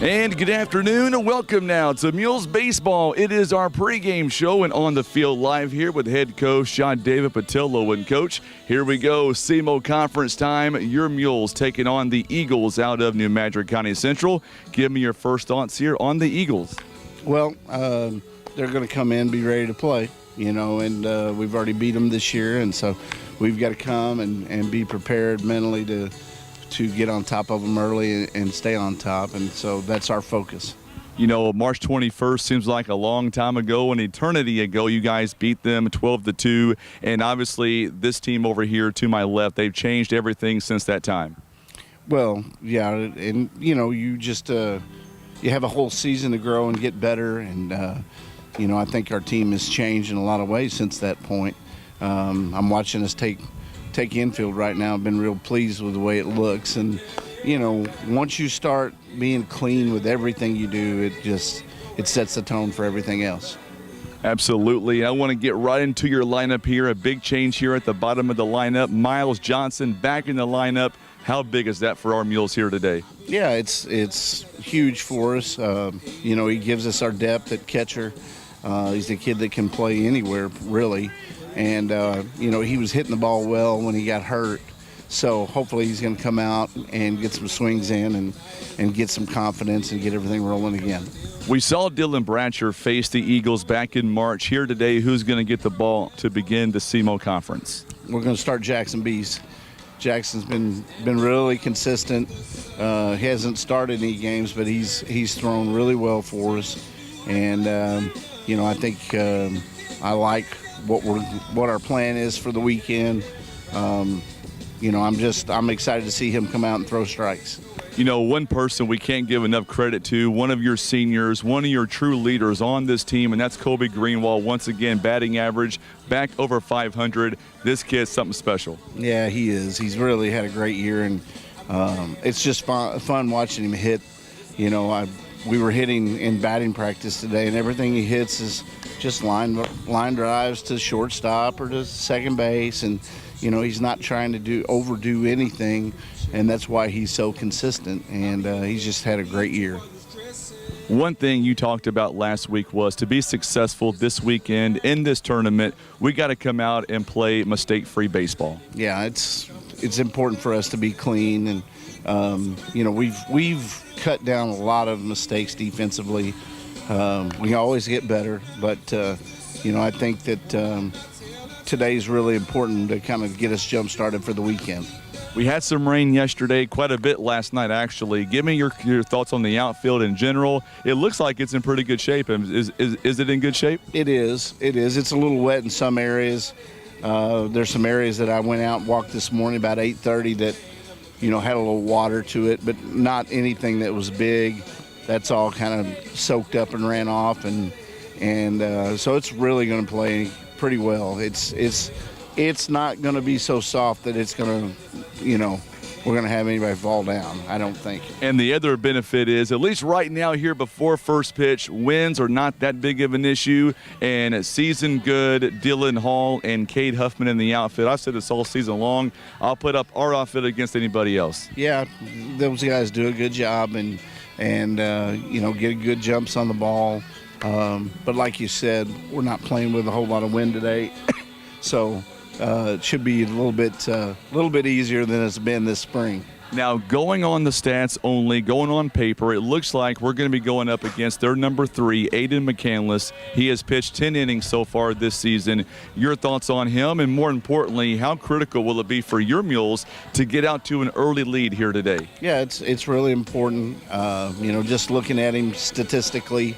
And good afternoon. Welcome now to Mules Baseball. It is our pregame show and on the field live here with head coach John David Patillo. And coach, here we go. SEMO Conference time. Your Mules taking on the Eagles out of New Madrid County Central. Give me your first thoughts here on the Eagles. Well, they're going to come in, be ready to play, and we've already beat them this year. And so we've got to come and be prepared mentally to get on top of them early and stay on top, and so that's our focus. You know, March 21st seems like a long time ago, an eternity ago. You guys beat them 12-2, and obviously this team over here to my left, they've changed everything since that time. Well, yeah, and you just you have a whole season to grow and get better, and I think our team has changed in a lot of ways since that point. I'm watching us take infield right now. I've been real pleased with the way it looks, and once you start being clean with everything you do, it sets the tone for everything else. Absolutely. I want to get right into your lineup here. A big change here at the bottom of the lineup. Miles Johnson back in the lineup. How big is that for our Mules here today? Yeah, it's huge for us. He gives us our depth at catcher. He's a kid that can play anywhere, really. And, he was hitting the ball well when he got hurt. So hopefully he's going to come out and get some swings in and get some confidence and get everything rolling again. We saw Dylan Bratcher face the Eagles back in March. Here today, who's going to get the ball to begin the SEMO Conference? We're going to start Jackson Bees. Jackson's been really consistent. He hasn't started any games, but he's thrown really well for us. And, I think I like what our plan is for the weekend. I'm excited to see him come out and throw strikes. One person we can't give enough credit to, one of your seniors, one of your true leaders on this team, and that's Kobe Greenwald. Once again, batting average back over 500. This kid's something special. Yeah, he is. He's really had a great year, and it's just fun watching him hit. We were hitting in batting practice today, and everything he hits is just line drives to shortstop or to second base, and he's not trying to overdo anything, and that's why he's so consistent, and he's just had a great year. One thing you talked about last week was to be successful this weekend in this tournament, we got to come out and play mistake-free baseball. Yeah, it's important for us to be clean, and we've cut down a lot of mistakes defensively. We always get better, but I think that today's really important to kind of get us jump-started for the weekend. We had some rain yesterday, quite a bit last night actually. Give me your thoughts on the outfield in general. It looks like it's in pretty good shape. Is it in good shape? It is. It's a little wet in some areas. There's some areas that I went out and walked this morning about 8:30 that had a little water to it, but not anything that was big. That's all kind of soaked up and ran off, and so it's really going to play pretty well. It's not going to be so soft that it's going to, we're going to have anybody fall down, I don't think. And the other benefit is, at least right now here before first pitch, winds are not that big of an issue, and season good Dylan Hall and Cade Huffman in the outfit. I've said this all season long. I'll put up our outfit against anybody else. Yeah, those guys do a good job and get good jumps on the ball. But like you said, we're not playing with a whole lot of wind today, so it should be a little bit easier than it's been this spring. Now, going on the stats only, going on paper, it looks like we're going to be going up against their number 3, Aiden McCandless. He has pitched 10 innings so far this season. Your thoughts on him, and more importantly, how critical will it be for your Mules to get out to an early lead here today? Yeah, it's really important. Just looking at him statistically,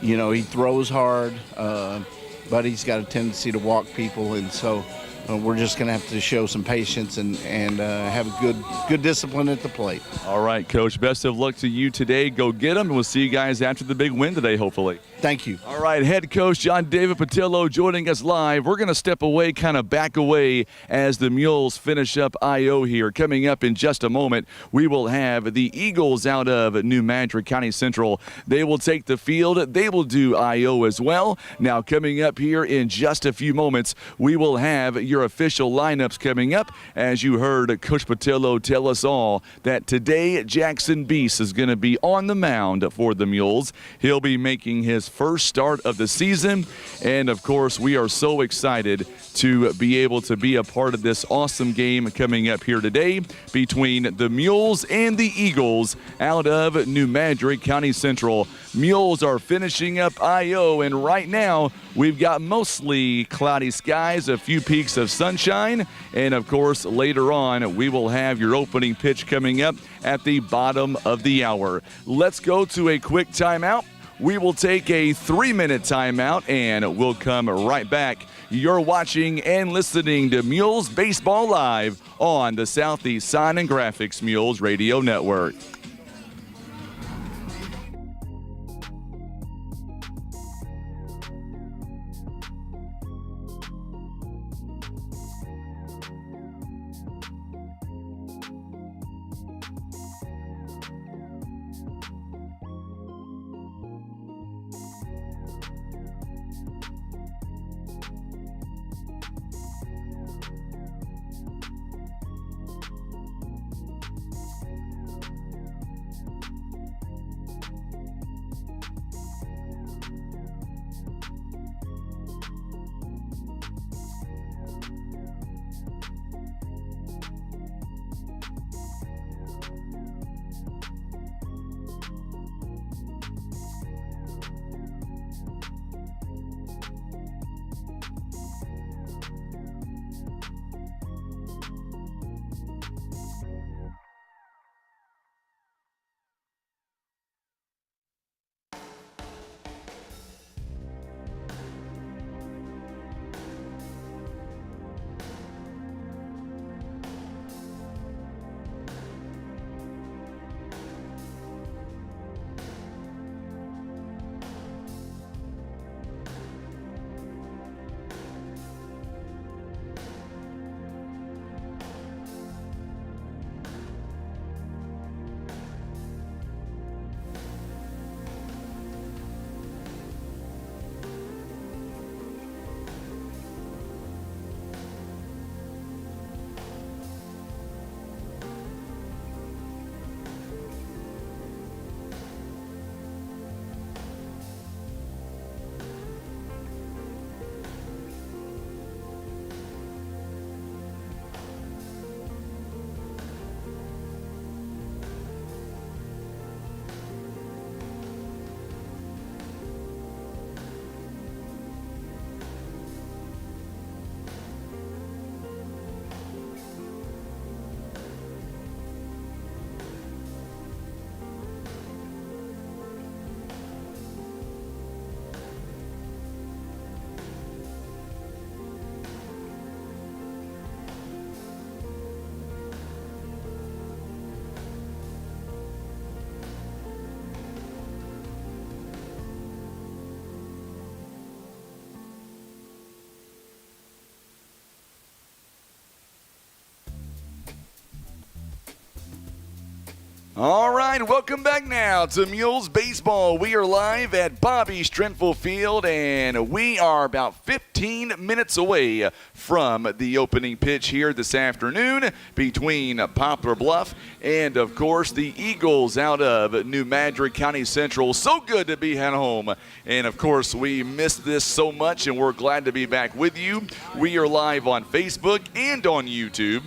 he throws hard, but he's got a tendency to walk people, and so we're just going to have to show some patience and have a good discipline at the plate. All right, Coach. Best of luck to you today. Go get them, and we'll see you guys after the big win today, hopefully. Thank you. All right, head coach John David Patillo joining us live. We're going to step away, kind of back away as the Mules finish up I.O. here. Coming up in just a moment, we will have the Eagles out of New Madrid County Central. They will take the field. They will do I.O. as well. Now, coming up here in just a few moments, we will have your official lineups coming up. As you heard Coach Patillo tell us all that today Jackson Beast is going to be on the mound for the Mules. He'll be making his first start of the season, and of course we are so excited to be able to be a part of this awesome game coming up here today between the Mules and the Eagles out of New Madrid County Central. Mules are finishing up IO, and right now we've got mostly cloudy skies, a few peaks of sunshine, and of course later on we will have your opening pitch coming up at the bottom of the hour. Let's go to a quick timeout. We will take a 3-minute timeout and we'll come right back. You're watching and listening to Mules Baseball Live on the Southeast Sign and Graphics Mules Radio Network. All right, welcome back now to Mules Baseball. We are live at Bobby Strenfel Field, and we are about 15 minutes away from the opening pitch here this afternoon between Poplar Bluff and, of course, the Eagles out of New Madrid County Central. So good to be at home. And, of course, we missed this so much, and we're glad to be back with you. We are live on Facebook and on YouTube,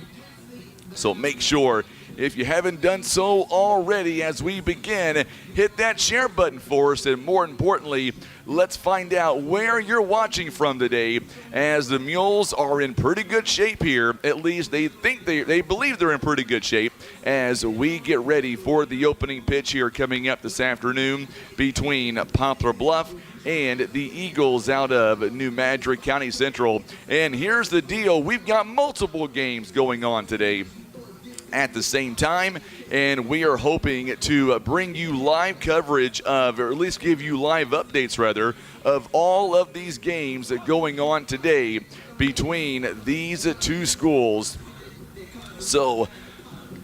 so make sure, if you haven't done so already, as we begin, hit that share button for us, and more importantly, let's find out where you're watching from today, as the Mules are in pretty good shape here. At least they think they believe they're in pretty good shape as we get ready for the opening pitch here coming up this afternoon between Poplar Bluff and the Eagles out of New Madrid County Central. And here's the deal. We've got multiple games going on today at the same time, and we are hoping to bring you live coverage of, or at least give you live updates rather, of all of these games going on today between these two schools. So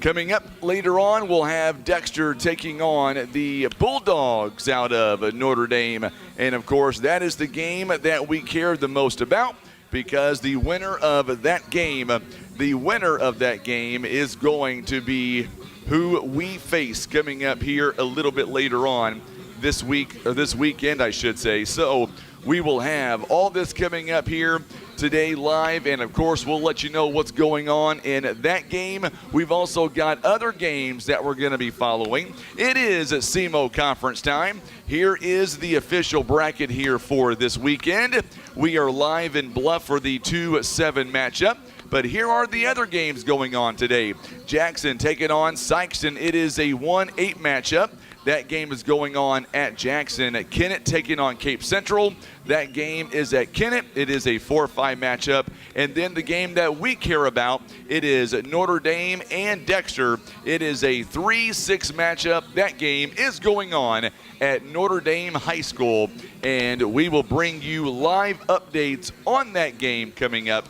coming up later on, we'll have Dexter taking on the Bulldogs out of Notre Dame, and of course that is the game that we care the most about. because the winner of that game is going to be who we face coming up here a little bit later on this week, or this weekend, I should say. So we will have all this coming up here today live, and of course we'll let you know what's going on in that game. We've also got other games that we're going to be following. It is SEMO Conference time. Here is the official bracket here for this weekend. We are live in Bluff for the 2-7 matchup. But here are the other games going on today. Jackson taking on Sykeston. It is a 1-8 matchup. That game is going on at Jackson. Kennett taking on Cape Central. That game is at Kennett. It is a 4-5 matchup. And then the game that we care about, it is Notre Dame and Dexter. It is a 3-6 matchup. That game is going on at Notre Dame High School. And we will bring you live updates on that game coming up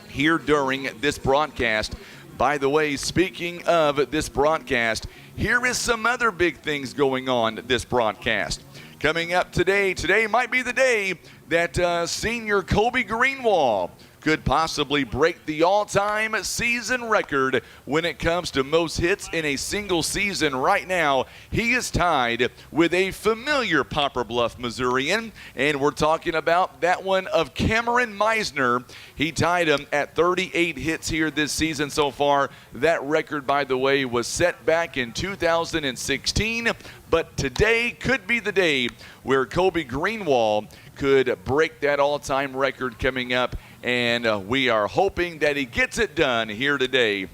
here during this broadcast. By the way, speaking of this broadcast, here is some other big things going on this broadcast. Coming up today might be the day that senior Kobe Greenwald could possibly break the all-time season record when it comes to most hits in a single season. Right now, he is tied with a familiar Poplar Bluff Missourian, and we're talking about that one of Cameron Meisner. He tied him at 38 hits here this season so far. That record, by the way, was set back in 2016, but today could be the day where Kobe Greenwald could break that all-time record coming up, and we are hoping that he gets it done here today.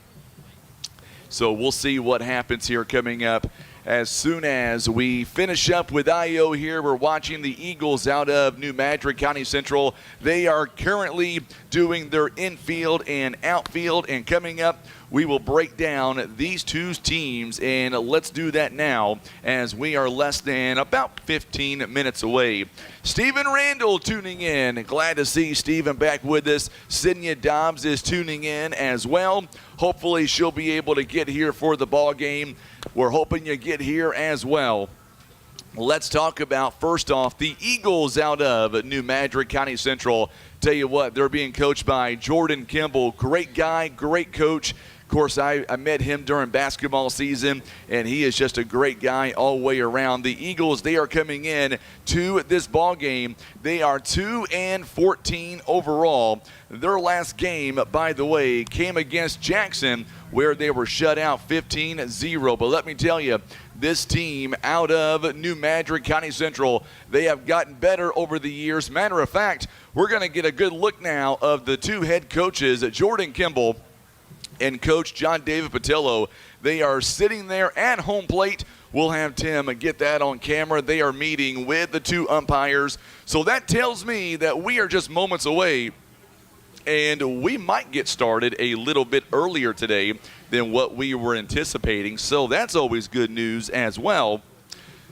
So we'll see what happens here coming up as soon as we finish up with IO here. We're watching the Eagles out of New Madrid County Central. They are currently doing their infield and outfield, and coming up we will break down these two teams, and let's do that now as we are less than about 15 minutes away. Stephen Randall tuning in. Glad to see Stephen back with us. Sydney Dobbs is tuning in as well. Hopefully she'll be able to get here for the ball game. We're hoping you get here as well. Let's talk about, first off, the Eagles out of New Madrid County Central. Tell you what, they're being coached by Jordan Kimball. Great guy, great coach. Of course, I met him during basketball season, and he is just a great guy all the way around. The Eagles, they are coming in to this ball game. They are 2-14 overall. Their last game, by the way, came against Jackson, where they were shut out 15-0. But let me tell you, this team out of New Madrid County Central, they have gotten better over the years. Matter of fact, we're going to get a good look now of the two head coaches, Jordan Kimball and Coach John David Patillo. They are sitting there at home plate. We'll have Tim get that on camera. They are meeting with the two umpires. So that tells me that we are just moments away, and we might get started a little bit earlier today than what we were anticipating. So that's always good news as well.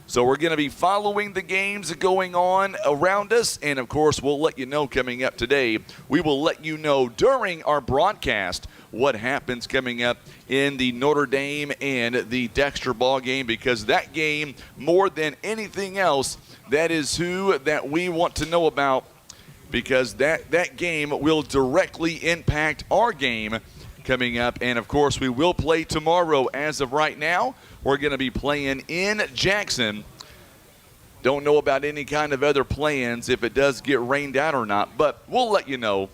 So we're going to be following the games going on around us, and of course we'll let you know coming up today. We will let you know during our broadcast what happens coming up in the Notre Dame and the Dexter ball game, because that game, more than anything else, that is who that we want to know about, because that game will directly impact our game coming up. And of course we will play tomorrow. As of right now, we're going to be playing in Jackson. Don't know about any kind of other plans if it does get rained out or not, but we'll let you know.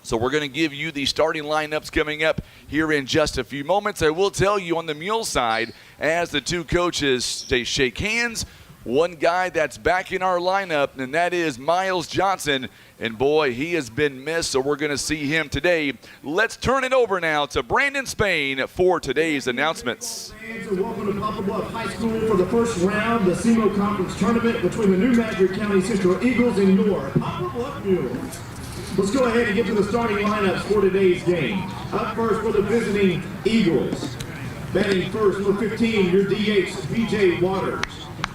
So we're going to give you the starting lineups coming up here in just a few moments. I will tell you on the Mule side, as the two coaches they shake hands, one guy that's back in our lineup, and that is Miles Johnson. And boy, he has been missed, so we're going to see him today. Let's turn it over now to Brandon Spain for today's announcements. Welcome to Poplar Bluff High School for the first round of the SEMO Conference tournament between the New Madrid County Central Eagles and your Poplar Bluff Mules. Let's go ahead and get to the starting lineups for today's game. Up first for the visiting Eagles. Batting first, number 15, your DH, B.J. Waters.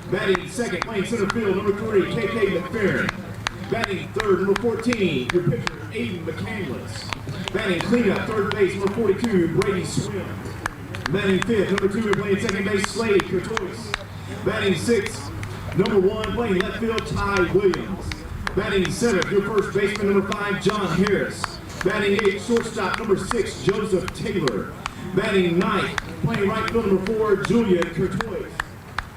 Batting second, playing center field, number 3, K.K. McFerrin. Batting third, number 14, your pitcher, Aiden McCandless. Batting cleanup, third base, number 42, Brady Swim. Batting fifth, number 2, playing second base, Slade Courtois. Batting sixth, number 1, playing left field, Ty Williams. Batting 7th, your first baseman, number 5, John Harris. Batting 8th, shortstop, number 6, Joseph Taylor. Batting 9th, playing right field, number 4, Julia Courtois.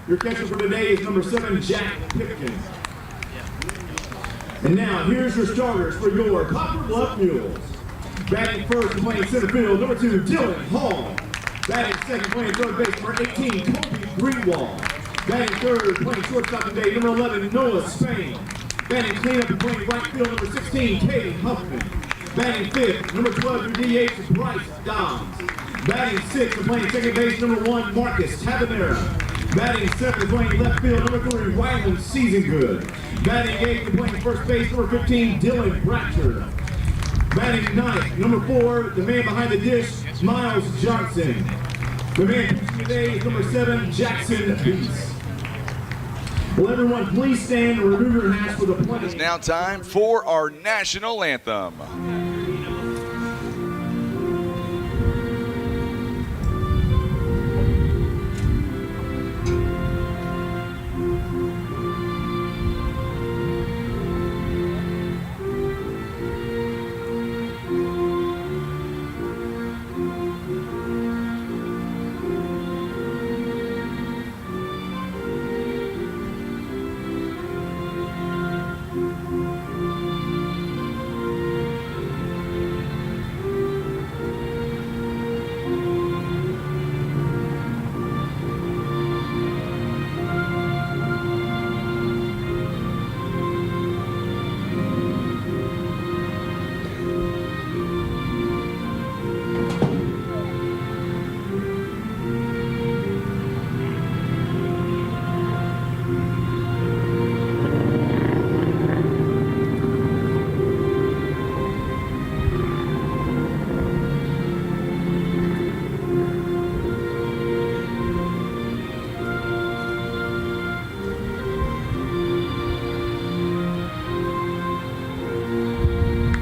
Your catcher for today is number 7, Jack Pipkin. And now, here's your starters for your Poplar Bluff Mules. Batting first, playing center field, number 2, Dylan Hall. Batting second, playing third base, number 18, Kobe Greenwald. Batting third, playing shortstop today, number 11, Noah Spain. Batting cleanup and playing right field, number 16, Katie Huffman. Batting fifth, number 12, your DH, Bryce Dobbs. Batting sixth and playing second base, number 1, Marcus Tabanera. Batting seventh, playing left field, number 3, Ryland Seasongood. Batting eighth and playing first base, number 15, Dylan Bratcher. Batting ninth, number 4, the man behind the dish, Miles Johnson. The man pitching today is number 7, Jackson Beast. Will everyone please stand and remove your hats for the pledge? It's now time for our national anthem.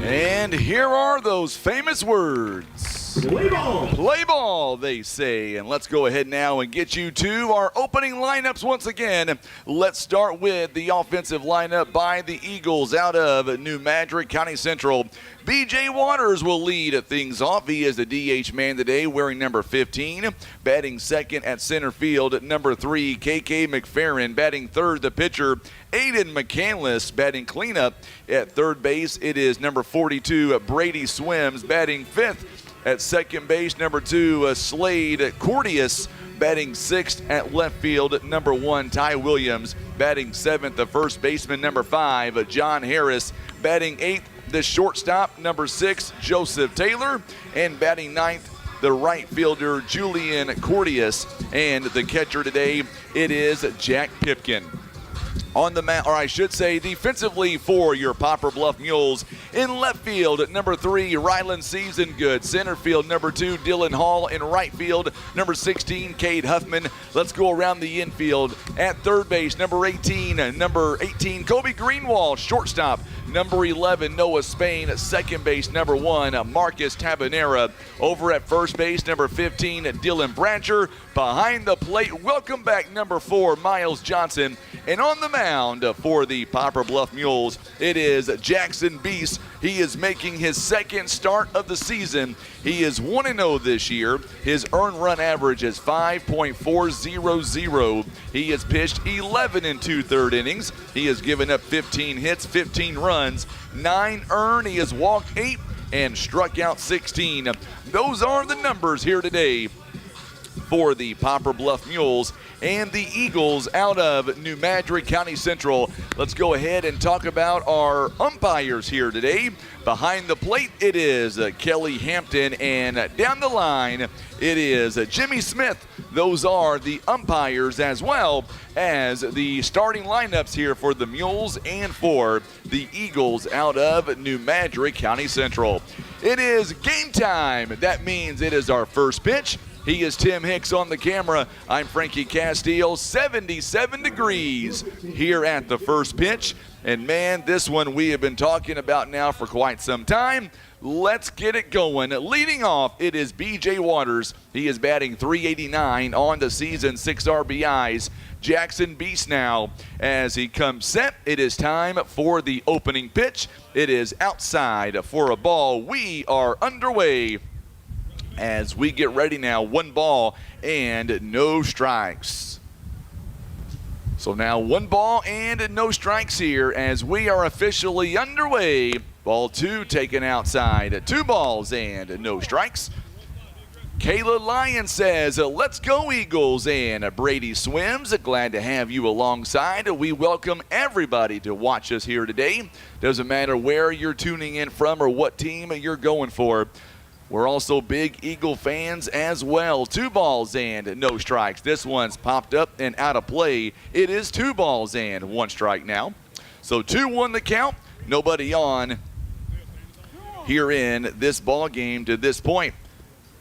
And here are those famous words. Play ball. Play ball, they say. And let's go ahead now and get you to our opening lineups once again. Let's start with the offensive lineup by the Eagles out of New Madrid County Central. B.J. Waters will lead things off. He is the DH man today, wearing number 15. Batting second at center field, number 3, K.K. McFerrin. Batting third, the pitcher, Aiden McCandless. Batting cleanup at third base, it is number 42, Brady Swims. Batting fifth at second base, number 2, Slade Cordius. Batting sixth at left field, number 1, Ty Williams. Batting seventh, the first baseman, number 5, John Harris. Batting eighth, the shortstop, number 6, Joseph Taylor. And batting ninth, the right fielder, Julian Cordius. And the catcher today, it is Jack Pipkin. On the mound, or I should say defensively for your Poplar Bluff Mules. In left field, number 3, Ryland Seasongood. Center field, number 2, Dylan Hall. In right field, number 16, Kate Huffman. Let's go around the infield. At third base, number 18, Kobe Greenwald. Shortstop, number 11, Noah Spain. Second base, number 1, Marcus Tabanera. Over at first base, number 15, Dylan Bratcher. Behind the plate, welcome back, number 4, Miles Johnson. And on the mound for the Poplar Bluff Mules, it is Jackson Beast. He is making his second start of the season. He is 1-0 this year. His earned run average is 5.400. He has pitched 11 2/3 innings. He has given up 15 hits, 15 runs, 9 earned. He has walked 8 and struck out 16. Those are the numbers here today for the Poplar Bluff Mules and the Eagles out of New Madrid County Central. Let's go ahead and talk about our umpires here today. Behind the plate, it is Kelly Hampton, and down the line, it is Jimmy Smith. Those are the umpires, as well as the starting lineups here for the Mules and for the Eagles out of New Madrid County Central. It is game time. That means it is our first pitch. He is Tim Hicks on the camera. I'm Frankie Castile. 77 degrees here at the first pitch. And man, this one we have been talking about now for quite some time. Let's get it going. Leading off, it is B.J. Waters. He is batting .389 on the season, 6 RBIs. Jackson Beast now as he comes set. It is time for the opening pitch. It is outside for a ball. We are underway as we get ready now. 1 ball and no strikes. So now 1 ball and no strikes here as we are officially underway. Ball 2 taken outside. 2 balls and no strikes. Kayla Lyon says, let's go Eagles, and Brady Swims, glad to have you alongside. We welcome everybody to watch us here today. Doesn't matter where you're tuning in from or what team you're going for. We're also big Eagle fans as well. 2 balls and no strikes. This one's popped up and out of play. It is 2 balls and 1 strike now. So 2-1 the count. Nobody on here in this ball game to this point.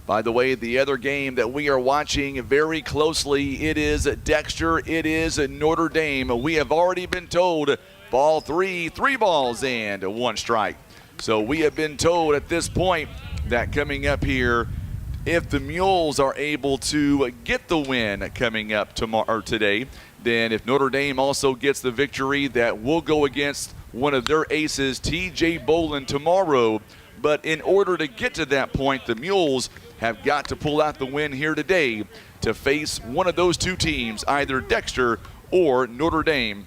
By the way, the other game that we are watching very closely, it is Dexter, it is Notre Dame. We have already been told ball 3, 3 balls and 1 strike. So we have been told at this point that coming up here, if the Mules are able to get the win coming up tomorrow or today, then if Notre Dame also gets the victory, that will go against one of their aces, TJ Bolin, tomorrow. But in order to get to that point, the Mules have got to pull out the win here today to face one of those 2 teams, either Dexter or Notre Dame.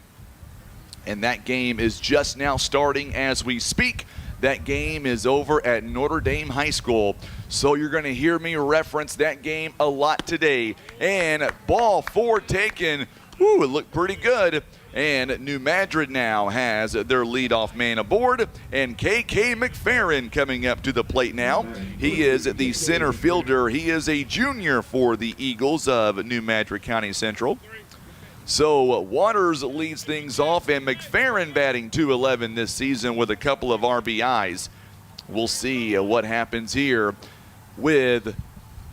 And that game is just now starting as we speak. That game is over at Notre Dame High School. So you're going to hear me reference that game a lot today. And ball 4 taken. Ooh, it looked pretty good. And New Madrid now has their leadoff man aboard. And KK McFerrin coming up to the plate now. He is the center fielder. He is a junior for the Eagles of New Madrid County Central. So Waters leads things off, and McFerrin batting .211 this season with a couple of RBIs. We'll see what happens here with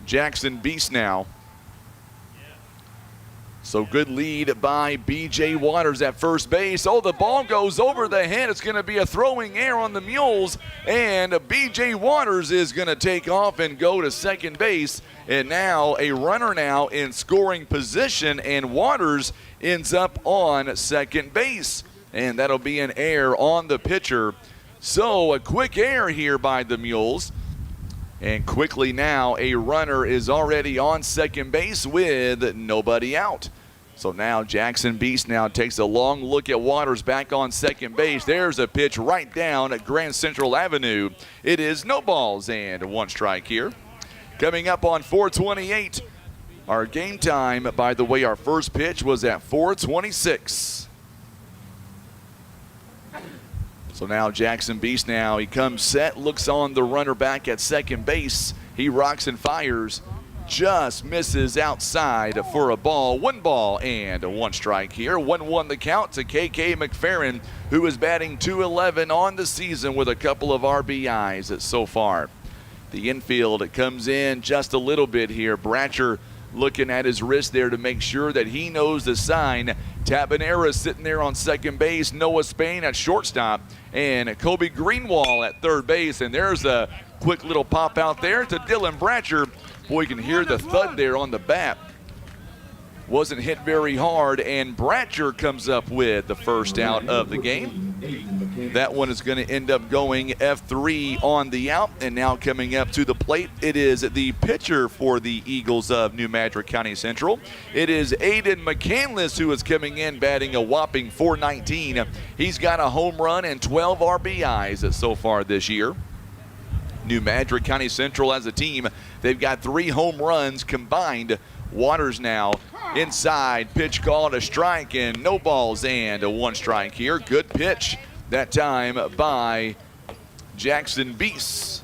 Jackson Beast now. So good lead by B.J. Waters at first base. Oh, the ball goes over the head. It's going to be a throwing error on the Mules, and B.J. Waters is going to take off and go to second base. And now a runner now in scoring position, and Waters ends up on second base. And that'll be an error on the pitcher. So a quick error here by the Mules. And quickly now a runner is already on second base with nobody out. So now Jackson Beast now takes a long look at Waters back on second base. There's a pitch right down at Grand Central Avenue. It is no balls and 1 strike here. Coming up on 4:28, our game time, by the way, our first pitch was at 4:26. So now Jackson Beast now, he comes set, looks on the runner back at second base. He rocks and fires, just misses outside for a ball. 1 ball and 1 strike here. 1-1 the count to KK McFerrin, who is batting .211 on the season with a couple of RBIs so far. The infield, it comes in just a little bit here. Bratcher looking at his wrist there to make sure that he knows the sign. Tabanera sitting there on second base. Noah Spain at shortstop. And Kobe Greenwall at third base. And there's a quick little pop out there to Dylan Bratcher. Boy, you can hear the thud there on the bat. Wasn't hit very hard, and Bratcher comes up with the first out of the game. That one is going to end up going F3 on the out, and now coming up to the plate, it is the pitcher for the Eagles of New Madrid County Central. It is Aiden McCandless who is coming in batting a whopping .419. He's got a home run and 12 RBIs so far this year. New Madrid County Central as a team, they've got 3 home runs combined. Waters now inside, pitch called a strike, and no balls and 1 strike here. Good pitch that time by Jackson Beast.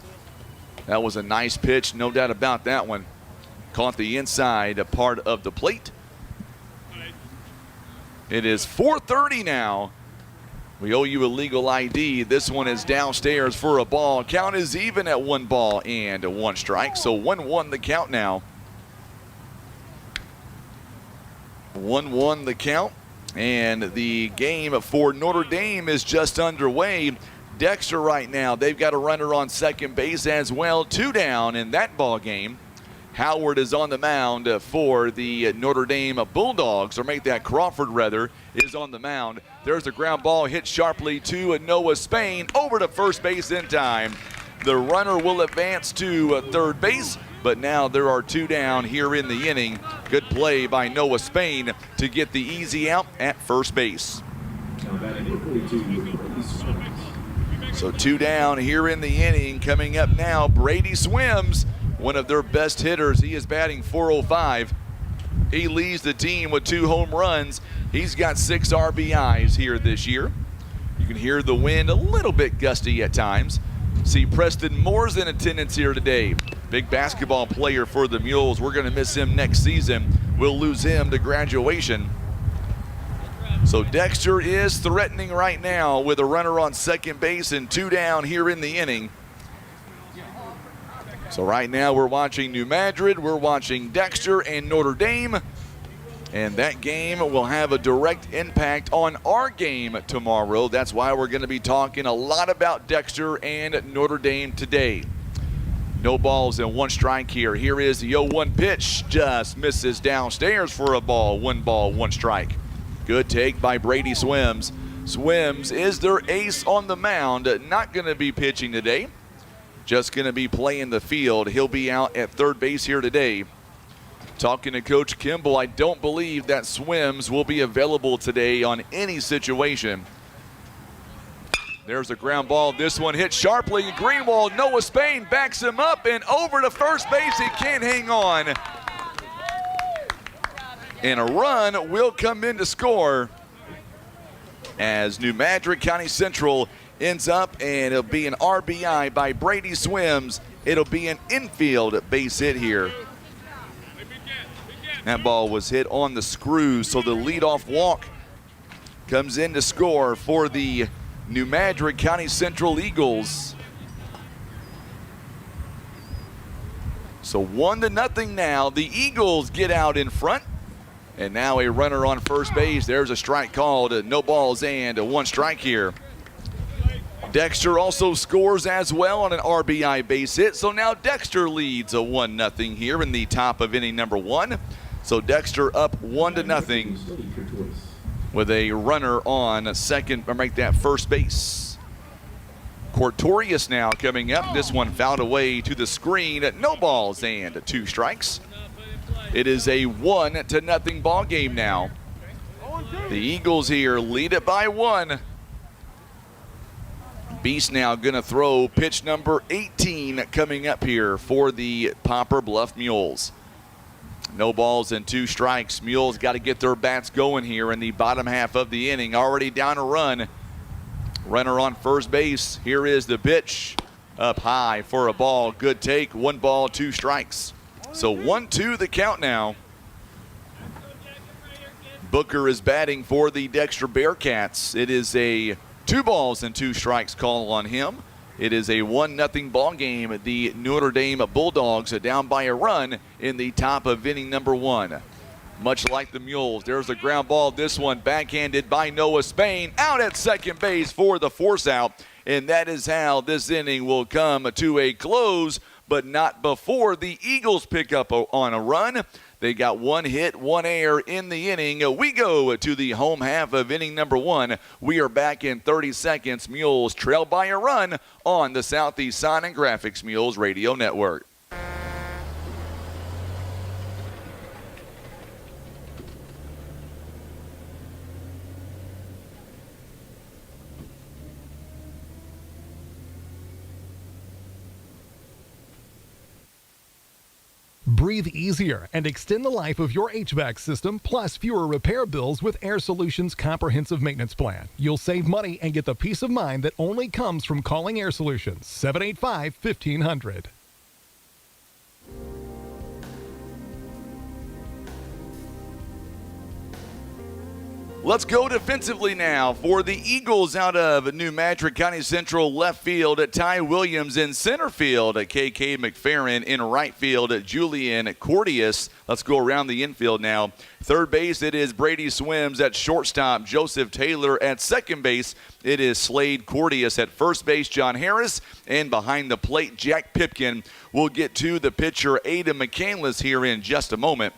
That was a nice pitch, no doubt about that one. Caught the inside part of the plate. It is 4:30 now. We owe you a legal ID. This one is downstairs for a ball. Count is even at 1 ball and 1 strike, so 1-1 the count now. 1-1 the count And the game for Notre Dame is just underway. Dexter right now, they've got a runner on second base as well. 2 down in that ball game. Howard is on the mound for the Notre Dame Bulldogs, or make that Crawford rather, is on the mound. There's a ground ball hit sharply to Noah Spain over to first base in time. The runner will advance to third base, but now there are 2 down here in the inning. Good play by Noah Spain to get the easy out at first base. So 2 down here in the inning. Coming up now, Brady Swims, one of their best hitters. He is batting .405. He leads the team with 2 home runs. He's got 6 RBIs here this year. You can hear the wind a little bit gusty at times. See Preston Moore's in attendance here today. Big basketball player for the Mules. We're going to miss him next season. We'll lose him to graduation. So Dexter is threatening right now with a runner on second base and 2 down here in the inning. So right now we're watching New Madrid, we're watching Dexter and Notre Dame. And that game will have a direct impact on our game tomorrow. That's why we're going to be talking a lot about Dexter and Notre Dame today. No balls and 1 strike here. Here is the 0-1 pitch. Just misses downstairs for a ball. 1 strike. Good take by Brady Swims. Swims is their ace on the mound. Not going to be pitching today. Just going to be playing the field. He'll be out at third base here today. Talking to Coach Kimball, I don't believe that Swims will be available today on any situation. There's a ground ball. This one hit sharply. Greenwald, Noah Spain backs him up and over to first base. He can't hang on. And a run will come in to score as New Madrid County Central ends up, and it'll be an RBI by Brady Swims. It'll be an infield base hit here. That ball was hit on the screw, so the leadoff walk comes in to score for the New Madrid County Central Eagles. So 1-0 now. The Eagles get out in front. And now a runner on first base. There's a strike called. No balls and 1 strike here. Dexter also scores as well on an RBI base hit. So now Dexter leads a 1-0 here in the top of inning number 1. So Dexter up 1-0 with a runner on second, or make that first base. Cortorius now coming up. This one fouled away to the screen. No balls and 2 strikes. It is a 1-0 ball game now. The Eagles here lead it by 1. Beast now going to throw pitch number 18 coming up here for the Poplar Bluff Mules. No balls and 2 strikes. Mules got to get their bats going here in the bottom half of the inning. Already down a run. Runner on first base. Here is the pitch. Up high for a ball. Good take. 1 ball, 2 strikes. So 1-2 the count now. Booker is batting for the Dexter Bearcats. It is a 2 balls and 2 strikes call on him. It is a 1-0 ball game. The Notre Dame Bulldogs are down by a run in the top of inning number 1. Much like the Mules, there's a ground ball. This one backhanded by Noah Spain. Out at second base for the force out. And that is how this inning will come to a close, but not before the Eagles pick up on a run. They got 1 hit, 1 error in the inning. We go to the home half of inning number 1. We are back in 30 seconds. Mules trail by a run on the Southeast Sign and Graphics Mules Radio Network. Breathe easier and extend the life of your HVAC system, plus fewer repair bills with Air Solutions Comprehensive Maintenance Plan. You'll save money and get the peace of mind that only comes from calling Air Solutions. 785-1500. Let's go defensively now for the Eagles out of New Madrid County Central left field. Ty Williams in center field. KK McFerrin in right field. Julian Cordius. Let's go around the infield now. Third base, it is Brady Swims at shortstop. Joseph Taylor at second base. It is Slade Cordius at first base. John Harris. And behind the plate, Jack Pipkin. We'll get to the pitcher, Ada McCandless, here in just a moment.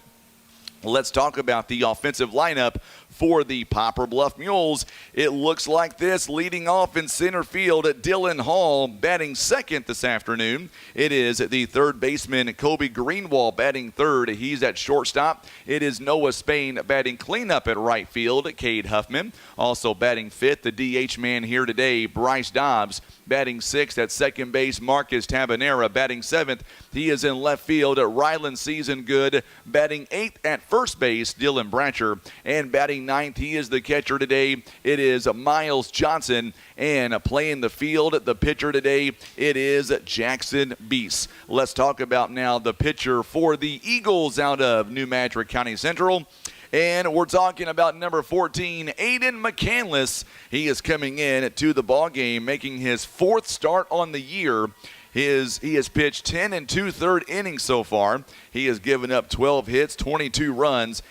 Let's talk about the offensive lineup for the Poplar Bluff Mules. It looks like this. Leading off in center field, Dylan Hall batting second this afternoon. It is the third baseman, Kobe Greenwald, batting third. He's at shortstop. It is Noah Spain batting cleanup at right field, Cade Huffman. Also batting fifth, the DH man here today, Bryce Dobbs. Batting sixth at second base, Marcus Tabanera. Batting seventh, he is in left field, Rylan Season Good. Batting eighth at first base, Dylan Brancher. And batting ninth, he is the catcher today. It is Miles Johnson. And playing the field, the pitcher today, it is Jackson Beese. Let's talk about now the pitcher for the Eagles out of New Madrid County Central. And we're talking about number 14, Aiden McCandless. He is coming in to the ball game, making his fourth start on the year. He has pitched 10 and 2/3 innings so far. He has given up 12 hits, 22 runs,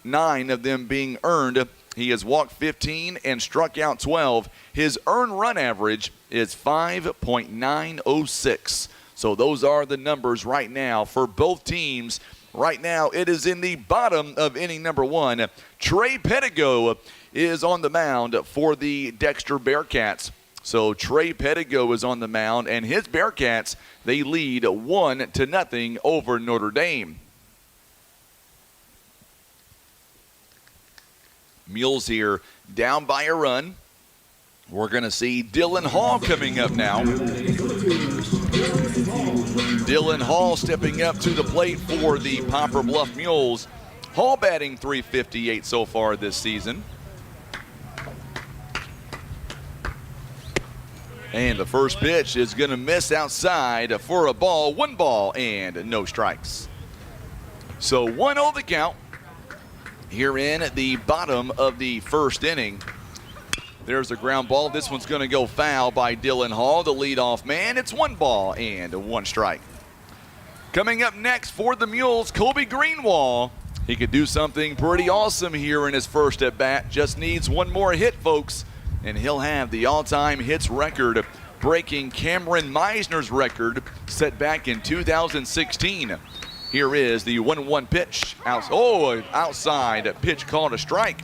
9 of them being earned. He has walked 15 and struck out 12. His earned run average is 5.906. So those are the numbers right now for both teams. Right now, it is in the bottom of inning number 1. Trey Pettigo is on the mound for the Dexter Bearcats. So Trey Pettigo is on the mound, and his Bearcats, they lead 1-0 over Notre Dame. Mules here down by a run. We're going to see Dylan Hall coming up now. Dylan Hall stepping up to the plate for the Poplar Bluff Mules. Hall batting .358 so far this season. And the first pitch is going to miss outside for a ball. 1 ball and no strikes. So 1-0 the count here in the bottom of the first inning. There's a ground ball. This one's going to go foul by Dylan Hall, the leadoff man. It's 1 ball and 1 strike. Coming up next for the Mules, Kobe Greenwald. He could do something pretty awesome here in his first at-bat. Just needs 1 more hit, folks, and he'll have the all-time hits record, breaking Cameron Meisner's record set back in 2016. Here is the 1-1 pitch. Outside pitch called a strike.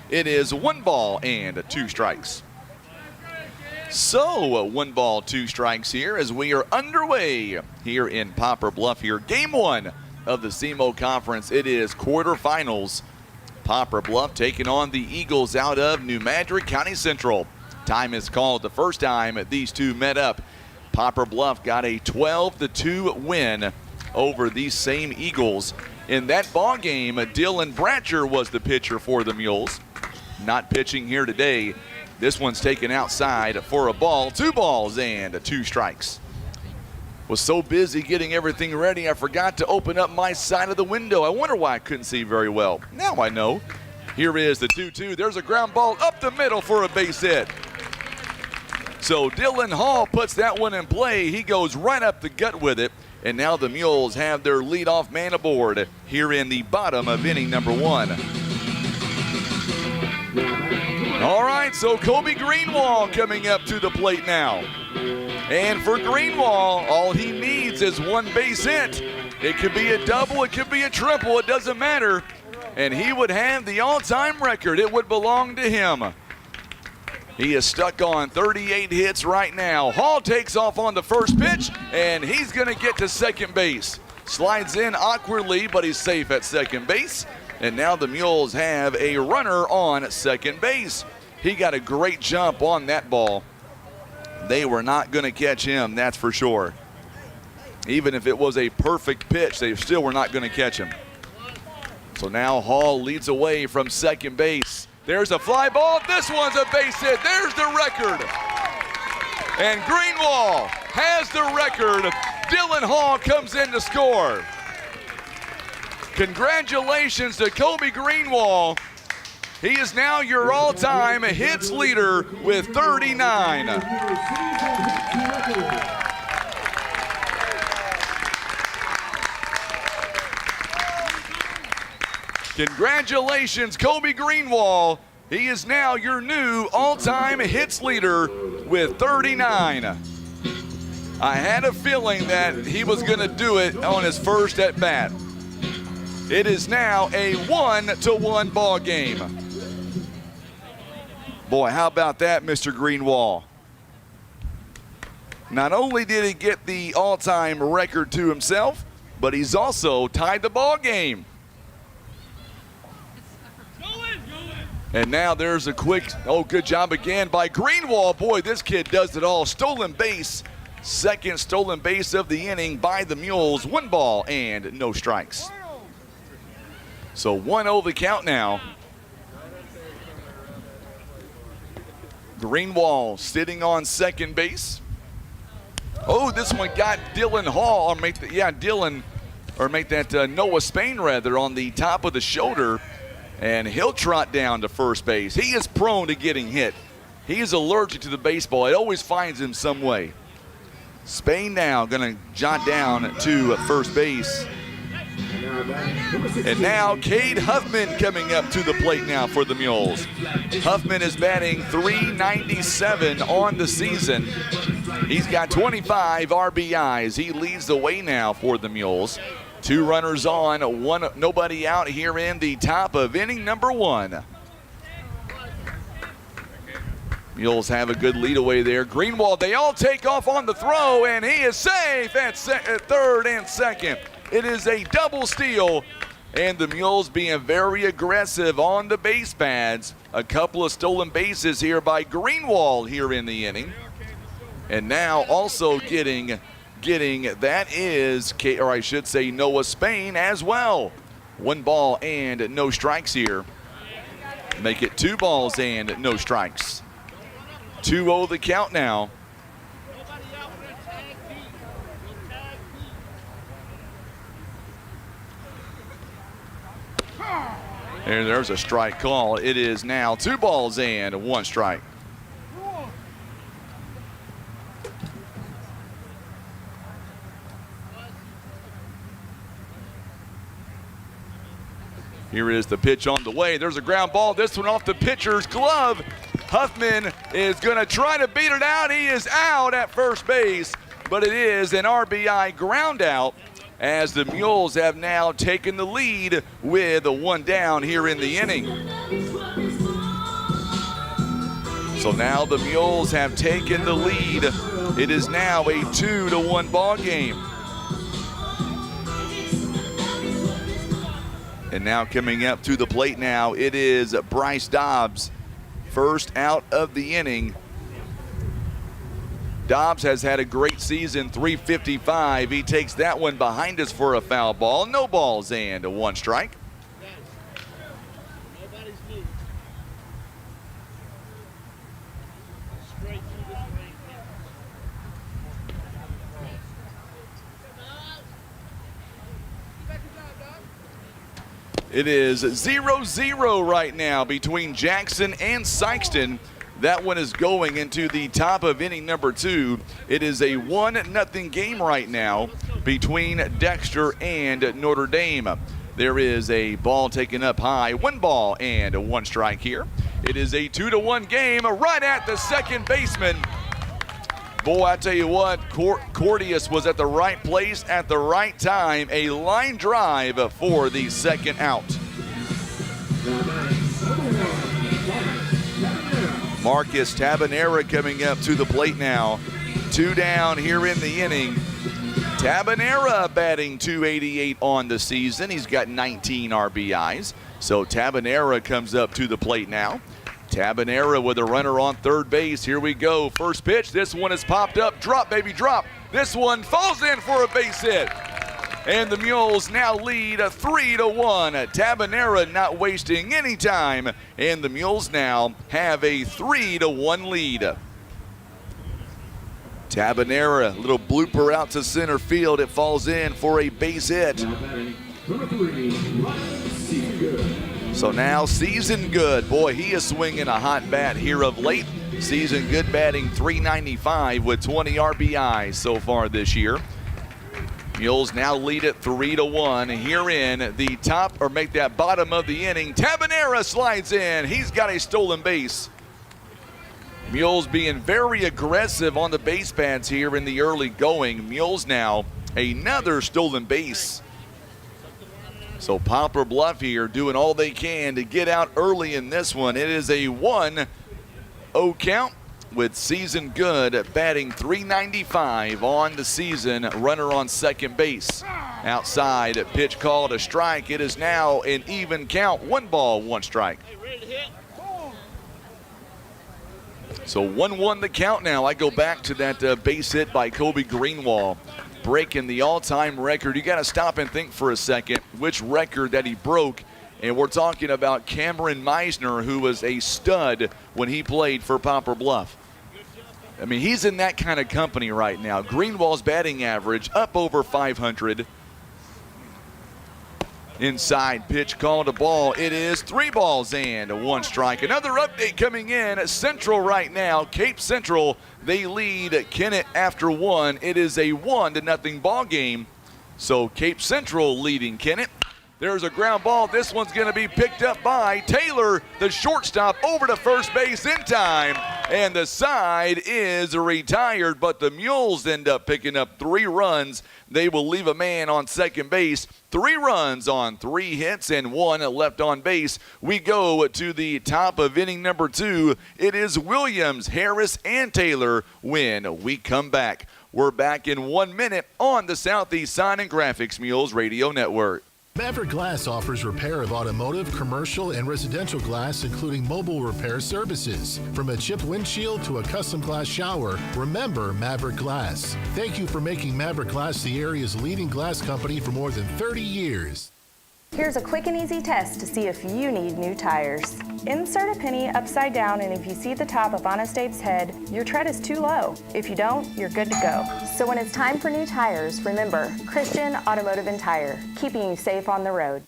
It is 1 ball and 2 strikes. So 1 ball, 2 strikes here as we are underway here in Poplar Bluff here. Game 1 of the SEMO Conference. It is quarterfinals. Poplar Bluff taking on the Eagles out of New Madrid County Central. Time is called the first time these two met up. Poplar Bluff got a 12-2 win over these same Eagles. In that ball game, Dylan Brancher was the pitcher for the Mules. Not pitching here today. This one's taken outside for a ball. 2 balls and 2 strikes. Was so busy getting everything ready, I forgot to open up my side of the window. I wonder why I couldn't see very well. Now I know. Here is the 2-2. There's a ground ball up the middle for a base hit. So Dylan Hall puts that one in play. He goes right up the gut with it. And now the Mules have their leadoff man aboard here in the bottom of inning number 1. All right, so Kobe Greenwald coming up to the plate now. And for Greenwald, all he needs is 1 base hit. It could be a double, it could be a triple, it doesn't matter. And he would have the all-time record. It would belong to him. He is stuck on 38 hits right now. Hall takes off on the first pitch, and he's going to get to second base. Slides in awkwardly, but he's safe at second base. And now the Mules have a runner on second base. He got a great jump on that ball. They were not going to catch him, that's for sure. Even if it was a perfect pitch, they still were not going to catch him. So now Hall leads away from second base. There's a fly ball. This one's a base hit. There's the record. And Greenwald has the record. Dylan Hall comes in to score. Congratulations to Kobe Greenwald. He is now your all-time hits leader with 39. Congratulations, Kobe Greenwald. He is now your new all-time hits leader with 39. I had a feeling that he was going to do it on his first at bat. It is now a 1-1 ball game. Boy, how about that, Mr. Greenwald? Not only did he get the all-time record to himself, but he's also tied the ball game. And now there's a quick, good job again by Greenwald. Boy, this kid does it all. Stolen base, second stolen base of the inning by the Mules. 1 ball and no strikes. So 1-0 the count now. Greenwald sitting on second base. Oh, this one got Dylan Hall, or make that Noah Spain rather on the top of the shoulder. And he'll trot down to first base. He is prone to getting hit. He is allergic to the baseball. It always finds him some way. Spain now going to jot down to first base. And now Cade Huffman coming up to the plate now for the Mules. Huffman is batting .397 on the season. He's got 25 RBIs. He leads the way now for the Mules. 2 runners on, nobody out here in the top of inning number 1. Mules have a good lead away there. Greenwald, they all take off on the throw, and he is safe at third and second. It is a double steal, and the Mules being very aggressive on the base pads. A couple of stolen bases here by Greenwald here in the inning. And now also getting that is, or I should say, Noah Spain as well. 1 ball and no strikes here. Make it 2 balls and no strikes. 2-0 the count now. And there's a strike call. It is now 2 balls and 1 strike. Here is the pitch on the way. There's a ground ball. This one off the pitcher's glove. Huffman is going to try to beat it out. He is out at first base, but it is an RBI ground out as the Mules have now taken the lead with a 1 down here in the inning. So now the Mules have taken the lead. It is now a 2-1 ball game. And now coming up to the plate now, it is Bryce Dobbs, first out of the inning. Dobbs has had a great season, .355. He takes that one behind us for a foul ball. No balls and 1 strike. It is 0-0 right now between Jackson and Sykeston. That one is going into the top of inning number 2. It is a 1-0 game right now between Dexter and Notre Dame. There is a ball taken up high. 1 ball and 1 strike here. It is a 2-1 game right at the second baseman. Boy, I tell you what, Cordius was at the right place at the right time. A line drive for the second out. Marcus Tabanera coming up to the plate now. 2 down here in the inning. Tabanera batting .288 on the season. He's got 19 RBIs. So Tabanera comes up to the plate now. Tabanera with a runner on third base. Here we go. First pitch. This one is popped up. Drop, baby, drop. This one falls in for a base hit. And the Mules now lead 3-1. Tabanera not wasting any time. And the Mules now have a 3-1 lead. Tabanera, a little blooper out to center field. It falls in for a base hit. Number 3, Ryan Seeger. So now Season Good, boy, he is swinging a hot bat here of late. Season Good batting .395 with 20 RBIs so far this year. Mules now lead it 3-1 here in the top, or make that bottom of the inning. Tabanera slides in. He's got a stolen base. Mules being very aggressive on the base pads here in the early going. Mules now another stolen base. So Poplar Bluff here doing all they can to get out early in this one. It is a 1-0 count with Season Good batting .395 on the season. Runner on second base. Outside, pitch called a strike. It is now an even count. 1 ball, 1 strike. So 1-1 the count now. I go back to that base hit by Kobe Greenwald, breaking the all-time record. You got to stop and think for a second which record that he broke. And we're talking about Cameron Meisner, who was a stud when he played for Poplar Bluff. I mean, he's in that kind of company right now. Greenwald's batting average up over 500. Inside pitch called a ball. It is 3 balls and 1 strike. Another update coming in. Central right now. Cape Central, they lead Kennett after 1. It is a 1-0 ball game. So Cape Central leading Kennett. There's a ground ball. This one's going to be picked up by Taylor, the shortstop, over to first base in time. And the side is retired, but the Mules end up picking up 3 runs. They will leave a man on second base. 3 runs on 3 hits and 1 left on base. We go to the top of inning number 2. It is Williams, Harris, and Taylor when we come back. We're back in 1 minute on the Southeast Sign and Graphics Mules Radio Network. Maverick Glass offers repair of automotive, commercial, and residential glass, including mobile repair services. From a chip windshield to a custom glass shower, remember Maverick Glass. Thank you for making Maverick Glass the area's leading glass company for more than 30 years. Here's a quick and easy test to see if you need new tires. Insert a penny upside down, and if you see the top of Honest Abe's head, your tread is too low. If you don't, you're good to go. So when it's time for new tires, remember Christian Automotive and Tire, keeping you safe on the road.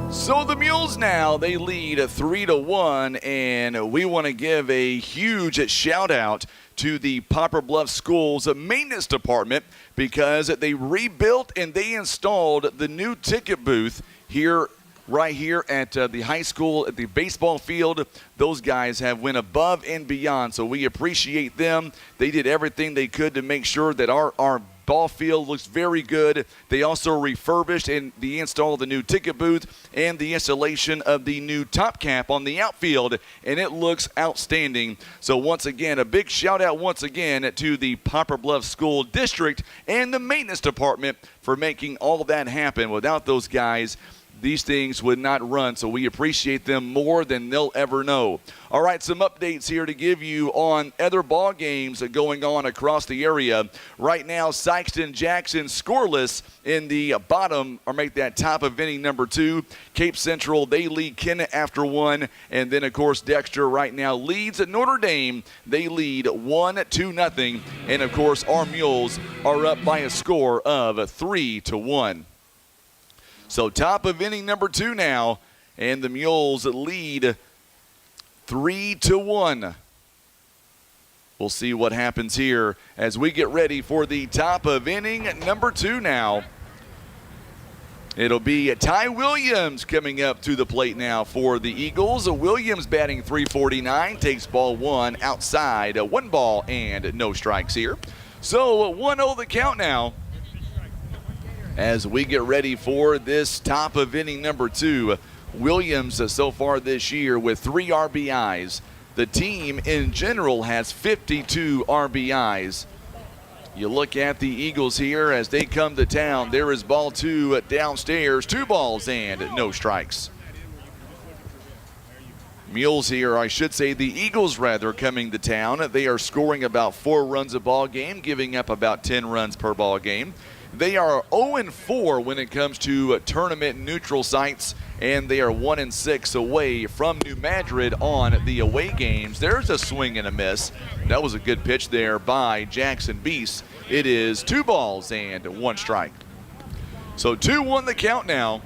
So the Mules now, they lead 3-1, and we want to give a huge shout out to the Poplar Bluff Schools maintenance department, because they rebuilt and they installed the new ticket booth here right here at the high school, at the baseball field. Those guys have went above and beyond, so we appreciate them. They did everything they could to make sure that our ball field looks very good. They also refurbished and the install of the new ticket booth and the installation of the new top cap on the outfield, and it looks outstanding. So once again, a big shout out once again to the Poplar Bluff School District and the maintenance department for making all of that happen. Without those guys, these things would not run, so we appreciate them more than they'll ever know. All right, some updates here to give you on other ball games going on across the area. Right now, Sykeston Jackson scoreless in the bottom, or make that top of inning number 2. Cape Central, they lead Kennett after 1. And then, of course, Dexter right now leads at Notre Dame. They lead 1-0. And, of course, our Mules are up by a score of 3-1. So top of inning number 2 now, and the Mules lead 3-1. We'll see what happens here as we get ready for the top of inning number 2 now. It'll be Ty Williams coming up to the plate now for the Eagles. Williams batting .349, takes ball 1 outside. 1 ball and no strikes here. So 1-0 the count now, as we get ready for this top of inning number 2. Williams so far this year with 3 RBIs. The team in general has 52 RBIs. You look at the Eagles here as they come to town. There is ball 2 downstairs. 2 balls and no strikes. Mules here, I should say the Eagles rather, coming to town. They are scoring about 4 runs a ball game, giving up about 10 runs per ball game. They are 0-4 when it comes to tournament neutral sites, and they are 1-6 away from New Madrid on the away games. There's a swing and a miss. That was a good pitch there by Jackson Beast. It is 2 balls and 1 strike. So 2-1 the count now.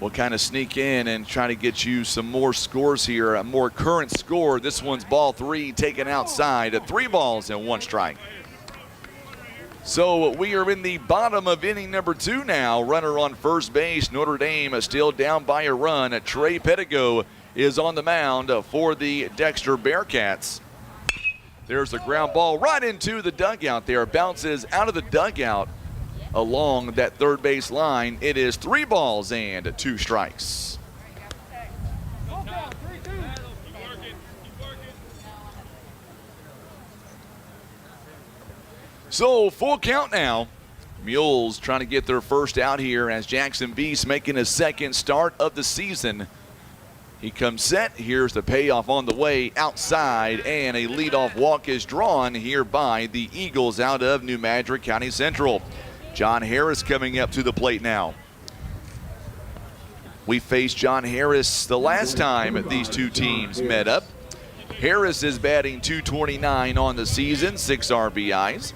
We'll kind of sneak in and try to get you some more scores here, a more current score. This one's ball 3 taken outside at 3 balls and 1 strike. So we are in the bottom of inning number 2 now. Runner on first base. Notre Dame still down by a run. Trey Pettigo is on the mound for the Dexter Bearcats. There's a ground ball right into the dugout there. Bounces out of the dugout along that third base line. It is 3 balls and 2 strikes. So full count now. Mules trying to get their first out here as Jackson Beast making his second start of the season. He comes set. Here's the payoff on the way outside, and a leadoff walk is drawn here by the Eagles out of New Madrid County Central. John Harris coming up to the plate now. We faced John Harris the last time these two teams met up. Harris is batting .229 on the season, 6 RBIs.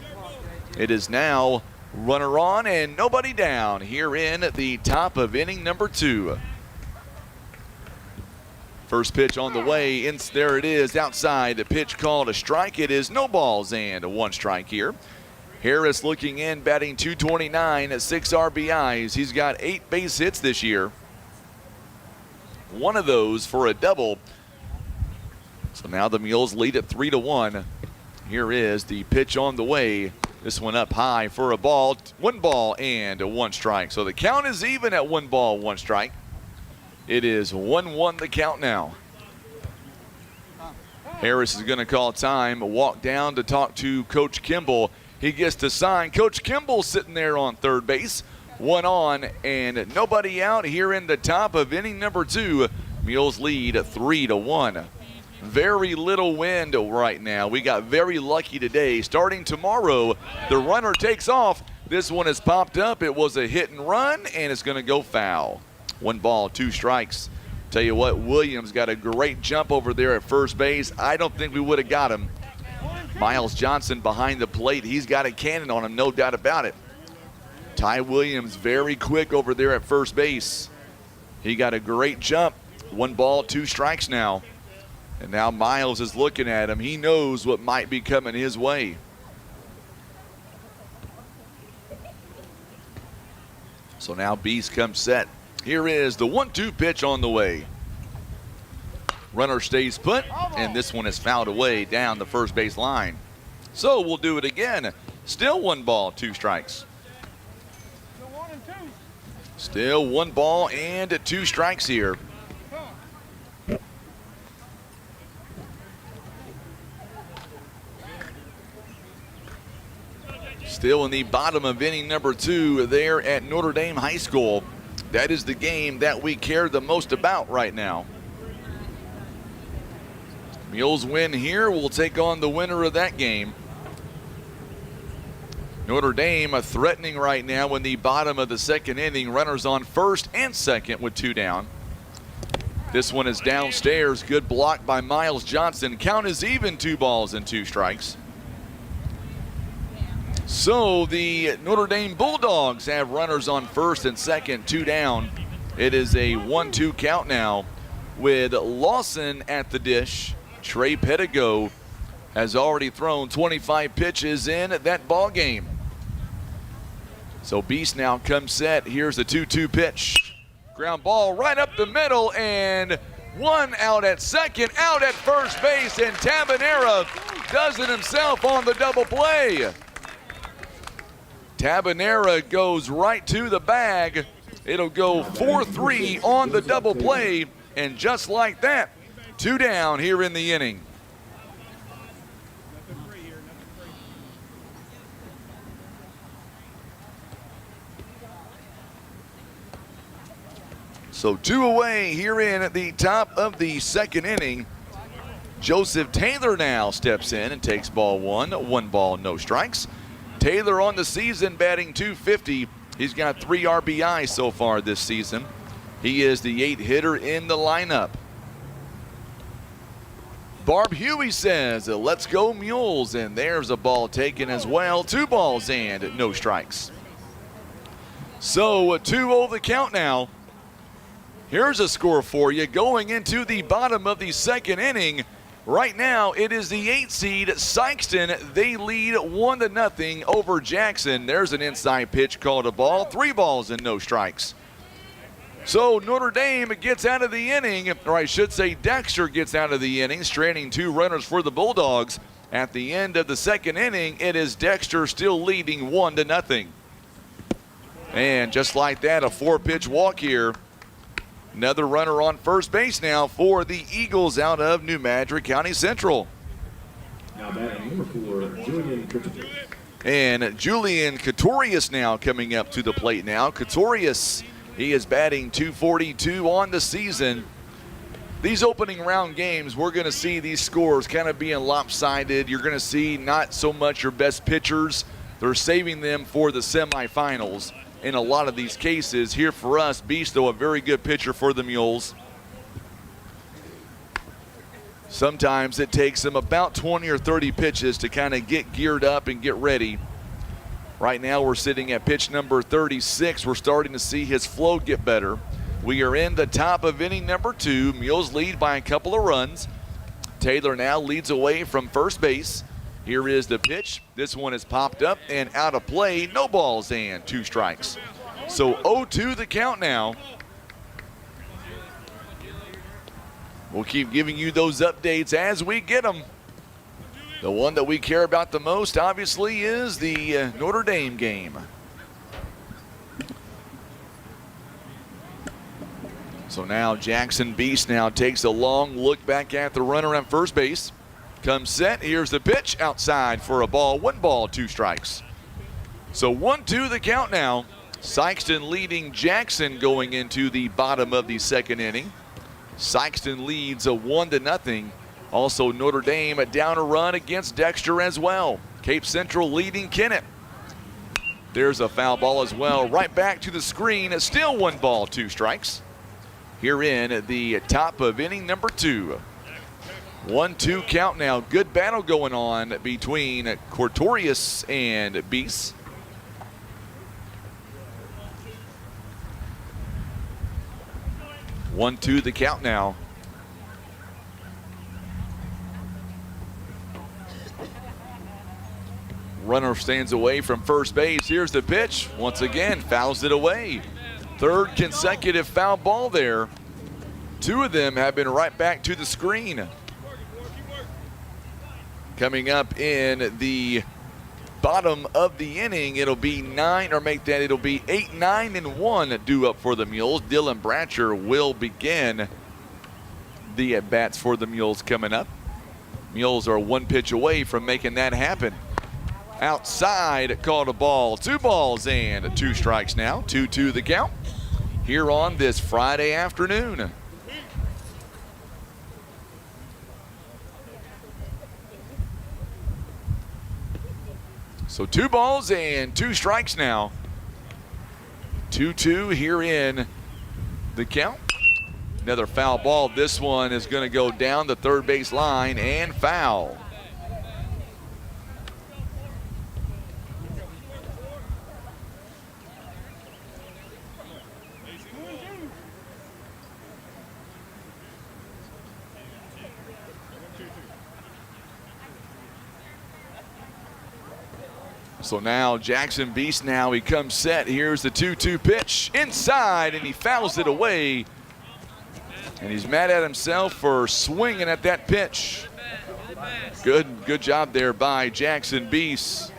It is now runner on and nobody down here in the top of inning number 2. First pitch on the way, there it is outside. The pitch called a strike. It is no balls and 1 strike here. Harris looking in, batting .229 at 6 RBIs. He's got 8 base hits this year. 1 of those for a double. So now the Mules lead at 3-1. Here is the pitch on the way. This one up high for a ball. 1 ball and 1 strike. So the count is even at 1 ball, 1 strike. It is 1-1 the count now. Harris is going to call time. Walk down to talk to Coach Kimball. He gets to sign. Coach Kimball sitting there on third base. 1 on and nobody out here in the top of inning number 2. Mules lead 3-1. Very little wind right now. We got very lucky today. Starting tomorrow, the runner takes off. This one has popped up. It was a hit and run, and it's going to go foul. 1 ball, 2 strikes. Tell you what, Williams got a great jump over there at first base. I don't think we would have got him. Miles Johnson behind the plate. He's got a cannon on him, no doubt about it. Ty Williams very quick over there at first base. He got a great jump. 1 ball, 2 strikes now. And now Miles is looking at him. He knows what might be coming his way. So now Beast comes set. Here is the 1-2 pitch on the way. Runner stays put, and this one is fouled away down the first base line. So we'll do it again. Still 1 ball, 2 strikes. Still 1 ball and 2 strikes here. Still in the bottom of inning number 2 there at Notre Dame High School. That is the game that we care the most about right now. Mules win here. We'll take on the winner of that game. Notre Dame threatening right now in the bottom of the 2nd inning. Runners on first and second with 2 down. This one is downstairs. Good block by Miles Johnson. Count is even, 2 balls and 2 strikes. So the Notre Dame Bulldogs have runners on first and second, 2 down. It is a 1-2 count now with Lawson at the dish. Trey Pettigo has already thrown 25 pitches in that ball game. So Beast now comes set. Here's the 2-2 pitch. Ground ball right up the middle, and 1 out at second, out at first base, and Tabanera does it himself on the double play. Tabanera goes right to the bag. It'll go 4-3 on the double play, and just like that, 2 down here in the inning. So 2 away here in at the top of the second inning. Joseph Taylor now steps in and takes ball 1. 1 ball, no strikes. Taylor on the season batting .250. He's got 3 RBIs so far this season. He is the 8 hitter in the lineup. Barb Huey says, let's go Mules, and there's a ball taken as well. 2 balls and no strikes. So a 2-0 the count now. Here's a score for you going into the bottom of the second inning. Right now, it is the 8 seed Sykeston. They lead 1-0 over Jackson. There's an inside pitch called a ball. 3 balls and no strikes. So Notre Dame gets out of the inning, or I should say Dexter gets out of the inning, stranding 2 runners for the Bulldogs. At the end of the second inning, it is Dexter still leading 1-0. And just like that, a 4-pitch walk here. Another runner on first base now for the Eagles out of New Madrid County Central. Now batting number 4, Julian Couturius. And Julian Couturius now coming up to the plate now. Couturius, he is batting .242 on the season. These opening round games, we're going to see these scores kind of being lopsided. You're going to see not so much your best pitchers. They're saving them for the semifinals. In a lot of these cases, here for us, Bisto, a very good pitcher for the Mules. Sometimes it takes them about 20 or 30 pitches to kind of get geared up and get ready. Right now we're sitting at pitch number 36. We're starting to see his flow get better. We are in the top of inning number 2. Mules lead by a couple of runs. Taylor now leads away from first base. Here is the pitch. This one is popped up and out of play. No balls and 2 strikes. So 0-2 the count now. We'll keep giving you those updates as we get them. The one that we care about the most, obviously, is the Notre Dame game. So now Jackson Beast now takes a long look back at the runner on first base. Comes set, here's the pitch, outside for a ball. 1 ball, 2 strikes. So 1-2 the count now. Sykeston leading Jackson going into the bottom of the second inning. Sykeston leads a 1-0. Also Notre Dame down a run against Dexter as well. Cape Central leading Kennett. There's a foul ball as well. Right back to the screen. Still 1 ball, 2 strikes. Here in the top of inning number 2. 1-2 count now. Good battle going on between Couturius and Beast. One, 2 the count now. Runner stands away from first base. Here's the pitch. Once again, fouls it away. 3rd consecutive foul ball there. 2 of them have been right back to the screen. Coming up in the bottom of the inning, it'll be 8, 9, and 1 due up for the Mules. Dylan Bratcher will begin the at-bats for the Mules coming up. Mules are 1 pitch away from making that happen. Outside, called a ball. 2 balls and 2 strikes now. 2-2 the count here on this Friday afternoon. So 2 balls and 2 strikes now. 2-2 here in the count. Another foul ball. This one is going to go down the third base line and foul. So now Jackson Beast now, he comes set. Here's the 2-2 pitch inside, and he fouls it away. And he's mad at himself for swinging at that pitch. Good job there by Jackson Beast.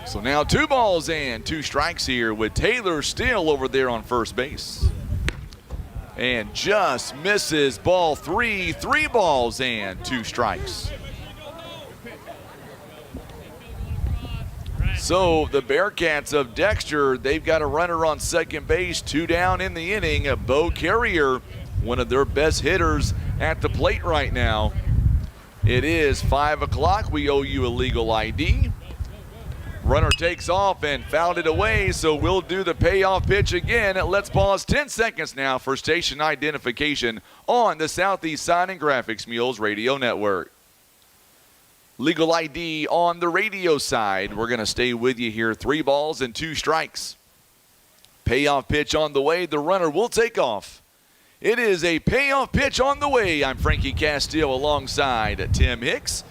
So now 2 balls and 2 strikes here with Taylor still over there on first base. and just misses ball 3. 3 balls and 2 strikes. So the Bearcats of Dexter, they've got a runner on second base, 2 down in the inning. Bo Carrier, one of their best hitters at the plate right now. It is 5 o'clock. We owe you a legal ID. Runner takes off and fouled it away, so we'll do the payoff pitch again. Let's pause 10 seconds now for station identification on the Southeast Sign and Graphics Mules Radio Network. Legal ID on the radio side. We're going to stay with you here. 3 balls and 2 strikes. Payoff pitch on the way. The runner will take off. It is a payoff pitch on the way. I'm Frankie Castile alongside Tim Hicks.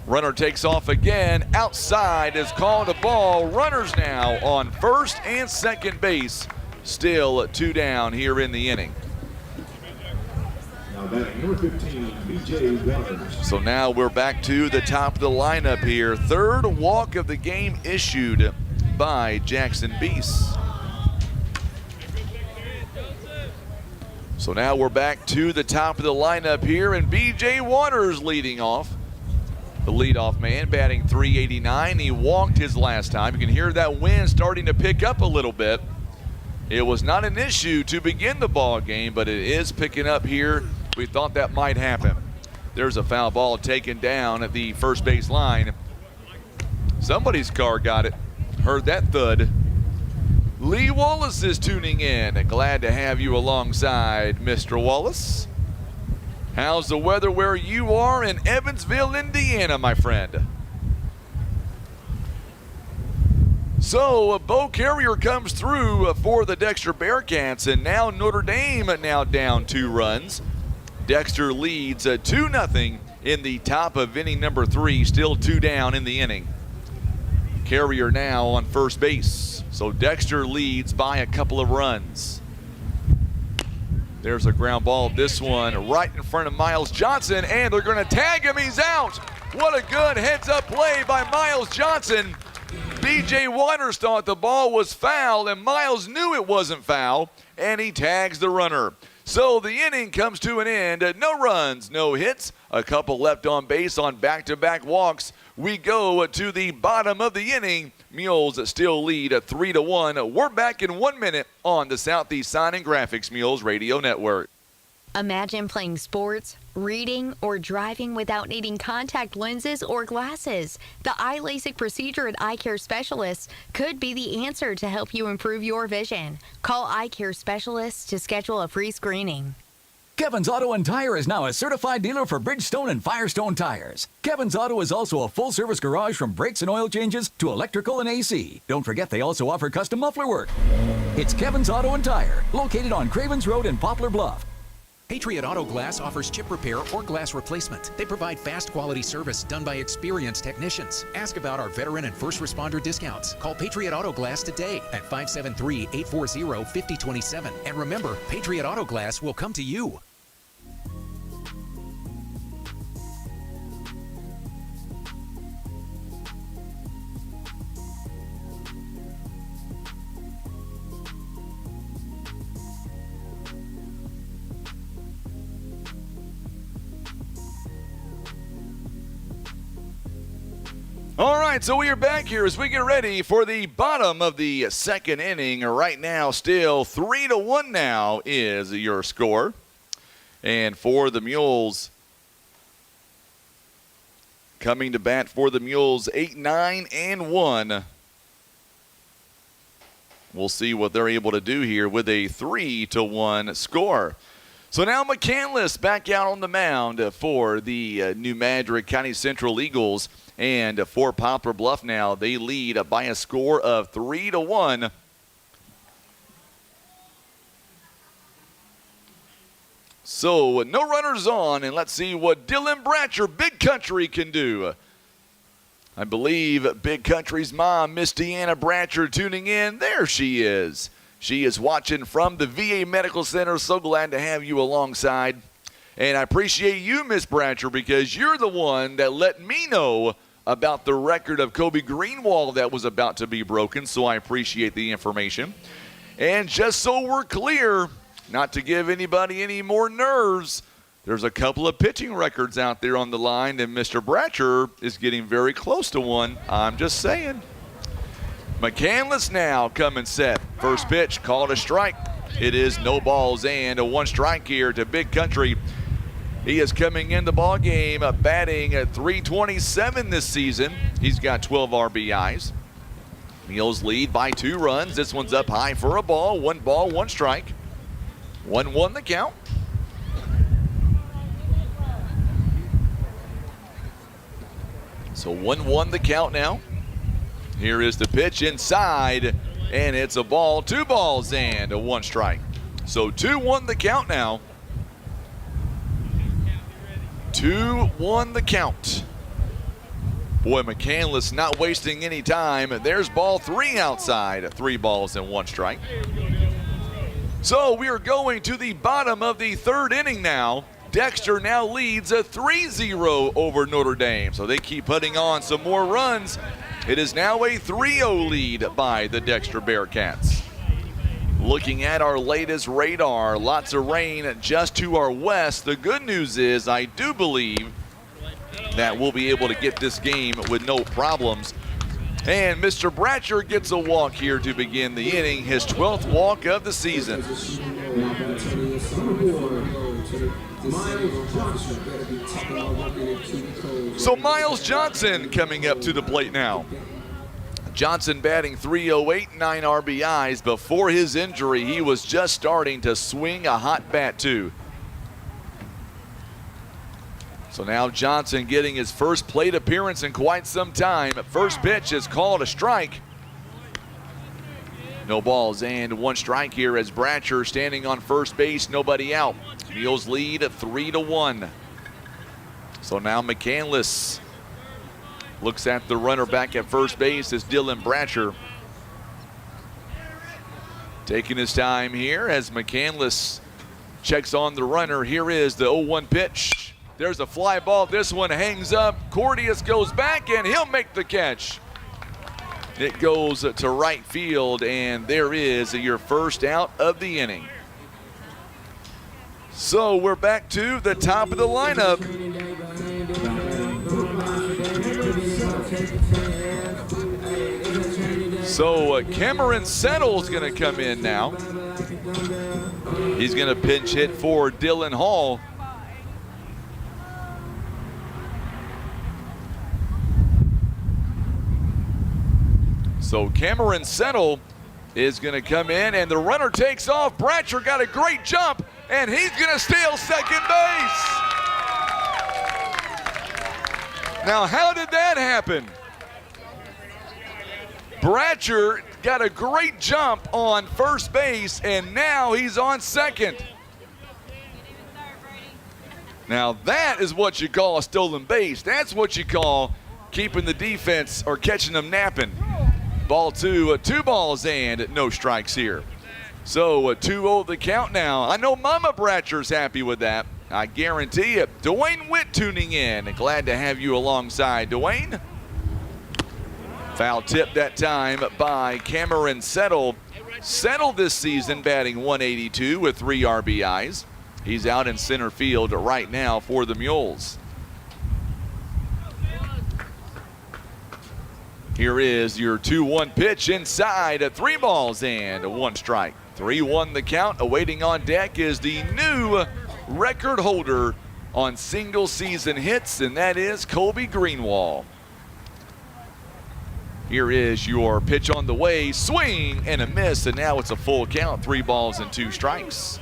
Runner takes off again. Outside is called a ball. Runners now on first and second base. Still 2 down here in the inning. Now batting number 15, B.J. Waters. So now we're back to the top of the lineup here. 3rd walk of the game issued by Jackson Beast. So now we're back to the top of the lineup here, and B.J. Waters leading off. The leadoff man, batting .389. He walked his last time. You can hear that wind starting to pick up a little bit. It was not an issue to begin the ball game, but it is picking up here. We thought that might happen. There's a foul ball taken down at the first base line. Somebody's car got it. Heard that thud. Lee Wallace is tuning in. Glad to have you alongside, Mr. Wallace. How's the weather where you are in Evansville, Indiana, my friend? So Bo Carrier comes through for the Dexter Bearcats, and now Notre Dame now down 2 runs. Dexter leads 2-0 in the top of inning number 3, still 2 down in the inning. Carrier now on first base. So Dexter leads by a couple of runs. There's a ground ball. This one right in front of Miles Johnson, and they're going to tag him. He's out. What a good heads-up play by Miles Johnson. B.J. Waters thought the ball was foul, and Miles knew it wasn't foul, and he tags the runner. So the inning comes to an end. No runs, no hits, a couple left on base on back-to-back walks. We go to the bottom of the inning. Mules still lead 3-1. We're back in 1 minute on the Southeast Sign and Graphics Mules Radio Network. Imagine playing sports, reading, or driving without needing contact lenses or glasses. The eye LASIK procedure at Eye Care Specialists could be the answer to help you improve your vision. Call Eye Care Specialists to schedule a free screening. Kevin's Auto and Tire is now a certified dealer for Bridgestone and Firestone tires. Kevin's Auto is also a full-service garage from brakes and oil changes to electrical and AC. Don't forget they also offer custom muffler work. It's Kevin's Auto and Tire, located on Cravens Road in Poplar Bluff. Patriot Auto Glass offers chip repair or glass replacement. They provide fast quality service done by experienced technicians. Ask about our veteran and first responder discounts. Call Patriot Auto Glass today at 573-840-5027. And remember, Patriot Auto Glass will come to you. All right, so we are back here as we get ready for the bottom of the second inning. Right now, still 3-1 now is your score. And for the Mules, coming to bat for the Mules, 8-9-1. We'll see what they're able to do here with a 3-1 score. So now McCandless back out on the mound for the New Madrid County Central Eagles. And for Poplar Bluff now, they lead by a score of 3-1. So no runners on, and let's see what Dylan Bratcher, Big Country, can do. I believe Big Country's mom, Miss Deanna Bratcher, tuning in. There she is. She is watching from the VA Medical Center. So glad to have you alongside. And I appreciate you, Miss Bratcher, because you're the one that let me know about the record of Kobe Greenwald that was about to be broken, so I appreciate the information. And just so we're clear, not to give anybody any more nerves, there's a couple of pitching records out there on the line, and Mr. Bratcher is getting very close to one. I'm just saying. McCandless now coming set. First pitch called a strike. It is no balls and a 1 strike here to Big Country. He is coming in the ball game batting at .327 this season. He's got 12 RBIs. Mules lead by 2 runs. This one's up high for a ball. 1 strike. 1-1 the count. So 1-1 the count now. Here is the pitch inside, and it's a ball. 2 balls and a 1 strike. So 2-1 the count now. 2-1 the count. Boy, McCandless not wasting any time. There's ball 3 outside. 3 balls and 1 strike. So we are going to the bottom of the 3rd inning now. Dexter now leads a 3-0 over Notre Dame. So they keep putting on some more runs. It is now a 3-0 lead by the Dexter Bearcats. Looking at our latest radar, lots of rain just to our west. The good news is I do believe that we'll be able to get this game with no problems. And Mr. Bratcher gets a walk here to begin the inning, his 12th walk of the season. So Miles Johnson coming up to the plate now. Johnson batting .308, 9 RBIs. Before his injury, he was just starting to swing a hot bat too. So now Johnson getting his first plate appearance in quite some time. First pitch is called a strike. No balls and 1 strike here as Bratcher standing on first base, nobody out. Mules lead 3-1. So now McCandless looks at the runner back at first base as Dylan Bratcher. Taking his time here as McCandless checks on the runner. Here is the 0-1 pitch. There's a fly ball. This one hangs up. Cordius goes back and he'll make the catch. It goes to right field, and there is your first out of the inning. So we're back to the top of the lineup. So Cameron Settle's going to come in now. He's going to pinch hit for Dylan Hall. So Cameron Settle is going to come in, and the runner takes off. Bratcher got a great jump, and he's going to steal second base. Now, how did that happen? Bratcher got a great jump on first base, and now he's on second. Now, that is what you call a stolen base. That's what you call keeping the defense or catching them napping. Ball 2, 2 balls and no strikes here. So 2-0 the count now. I know Mama Bratcher's happy with that. I guarantee it. Dwayne Witt tuning in. Glad to have you alongside, Dwayne. Foul tip that time by Cameron Settle. Settle this season batting .182 with 3 RBIs. He's out in center field right now for the Mules. Here is your 2-1 pitch inside, 3 balls and 1 strike. 3-1 the count. Awaiting on deck is the new record holder on single season hits, and that is Colby Greenwall. Here is your pitch on the way, swing and a miss, and now it's a full count. 3 balls and 2 strikes.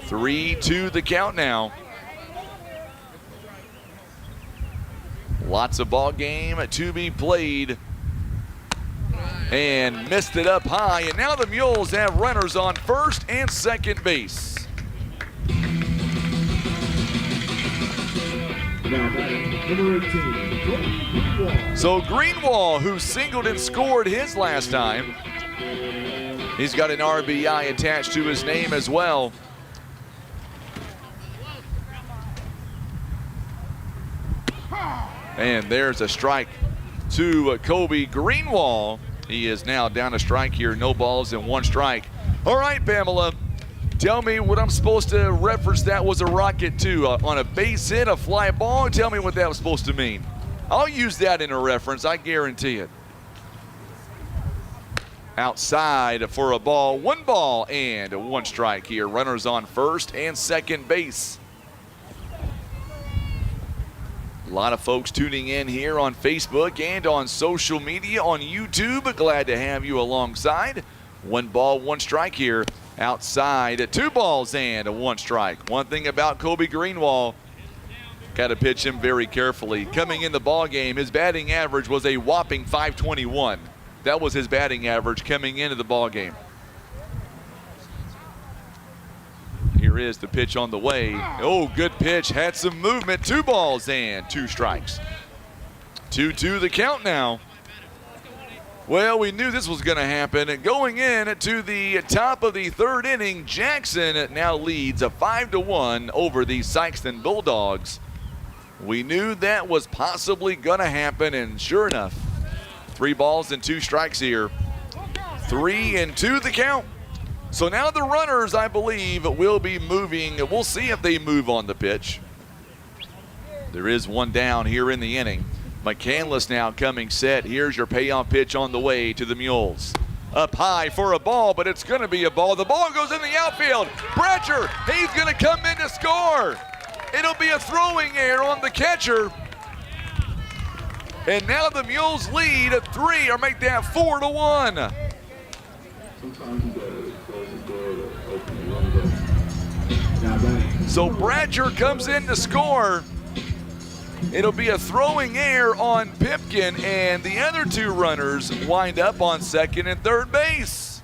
3-2 the count now. Lots of ball game to be played. And missed it up high, and now the Mules have runners on first and second base. So Greenwall, who singled and scored his last time, he's got an RBI attached to his name as well. And there's a strike to Colby Greenwall. He is now down a strike here, no balls and 1 strike. All right, Pamela, tell me what I'm supposed to reference that was a rocket to. On a base hit, a fly ball, tell me what that was supposed to mean. I'll use that in a reference, I guarantee it. Outside for a ball, 1 ball and 1 strike here. Runners on first and second base. A lot of folks tuning in here on Facebook and on social media, on YouTube. Glad to have you alongside. 1 ball, 1 strike here. Outside, 2 balls and 1 strike. One thing about Kobe Greenwald, got to pitch him very carefully. Coming in the ball game, his batting average was a whopping .521. That was his batting average coming into the ball game. Here is the pitch on the way. Oh, good pitch, had some movement. 2 balls and 2 strikes. 2-2 the count now. Well, we knew this was going to happen. Going in to the top of the 3rd inning, Jackson now leads a 5-1 over the Sykeston Bulldogs. We knew that was possibly going to happen, and sure enough, 3 balls and 2 strikes here. 3-2 the count. So now the runners, I believe, will be moving. We'll see if they move on the pitch. There is 1 down here in the inning. McCandless now coming set. Here's your payoff pitch on the way to the Mules. Up high for a ball, but it's going to be a ball. The ball goes in the outfield. Bratcher, he's going to come in to score. It'll be a throwing error on the catcher. And now the Mules lead at 3, or make that 4-1. So Bratcher comes in to score. It'll be a throwing error on Pipkin, and the other 2 runners wind up on second and third base.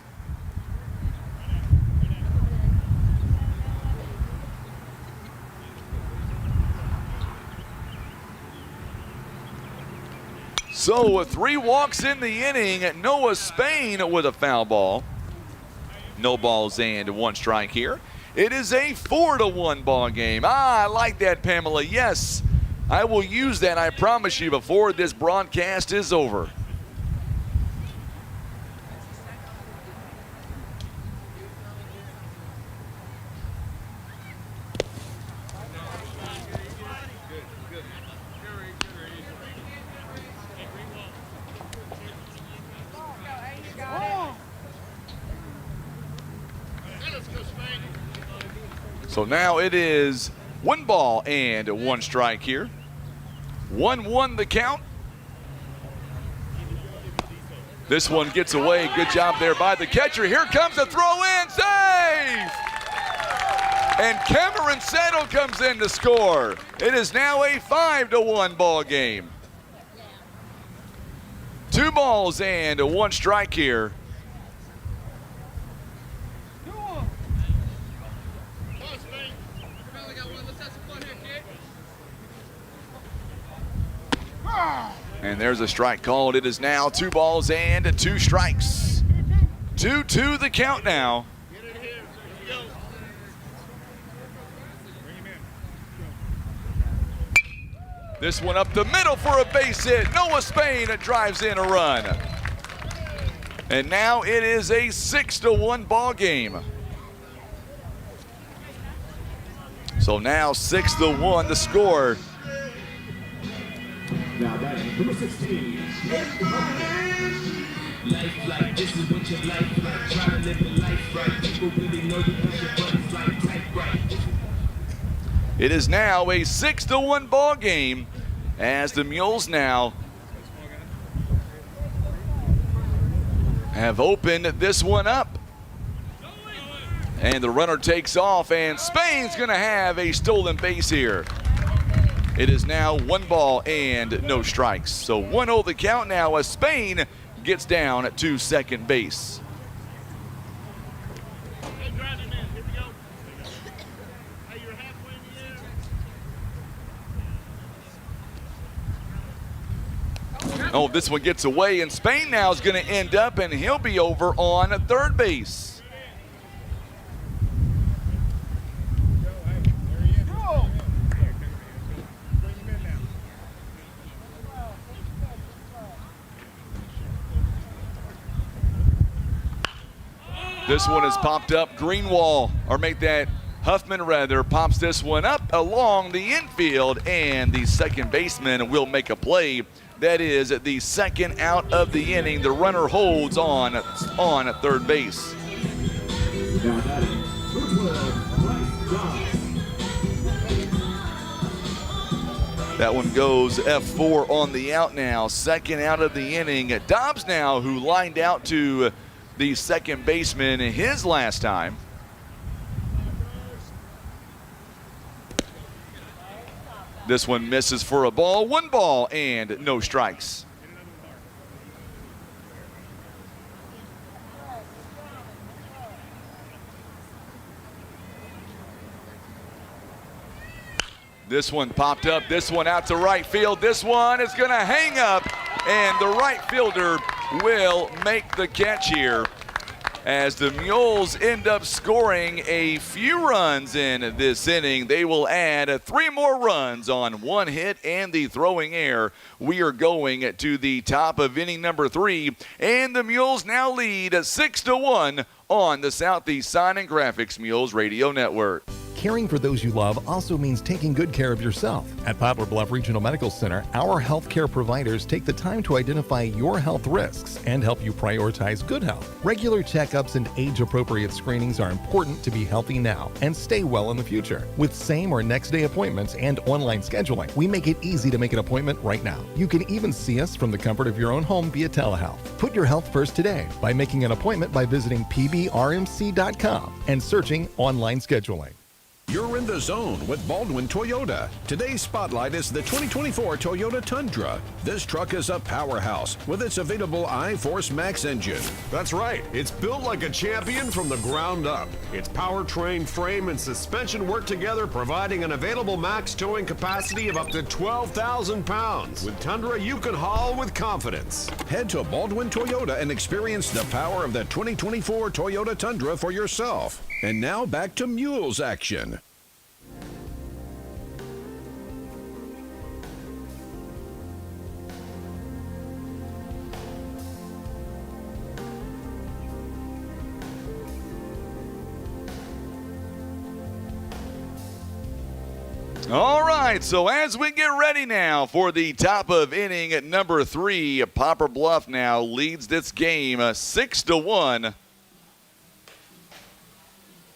So 3 walks in the inning. Noah Spain with a foul ball. No balls and 1 strike here. It is a 4-1 ball game. I like that, Pamela. Yes, I will use that, I promise you, before this broadcast is over. So now it is 1 ball and 1 strike here. 1-1 the count. This one gets away. Good job there by the catcher. Here comes the throw in. Save! And Cameron Settle comes in to score. It is now a 5-1 ball game. 2 balls and 1 strike here. And there's a strike called. It is now 2 balls and 2 strikes. 2-2 the count now. This one up the middle for a base hit. Noah Spain drives in a run. And now it is a 6-1 ball game. So now 6-1 the score. Now batting, number 16. Life like this is what your life like. Try to live your life right. People really know you push your buttons like type right. It is now a 6-1 ball game as the Mules now have opened this one up. And the runner takes off, and Spain's going to have a stolen base here. It is now 1 ball and no strikes. So 1-0 the count now as Spain gets down to second base. Oh, this one gets away, and Spain now is going to end up, and he'll be over on third base. This one is popped up. Huffman rather pops this one up along the infield, and the second baseman will make a play. That is the second out of the inning. The runner holds on third base. That one goes F4 on the out now. Second out of the inning. Dobbs now, who lined out to the second baseman his last time. This one misses for a ball. 1 ball and no strikes. This one popped up. This one out to right field. This one is going to hang up, and the right fielder will make the catch here, as the Mules end up scoring a few runs in this inning. They will add 3 more runs on 1 hit and the throwing error. We are going to the top of inning number 3, and the Mules now lead 6-1 on the Southeast Sign and Graphics Mules Radio Network. Caring for those you love also means taking good care of yourself. At Poplar Bluff Regional Medical Center, our healthcare providers take the time to identify your health risks and help you prioritize good health. Regular checkups and age-appropriate screenings are important to be healthy now and stay well in the future. With same or next day appointments and online scheduling, we make it easy to make an appointment right now. You can even see us from the comfort of your own home via telehealth. Put your health first today by making an appointment by visiting pbrmc.com and searching online scheduling. You're in the zone with Baldwin Toyota. Today's spotlight is the 2024 Toyota Tundra. This truck is a powerhouse with its available I-Force Max engine. That's right. It's built like a champion from the ground up. Its powertrain, frame, and suspension work together, providing an available max towing capacity of up to 12,000 pounds. With Tundra, you can haul with confidence. Head to Baldwin Toyota and experience the power of the 2024 Toyota Tundra for yourself. And now back to Mules action. All right, so as we get ready now for the top of inning at number 3, Poplar Bluff now leads this game 6-1.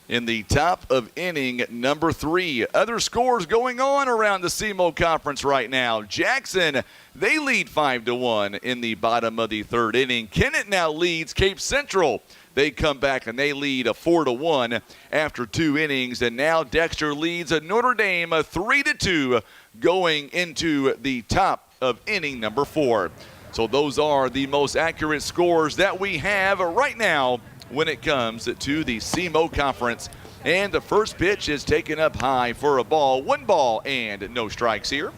In the top of inning number 3. Other scores going on around the SEMO Conference right now. Jackson, they lead 5-1 in the bottom of the 3rd inning. Kennett now leads Cape Central. They come back and they lead 4-1 after 2 innings. And now Dexter leads Notre Dame 3-2 going into the top of inning number 4. So those are the most accurate scores that we have right now when it comes to the SEMO Conference. And the first pitch is taken up high for a ball. 1 ball and no strikes here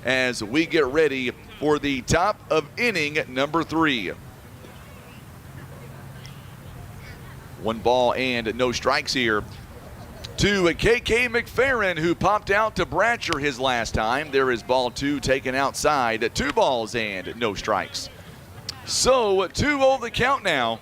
as we get ready for the top of inning number 3. 1 ball and no strikes here to KK McFerrin, who popped out to Bratcher his last time. There is ball 2 taken outside. 2 balls and no strikes. So 2-0 the count now.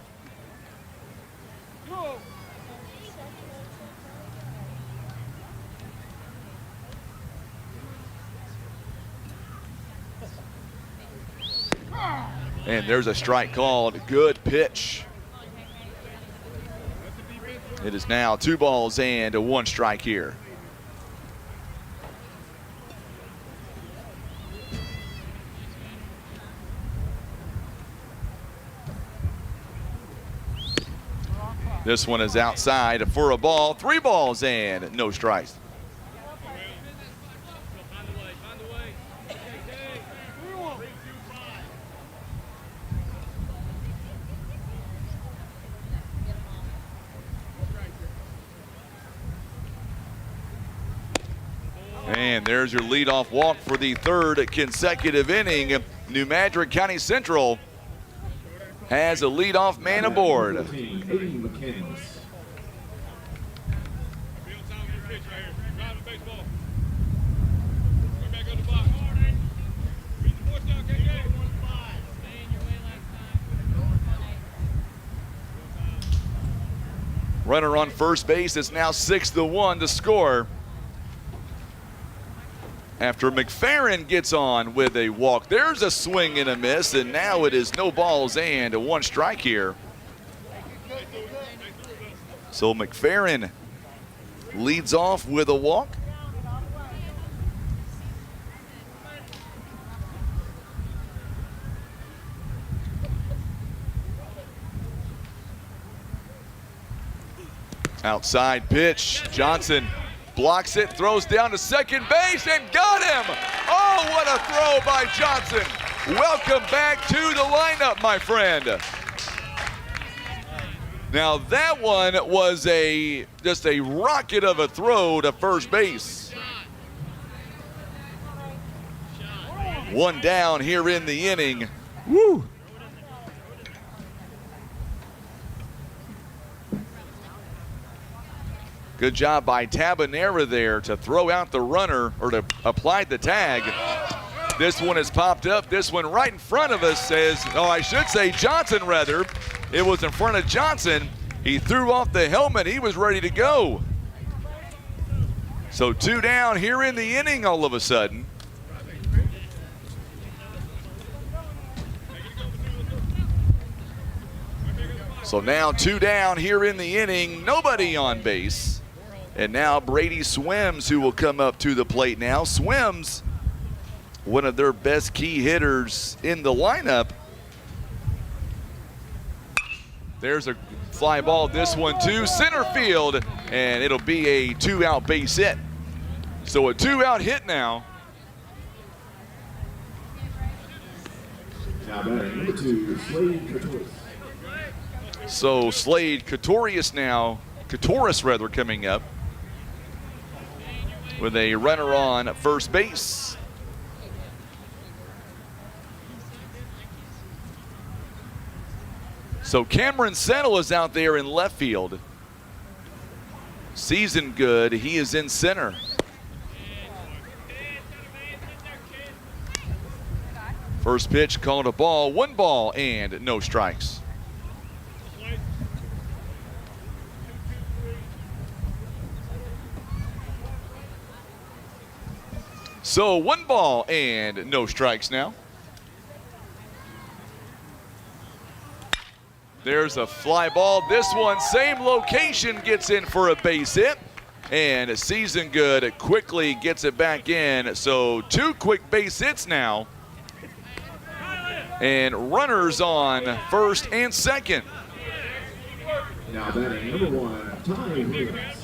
And there's a strike called. Good pitch. It is now 2 balls and 1 strike here. This one is outside for a ball. 3 balls and no strikes. And there's your leadoff walk for the 3rd consecutive inning. New Madrid County Central has a leadoff man aboard. Runner on first base. It's now 6-1 to score. After McFerrin gets on with a walk. There's a swing and a miss, and now it is no balls and a 1 strike here. So McFerrin leads off with a walk. Outside pitch. Johnson blocks it, throws down to second base, and got him. Oh, what a throw by Johnson. Welcome back to the lineup, my friend. Now that one was just a rocket of a throw to first base. 1 down here in the inning. Woo! Good job by Tabanera there to throw out the runner, or to apply the tag. This one has popped up. This one right in front of us says, oh, I should say Johnson rather. It was in front of Johnson. He threw off the helmet. He was ready to go. So 2 down here in the inning all of a sudden. So now 2 down here in the inning. Nobody on base. And now Brady Swims, who will come up to the plate now. Swims, one of their best key hitters in the lineup. There's a fly ball, this one to center field, and it'll be a 2-out base hit. So a 2-out hit now. Now batting number 2, Slade Cotorius. So Slade Cotorius now, Cotorius rather, coming up with a runner on first base. So Cameron Settle is out there in left field. Season good, he is in center. First pitch called a ball, 1 ball and no strikes. So 1 ball and no strikes now. There's a fly ball. This one, same location, gets in for a base hit. And Season Good quickly gets it back in. So 2 quick base hits now. And runners on first and second. Now batting number 1, Ty Williams.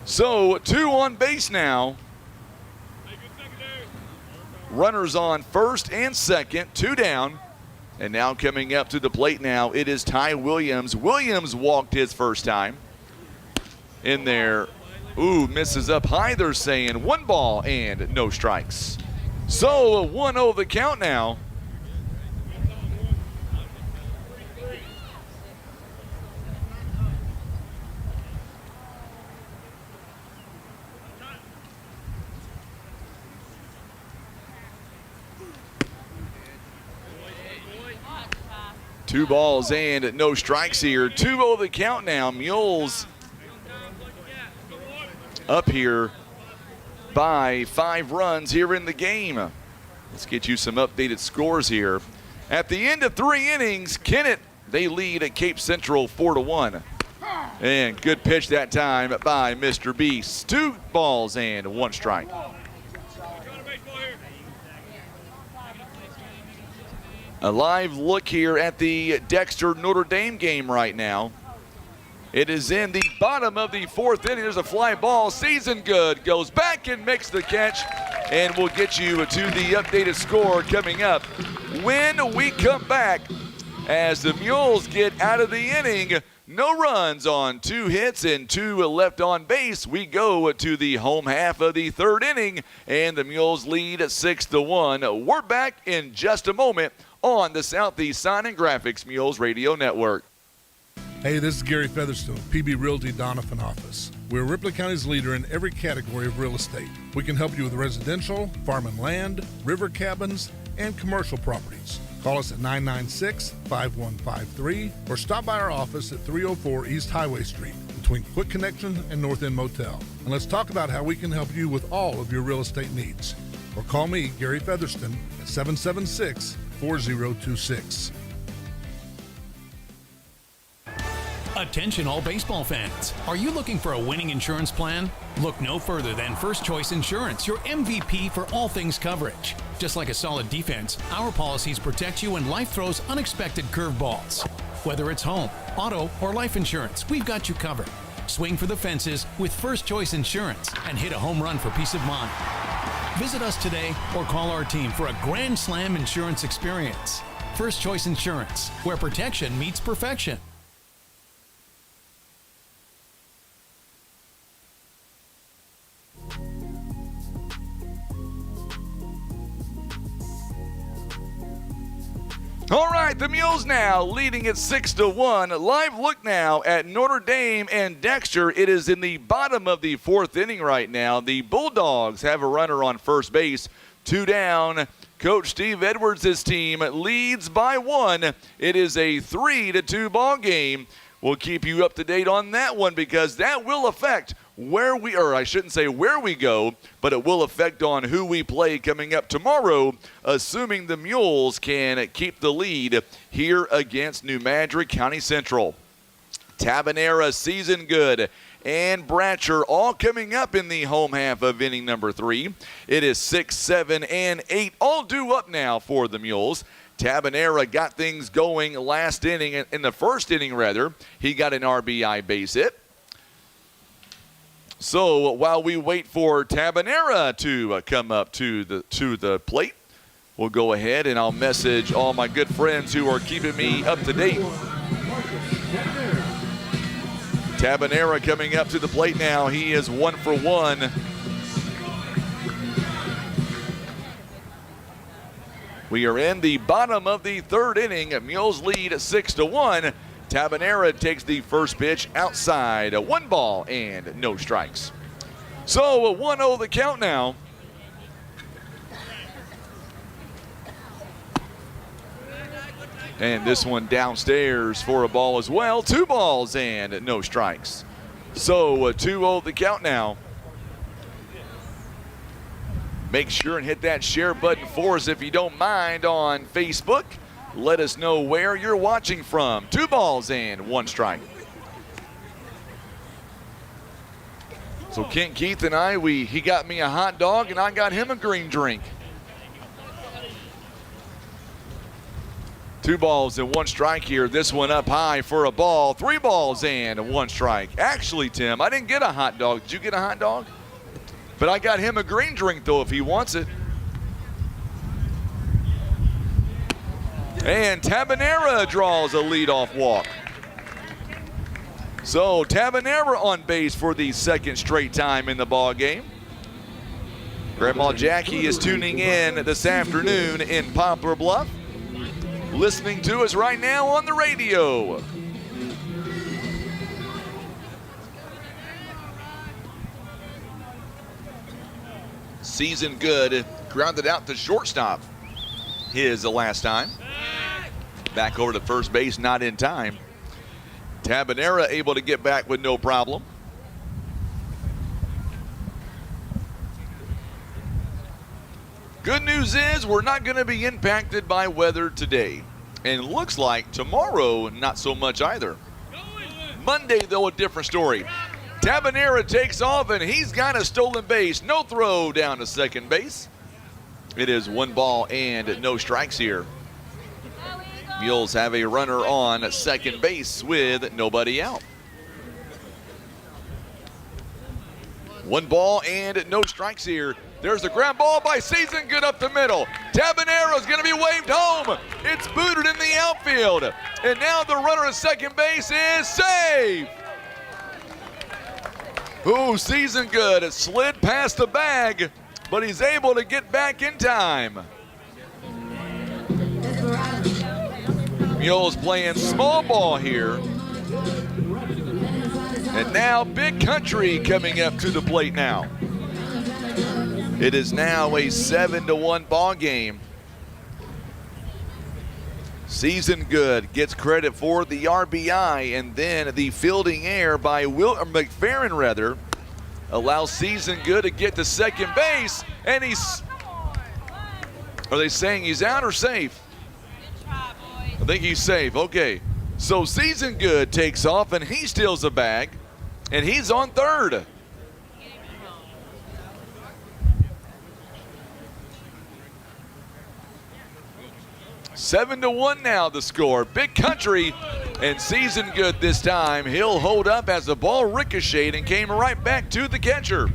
So 2 on base now. Runners on first and second, 2 down. And now coming up to the plate now, it is Ty Williams. Williams walked his first time. In there, ooh, misses up high, they're saying. 1 ball and no strikes. So a 1-0 the count now. Two balls and no strikes here. 2-0 the count now. Mules up here by 5 runs here in the game. Let's get you some updated scores here. At the end of 3 innings, Kennett, they lead at Cape Central 4-1. And good pitch that time by Mr. Beast. 2 balls and 1 strike. A live look here at the Dexter Notre Dame game right now. It is in the bottom of the 4th inning. There's a fly ball. Season Good goes back and makes the catch. And we'll get you to the updated score coming up when we come back, as the Mules get out of the inning. No runs on 2 hits and 2 left on base. We go to the home half of the 3rd inning, and the Mules lead 6-1. We're back in just a moment on the Southeast Sign and Graphics Mules Radio Network. Hey, this is Gary Featherstone, PB Realty Donovan office. We're Ripley County's leader in every category of real estate. We can help you with residential, farm and land, river cabins, and commercial properties. Call us at 996-5153 or stop by our office at 304 East Highway Street between Quick Connection and North End Motel. And let's talk about how we can help you with all of your real estate needs. Or call me, Gary Featherston, at 776-4026. Attention all baseball fans. Are you looking for a winning insurance plan? Look no further than First Choice Insurance, your MVP for all things coverage. Just like a solid defense, our policies protect you when life throws unexpected curveballs. Whether it's home, auto, or life insurance, we've got you covered. Swing for the fences with First Choice Insurance and hit a home run for peace of mind. Visit us today or call our team for a Grand Slam insurance experience. First Choice Insurance, where protection meets perfection. All right, the Mules now leading at 6-1. Live look now at Notre Dame and Dexter. It is in the bottom of the fourth inning right now. The Bulldogs have a runner on first base. 2 down. Coach Steve Edwards' team leads by 1. It is a 3-2 ball game. We'll keep you up to date on that one because that will affect where we go, but it will affect on who we play coming up tomorrow, assuming the Mules can keep the lead here against New Madrid County Central. Tabanera, Season Good, and Bratcher all coming up in the home half of inning number 3. It is 6, 7, and 8 all due up now for the Mules. Tabanera got things going last inning, in the first inning rather. He got an RBI base hit. So while we wait for Tabanera to come up to the plate, we'll go ahead and I'll message all my good friends who are keeping me up to date. Tabanera coming up to the plate now. He is 1 for 1. We are in the bottom of the third inning. Mules lead 6-1. Tabanera takes the first pitch outside. 1 ball and no strikes. So 1-0 the count now. And this one downstairs for a ball as well. 2 balls and no strikes. So 2-0 the count now. Make sure and hit that share button for us if you don't mind on Facebook. Let us know where you're watching from. 2 balls and 1 strike. So Kent Keith and I, he got me a hot dog and I got him a green drink. 2 balls and 1 strike here. This one up high for a ball. 3 balls and 1 strike. Actually, Tim, I didn't get a hot dog. Did you get a hot dog? But I got him a green drink, though, if he wants it. And Tabanera draws a leadoff walk. So Tabanera on base for the second straight time in the ball game. Grandma Jackie is tuning in this afternoon in Poplar Bluff, listening to us right now on the radio. Season Good grounded out to shortstop. His the last time. Back over to first base, not in time. Tabanera able to get back with no problem. Good news is we're not going to be impacted by weather today. And looks like tomorrow, not so much either. Monday, though, a different story. Tabanera takes off, and he's got a stolen base. No throw down to second base. It is 1 ball and no strikes here. Mules have a runner on second base with nobody out. 1 ball and no strikes here. There's a ground ball by Season Good up the middle. Tabanera's going to be waved home. It's booted in the outfield. And now the runner at second base is safe. Ooh, Season Good. It slid past the bag, but he's able to get back in time. Mules playing small ball here. And now Big Country coming up to the plate now. It is now a 7-1 ball game. Season Good gets credit for the RBI, and then the fielding error by McFerrin allows Season Good to get to second base, and he's, are they saying he's out or safe? I think he's safe. Okay, so Season Good takes off, and he steals a bag, and he's on third. Seven to 1 now the score. Big Country and Season Good this time. He'll hold up as the ball ricocheted and came right back to the catcher.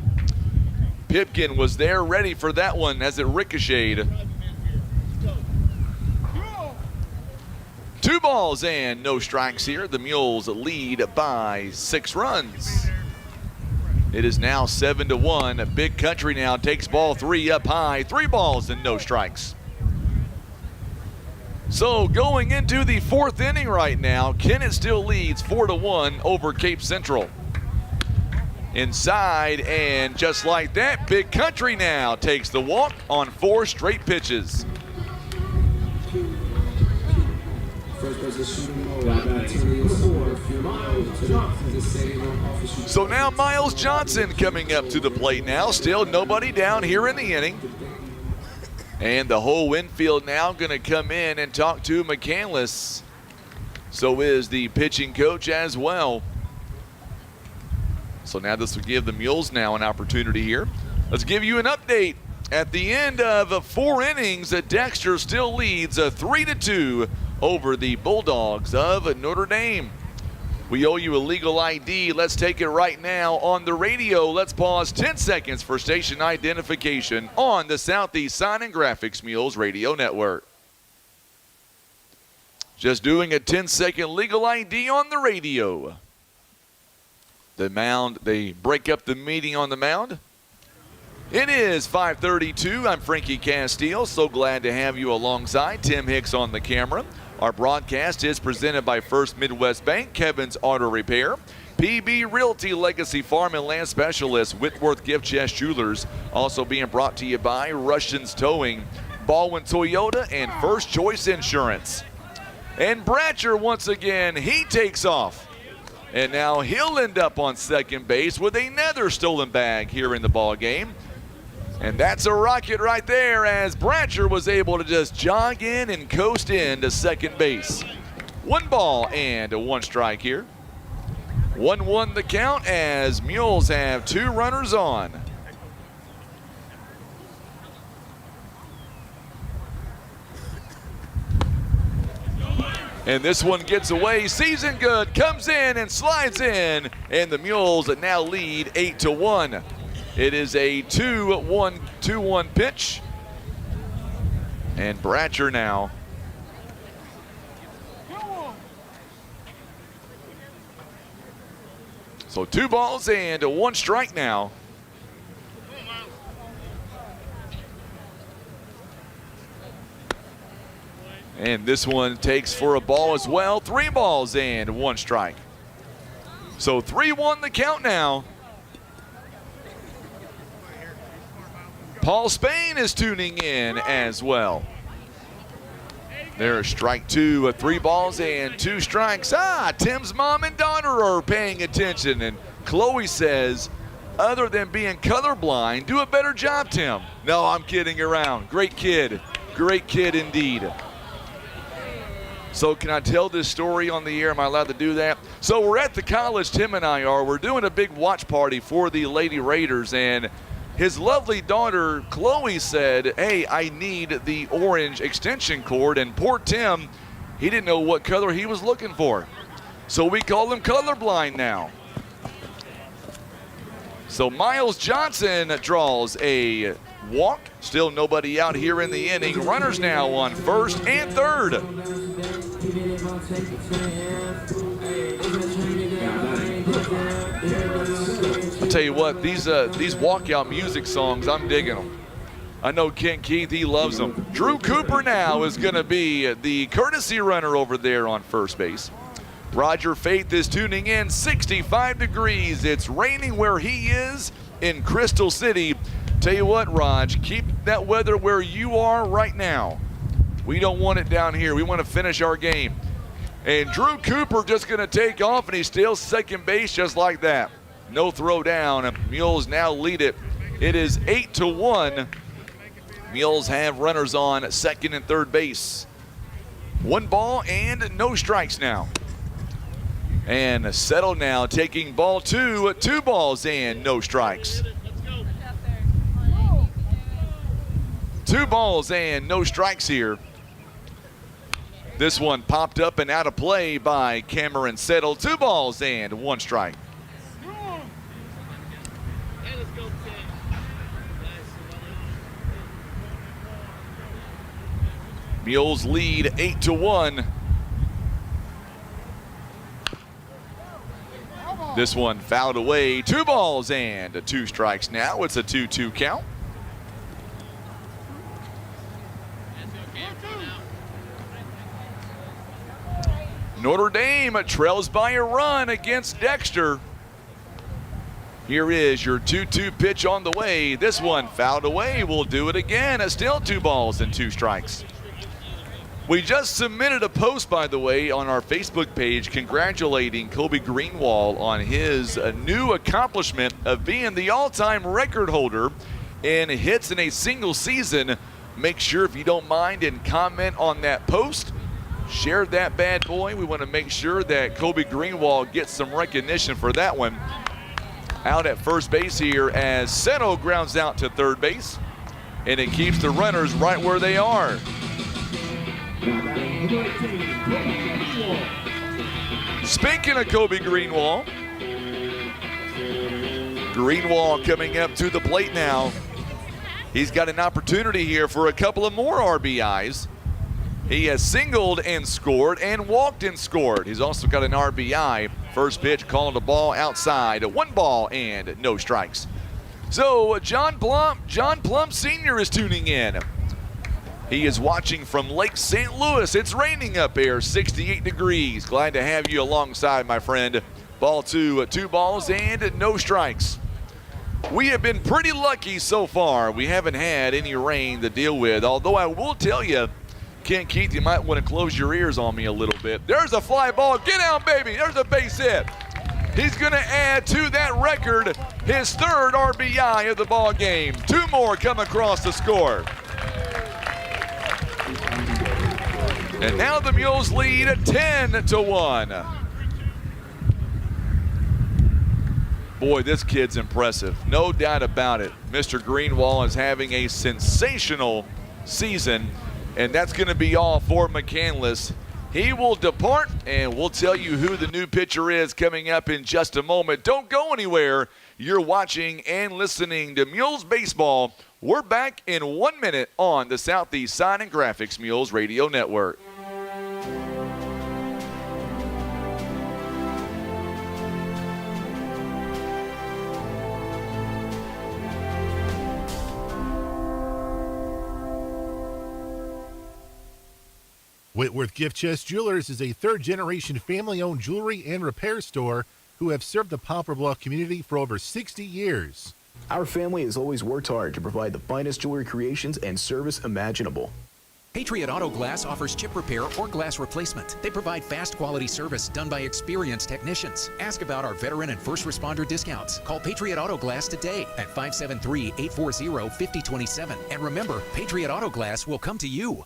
Pipkin was there ready for that one as it ricocheted. 2 balls and no strikes here. The Mules lead by 6 runs. It is now 7 to 1. Big Country now takes ball 3 up high. 3 balls and no strikes. So going into the 4th inning right now, Kennett still leads 4 to 1 over Cape Central. Inside, and just like that, Big Country now takes the walk on 4 straight pitches. So now Miles Johnson coming up to the plate now. Still nobody down here in the inning. And the whole infield now going to come in and talk to McCandless. So is the pitching coach as well. So now this will give the Mules now an opportunity here. Let's give you an update. At the end of 4 innings, Dexter still leads 3-2 over the Bulldogs of Notre Dame. We owe you a legal ID. Let's take it right now on the radio. Let's pause 10 seconds for station identification on the Southeast Sign and Graphics Mules Radio Network. Just doing a 10-second legal ID on the radio. The mound, they break up the meeting on the mound. It is 5:32. I'm Frankie Castile. So glad to have you alongside. Tim Hicks on the camera. Our broadcast is presented by First Midwest Bank, Kevin's Auto Repair, PB Realty, Legacy Farm and Land Specialist, Whitworth Gift Chest Jewelers. Also being brought to you by Russians Towing, Baldwin Toyota, and First Choice Insurance. And Bratcher, once again, he takes off. And now he'll end up on second base with another stolen bag here in the ball game. And that's a rocket right there as Bratcher was able to just jog in and coast in to second base. 1 ball and 1 strike here. 1-1 the count as Mules have 2 runners on. And this one gets away. Season Good comes in and slides in, and the Mules now lead 8-1. It is a 2-1 pitch. And Bratcher now. So 2 balls and 1 strike now. And this one takes for a ball as well. 3 balls and 1 strike. So 3-1 the count now. Paul Spain is tuning in as well. There's strike 2, 3 balls and 2 strikes. Tim's mom and daughter are paying attention. And Chloe says, other than being colorblind, do a better job, Tim. No, I'm kidding around. Great kid. Great kid indeed. So can I tell this story on the air? Am I allowed to do that? So we're at the college, Tim and I are. We're doing a big watch party for the Lady Raiders, and his lovely daughter, Chloe, said, hey, I need the orange extension cord, and poor Tim, he didn't know what color he was looking for. So we call him colorblind now. So Miles Johnson draws a walk. Still nobody out here in the inning. Runners now on first and third. I'll tell you what, these walkout music songs, I'm digging them. I know Kent Keith, he loves them. Drew Cooper now is going to be the courtesy runner over there on first base. Roger Faith is tuning in, 65 degrees. It's raining where he is in Crystal City. Tell you what, Raj, keep that weather where you are right now. We don't want it down here. We want to finish our game. And Drew Cooper just going to take off, and he steals second base just like that. No throw down. Mules now lead it. It is 8-1. Mules have runners on second and third base. 1 ball and no strikes now. And settle now, taking ball 2, 2 balls and no strikes. 2 balls and no strikes here. This one popped up and out of play by Cameron Settle. 2 balls and 1 strike. Mules lead 8-1. This one fouled away. 2 balls and 2 strikes now. It's a 2-2 count. Notre Dame trails by a run against Dexter. Here is your 2-2 pitch on the way. This one fouled away. We'll do it again. It's still 2 balls and 2 strikes. We just submitted a post, by the way, on our Facebook page congratulating Kobe Greenwald on his new accomplishment of being the all-time record holder in hits in a single season. Make sure, if you don't mind, and comment on that post. Share that bad boy. We want to make sure that Kobe Greenwald gets some recognition for that one. Out at first base here as Seno grounds out to third base. And it keeps the runners right where they are. Speaking of Kobe Greenwald, Greenwald coming up to the plate now. He's got an opportunity here for a couple of more RBIs. He has singled and scored and walked and scored. He's also got an RBI. First pitch called a ball outside. 1 ball and no strikes. So John Plum Sr. is tuning in. He is watching from Lake St. Louis. It's raining up there, 68 degrees. Glad to have you alongside, my friend. Ball 2, 2 balls and no strikes. We have been pretty lucky so far. We haven't had any rain to deal with, although I will tell you, Ken Keith, you might want to close your ears on me a little bit. There's a fly ball. Get out, baby. There's a base hit. He's going to add to that record his 3rd RBI of the ball game. 2 more come across the score. And now the Mules lead at 10-1. Boy, this kid's impressive. No doubt about it. Mr. Greenwald is having a sensational season. And that's going to be all for McCandless. He will depart, and we'll tell you who the new pitcher is coming up in just a moment. Don't go anywhere. You're watching and listening to Mules Baseball. We're back in 1 minute on the Southeast Sign and Graphics Mules Radio Network. Whitworth Gift Chest Jewelers is a 3rd-generation family-owned jewelry and repair store who have served the Poplar Bluff community for over 60 years. Our family has always worked hard to provide the finest jewelry creations and service imaginable. Patriot Auto Glass offers chip repair or glass replacement. They provide fast quality service done by experienced technicians. Ask about our veteran and first responder discounts. Call Patriot Auto Glass today at 573-840-5027. And remember, Patriot Auto Glass will come to you.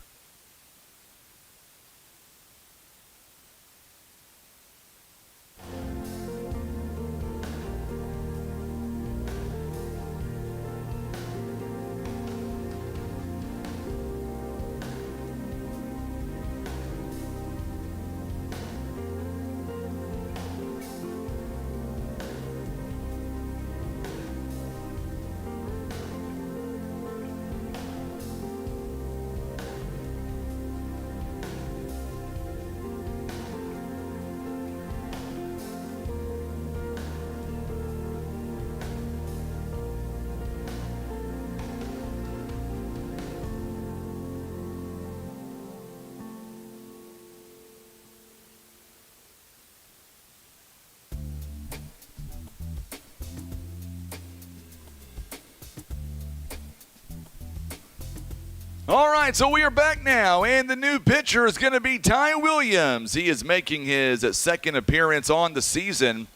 All right, so we are back now, and the new pitcher is going to be Ty Williams. He is making his second appearance on the season,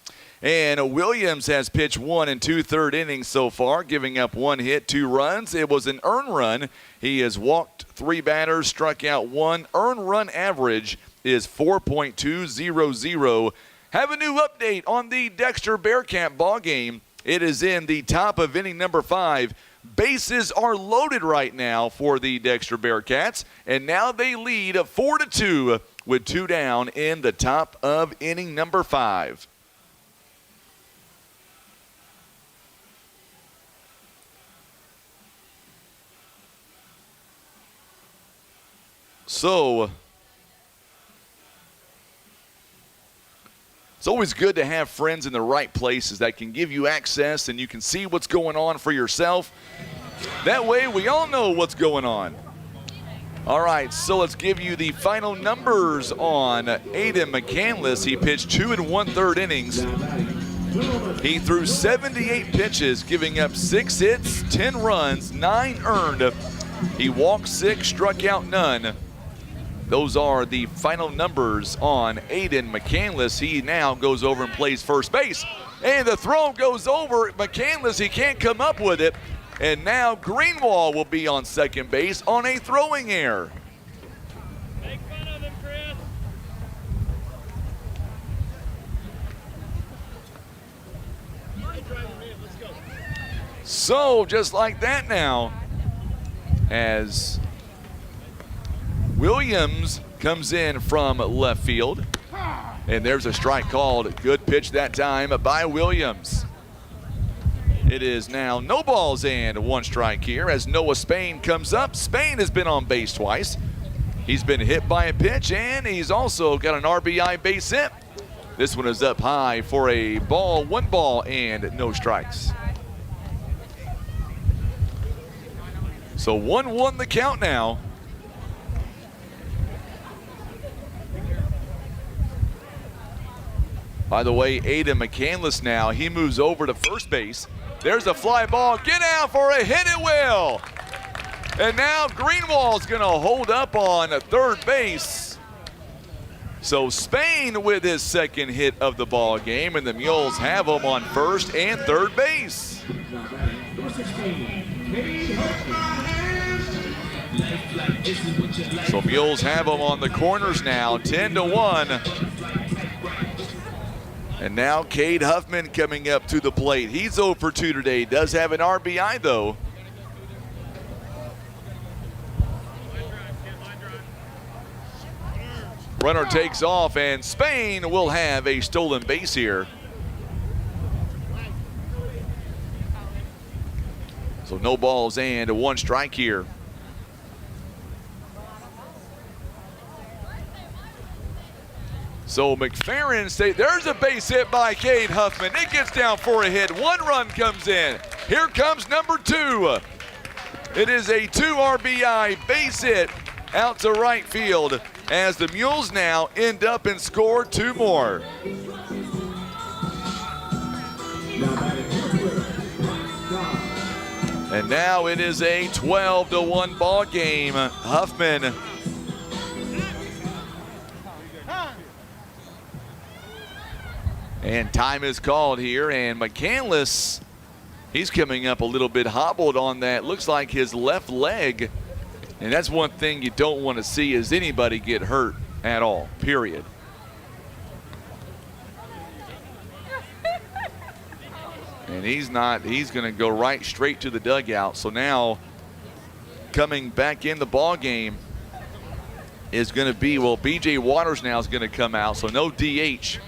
and Williams has pitched 1 2/3 innings so far, giving up 1 hit, 2 runs. It was an earned run. He has walked 3 batters, struck out 1. Earned run average is 4.200. Have a new update on the Dexter Bearcat ball game. It is in the top of inning number 5. Bases are loaded right now for the Dexter Bearcats, and now they lead 4-2 with 2 down in the top of inning number 5. So, it's always good to have friends in the right places that can give you access and you can see what's going on for yourself. That way we all know what's going on. All right, so let's give you the final numbers on Aiden McCandless. He pitched 2 1/3 innings. He threw 78 pitches, giving up 6 hits, 10 runs, 9 earned. He walked 6, struck out none. Those are the final numbers on Aiden McCandless. He now goes over and plays first base. And the throw goes over. McCandless, he can't come up with it. And now Greenwald will be on second base on a throwing error. Make fun of him, Chris. Let's go. So just like that now, as Williams comes in from left field, and there's a strike called. Good pitch that time by Williams. It is now no balls and 1 strike here as Noah Spain comes up. Spain has been on base twice. He's been hit by a pitch, and he's also got an RBI base hit. This one is up high for a ball, 1 ball and no strikes. So 1-1 the count now. By the way, Aiden McCandless now, he moves over to first base. There's a fly ball. Get out for a hit, it will. And now Greenwald's going to hold up on third base. So Spain with his second hit of the ball game, and the Mules have him on first and third base. So Mules have him on the corners now, 10-1. And now Cade Huffman coming up to the plate. He's 0 for 2 today. Does have an RBI, though. Runner takes off, and Spain will have a stolen base here. So no balls and 1 strike here. So McFerrin there's a base hit by Cade Huffman. It gets down for a hit. 1 run comes in. Here comes number 2. It is a 2 RBI base hit out to right field as the Mules now end up and score 2 more. And now it is a 12-1 ball game. Huffman and time is called here, and McCandless, he's coming up a little bit hobbled on that. Looks like his left leg, and that's one thing you don't want to see is anybody get hurt at all, period. And he's not, he's going to go right straight to the dugout. So now coming back in the ball game is going to be, well, BJ Waters now is going to come out, so no DH.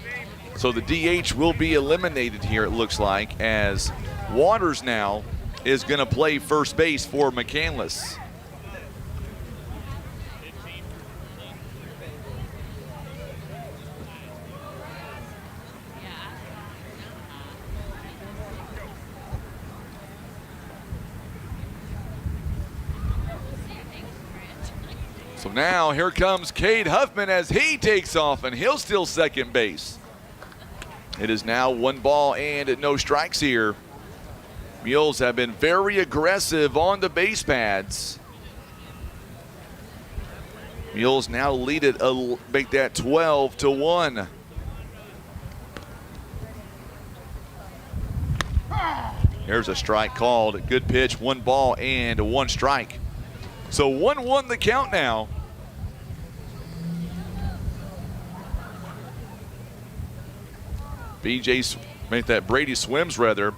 So the DH will be eliminated here, it looks like, as Waters now is going to play first base for McCandless. So now here comes Cade Huffman as he takes off, and he'll steal second base. It is now 1 ball and no strikes here. Mules have been very aggressive on the base pads. Mules now lead it, make that 12-1. Here's a strike called. Good pitch, 1 ball and 1 strike. So 1-1 the count now. Brady swims rather.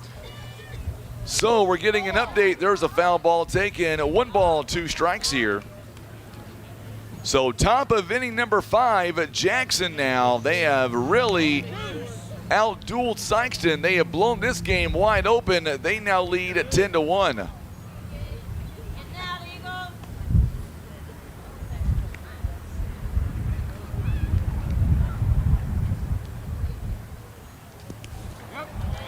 So we're getting an update. There's a foul ball taken. 1 ball, 2 strikes here. So top of inning number 5, Jackson now. They have really out-dueled Sykeston. They have blown this game wide open. They now lead at 10-1.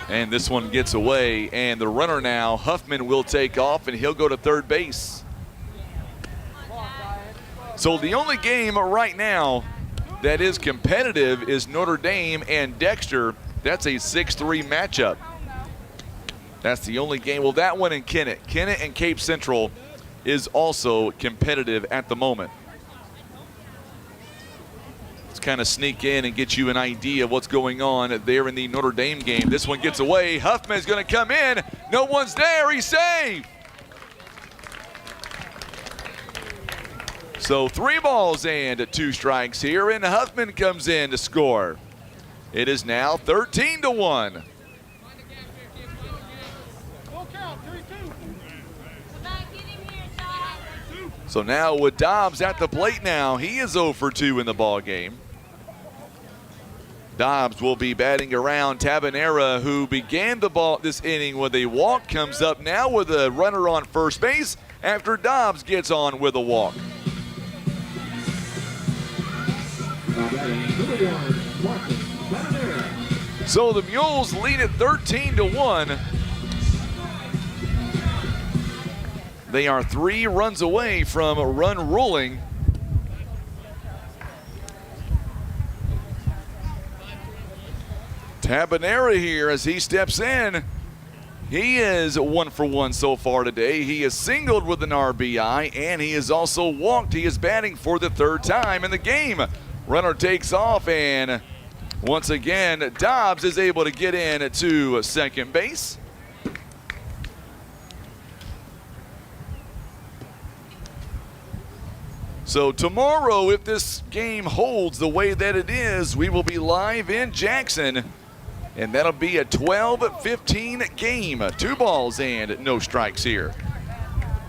And this one gets away, and the runner now, Huffman, will take off, and he'll go to third base. So the only game right now that is competitive is Notre Dame and Dexter. That's a 6-3 matchup. That's the only game. Well, that one and Kennett. Kennett and Cape Central is also competitive at the moment. Let's kind of sneak in and get you an idea of what's going on there in the Notre Dame game. This one gets away. Huffman's going to come in. No one's there. He's safe. So 3 balls and 2 strikes here, and Huffman comes in to score. It is now 13-1. So now with Dobbs at the plate now, he is 0 for 2 in the ball game. Dobbs will be batting around. Tabanera, who began this inning with a walk, comes up now with a runner on first base after Dobbs gets on with a walk. So the Mules lead at 13-1. They are 3 runs away from a run ruling. Tabanera here as he steps in. He is 1 for 1 so far today. He is singled with an RBI, and he is also walked. He is batting for the 3rd time in the game. Runner takes off, and once again, Dobbs is able to get in to second base. So tomorrow, if this game holds the way that it is, we will be live in Jackson, and that'll be a 12-15 game. 2 balls and no strikes here.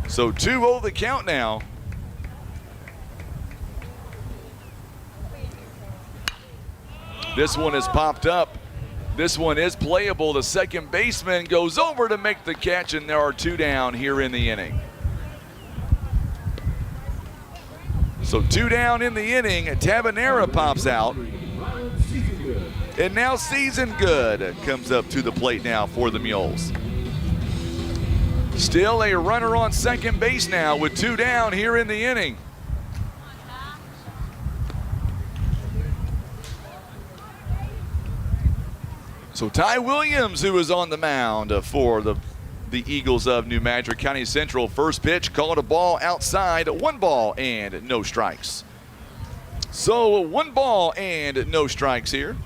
So 2-0 the count now. This one is popped up. This one is playable. The second baseman goes over to make the catch, and there are 2 down here in the inning. So 2 down in the inning. Tabanera pops out. And now Season Good comes up to the plate now for the Mules. Still a runner on second base now with 2 down here in the inning. So Ty Williams, who is on the mound for the Eagles of New Madrid County Central. First pitch called a ball outside. 1 ball and no strikes. So 1 ball and no strikes here.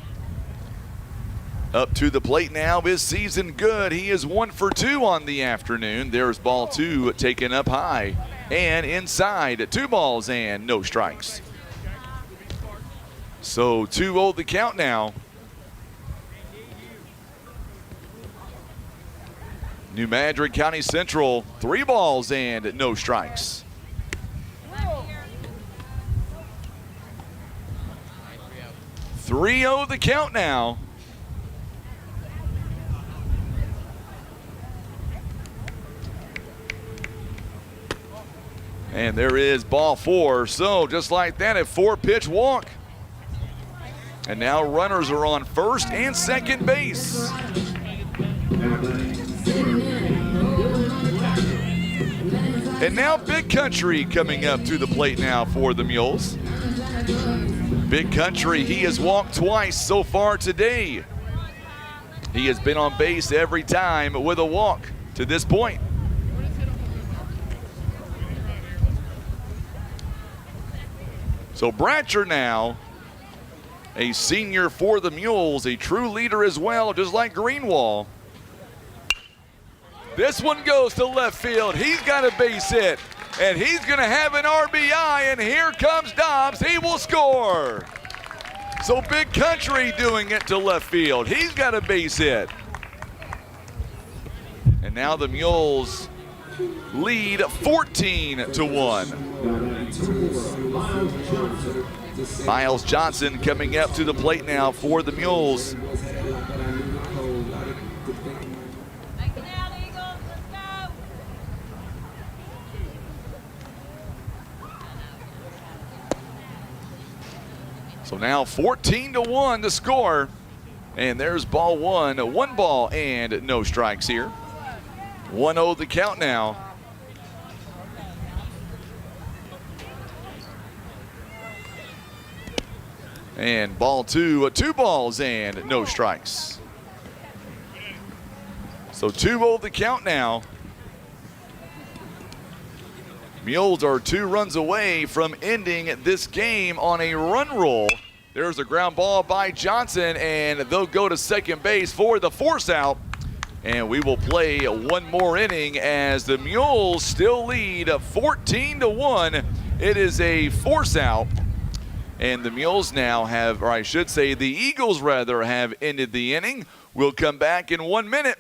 Up to the plate now is Season Good. He is 1 for 2 on the afternoon. There's ball 2 taken up high and inside. 2 balls and no strikes. So 2-0 the count now. New Madrid County Central, 3 balls and no strikes. .30 the count now. And there is ball 4. So just like that, a 4-pitch walk. And now runners are on first and second base. And now Big Country coming up to the plate now for the Mules. Big Country, he has walked twice so far today. He has been on base every time with a walk to this point. So Bratcher now, a senior for the Mules, a true leader as well, just like Greenwall. This one goes to left field. He's got a base hit, and he's going to have an RBI, and here comes Dobbs. He will score. So Big Country doing it to left field. He's got a base hit. And now the Mules lead 14-1. Miles Johnson coming up to the plate now for the Mules. So now 14-1 the score. And there's ball one. 1 ball and no strikes here. 1-0 the count now. And ball 2, 2 balls and no strikes. So 2-0 the count now. Mules are 2 runs away from ending this game on a run roll. There's a ground ball by Johnson, and they'll go to second base for the force out. And we will play 1 more inning as the Mules still lead 14-1. It is a force out. And the Mules now have, or I should say the Eagles rather, have ended the inning. We'll come back in 1 minute.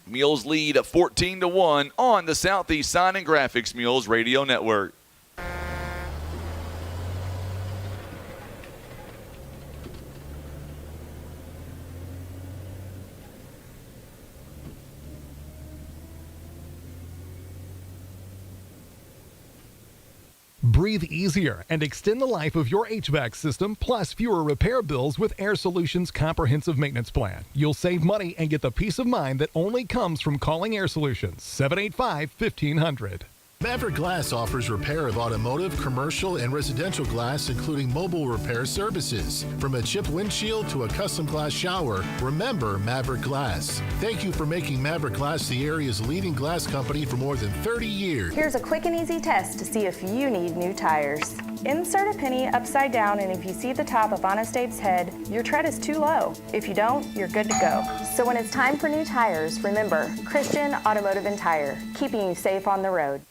Mules lead 14-1 on the Southeast Sign and Graphics Mules Radio Network. Breathe easier and extend the life of your HVAC system, plus fewer repair bills with Air Solutions Comprehensive Maintenance Plan. You'll save money and get the peace of mind that only comes from calling Air Solutions. 785-1500. Maverick Glass offers repair of automotive, commercial, and residential glass, including mobile repair services. From a chip windshield to a custom glass shower, remember Maverick Glass. Thank you for making Maverick Glass the area's leading glass company for more than 30 years. Here's a quick and easy test to see if you need new tires. Insert a penny upside down, and if you see the top of Honest Abe's head, your tread is too low. If you don't, you're good to go. So when it's time for new tires, remember Christian Automotive and Tire, keeping you safe on the road.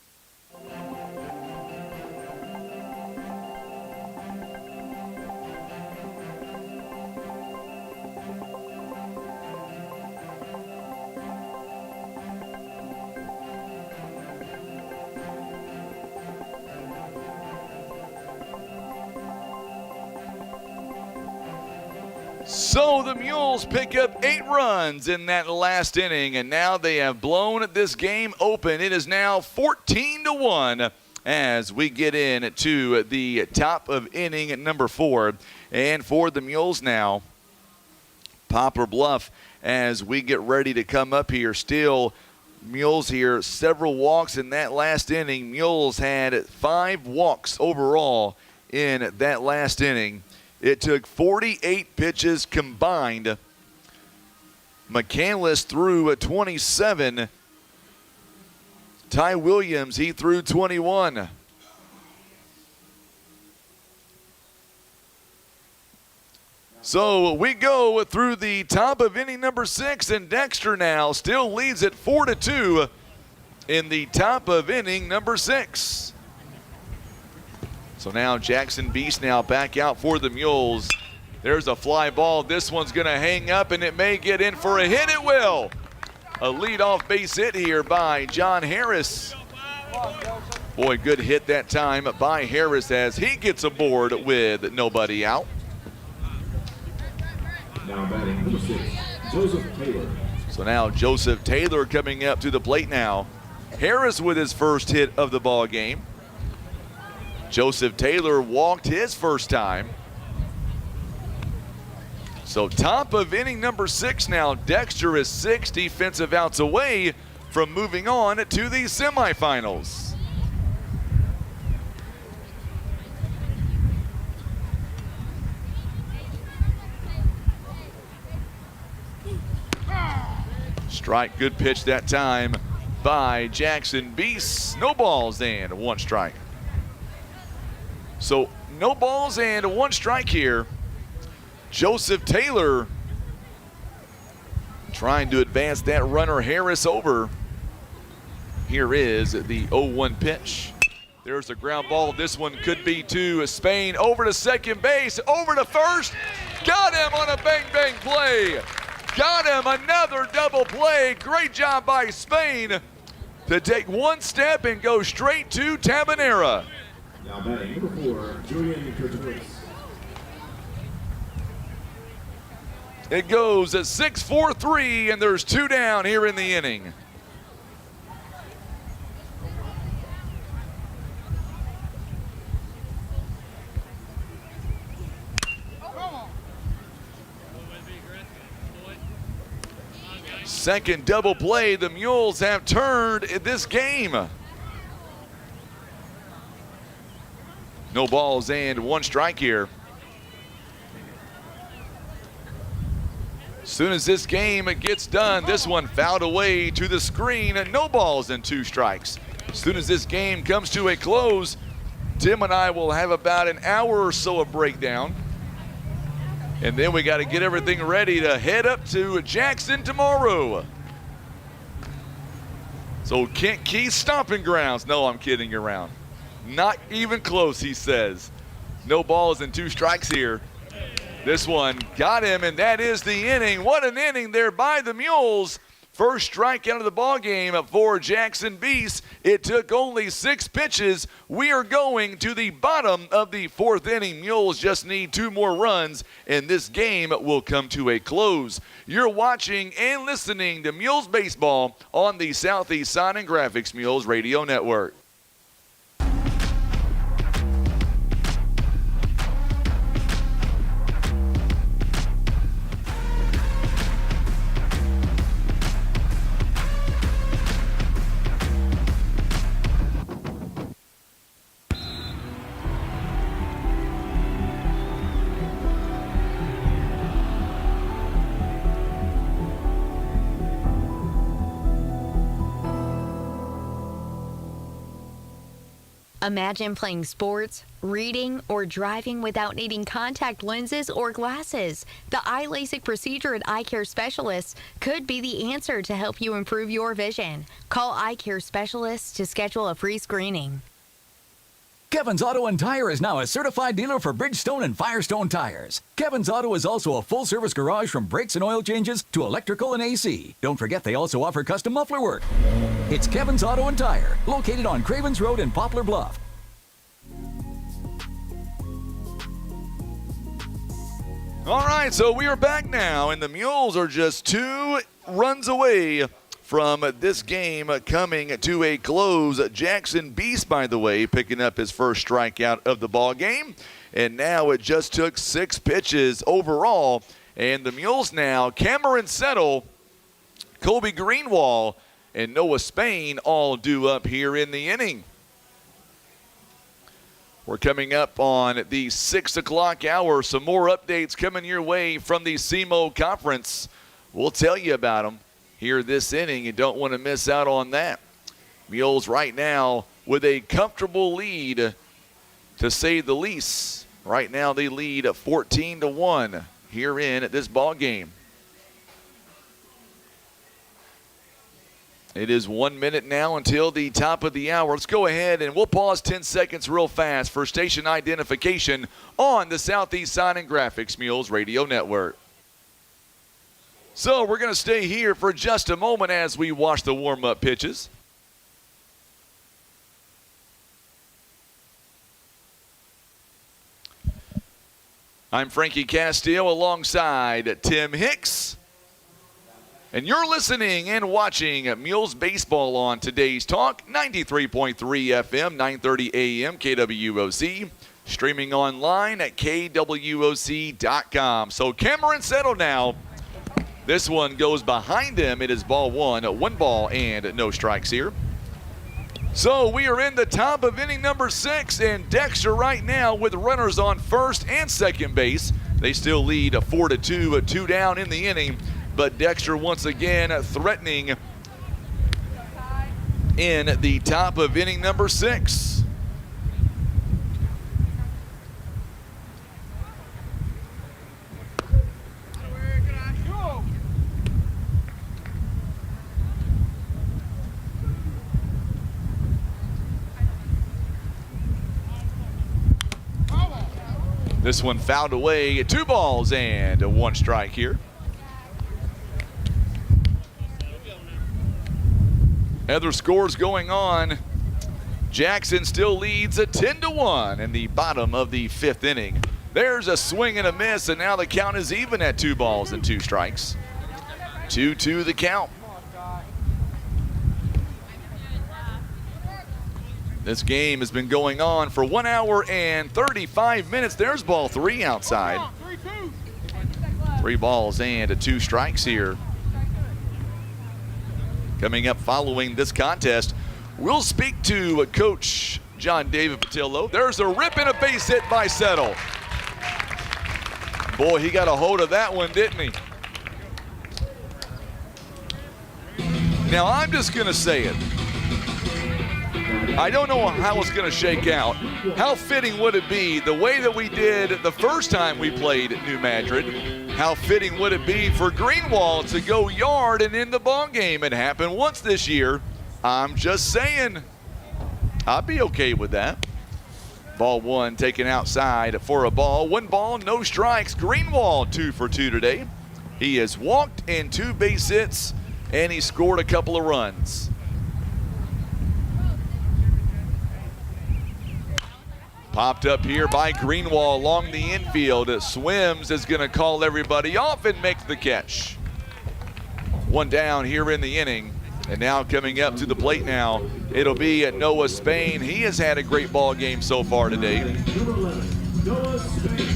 So the Mules pick up 8 runs in that last inning, and now they have blown this game open. It is now 14-1 as we get into the top of inning number 4. And for the Mules now, Poplar Bluff, as we get ready to come up here, still Mules here, several walks in that last inning. Mules had 5 walks overall in that last inning. It took 48 pitches combined. McCandless threw 27. Ty Williams, he threw 21. So we go through the top of inning number 6, and Dexter now still leads it 4-2 in the top of inning number 6. So now Jackson Beast now back out for the Mules. There's a fly ball. This one's going to hang up, and it may get in for a hit. It will. A leadoff base hit here by John Harris. Boy, good hit that time by Harris as he gets aboard with nobody out. Now batting number 6, Joseph Taylor. So now Joseph Taylor coming up to the plate now. Harris with his first hit of the ball game. Joseph Taylor walked his first time. So top of inning number 6 now. Dexter is 6 defensive outs away from moving on to the semifinals. Strike, good pitch that time by Jackson Beast. No balls and 1 strike. So no balls and one strike here. Joseph Taylor trying to advance that runner Harris over. Here is the 0-1 pitch. There's the ground ball. This one could be to Spain. Over to second base, over to first. Got him on a bang-bang play. Got him, another double play. Great job by Spain to take one step and go straight to Tabanera. Now batting number 4, Julian Curtis. It goes at 6-4-3, and there's 2 down here in the inning. Second double play the Mules have turned in this game. No balls and one strike here. As soon as this game gets done, this one fouled away to the screen, and no balls and 2 strikes. As soon as this game comes to a close, Tim and I will have about an hour or so of breakdown. And then we got to get everything ready to head up to Jackson tomorrow. So Kent Keith's stomping grounds. No, I'm kidding around. Not even close, he says. No balls and 2 strikes here. This one got him, and that is the inning. What an inning there by the Mules. First strikeout of the ball game for Jackson Beast. It took only 6 pitches. We are going to the bottom of the 4th inning. Mules just need 2 more runs, and this game will come to a close. You're watching and listening to Mules Baseball on the Southeast Sign and Graphics Mules Radio Network. Imagine playing sports, reading, or driving without needing contact lenses or glasses. The eye LASIK procedure at Eye Care Specialists could be the answer to help you improve your vision. Call Eye Care Specialists to schedule a free screening. Kevin's Auto and Tire is now a certified dealer for Bridgestone and Firestone tires. Kevin's Auto is also a full-service garage from brakes and oil changes to electrical and AC. Don't forget they also offer custom muffler work. It's Kevin's Auto and Tire, located on Cravens Road in Poplar Bluff. All right, so we are back now, and the Mules are just 2 runs away from this game coming to a close. Jackson Beast, by the way, picking up his first strikeout of the ball game. And now it just took 6 pitches overall. And the Mules now, Cameron Settle, Colby Greenwall, and Noah Spain all due up here in the inning. We're coming up on the 6 o'clock hour. Some more updates coming your way from the SEMO Conference. We'll tell you about them here this inning. You don't want to miss out on that. Mules right now with a comfortable lead, to say the least. Right now they lead 14-1 here in this ball game. It is 1 minute now until the top of the hour. Let's go ahead and we'll pause 10 seconds real fast for station identification on the Southeast Sign and Graphics Mules Radio Network. So we're going to stay here for just a moment as we watch the warm-up pitches. I'm Frankie Castillo alongside Tim Hicks. And you're listening and watching Mules Baseball on today's talk, 93.3 FM, 930 AM, KWOC. Streaming online at KWOC.com. So Cameron Settle now. This one goes behind him. It is ball 1, 1 ball and no strikes here. So we are in the top of inning number 6, and Dexter right now with runners on first and second base. They still lead 4-2, 2 down in the inning. But Dexter once again threatening in the top of inning number 6. This one fouled away. 2 balls and 1 strike here. Other scores going on. Jackson still leads 10-1 in the bottom of the 5th inning. There's a swing and a miss, and now the count is even at 2 balls and 2 strikes. 2-2 the count. This game has been going on for 1 hour and 35 minutes. There's ball 3 outside. 3 balls and 2 strikes here. Coming up following this contest, we'll speak to Coach John David Patillo. There's a rip and a base hit by Settle. Boy, he got a hold of that one, didn't he? Now, I'm just going to say it. I don't know how it's going to shake out. How fitting would it be, the way that we did the first time we played at New Madrid, how fitting would it be for Greenwald to go yard and in the ball game? It happened once this year. I'm just saying, I'd be okay with that. Ball 1 taken outside for a ball. 1 ball, no strikes. Greenwald 2 for 2 today. He has walked in 2 base hits, and he scored a couple of runs. Popped up here by Greenwald along the infield. Swims is going to call everybody off and make the catch. 1 down here in the inning. And now coming up to the plate now, it'll be at Noah Spain. He has had a great ball game so far today. Noah Spain.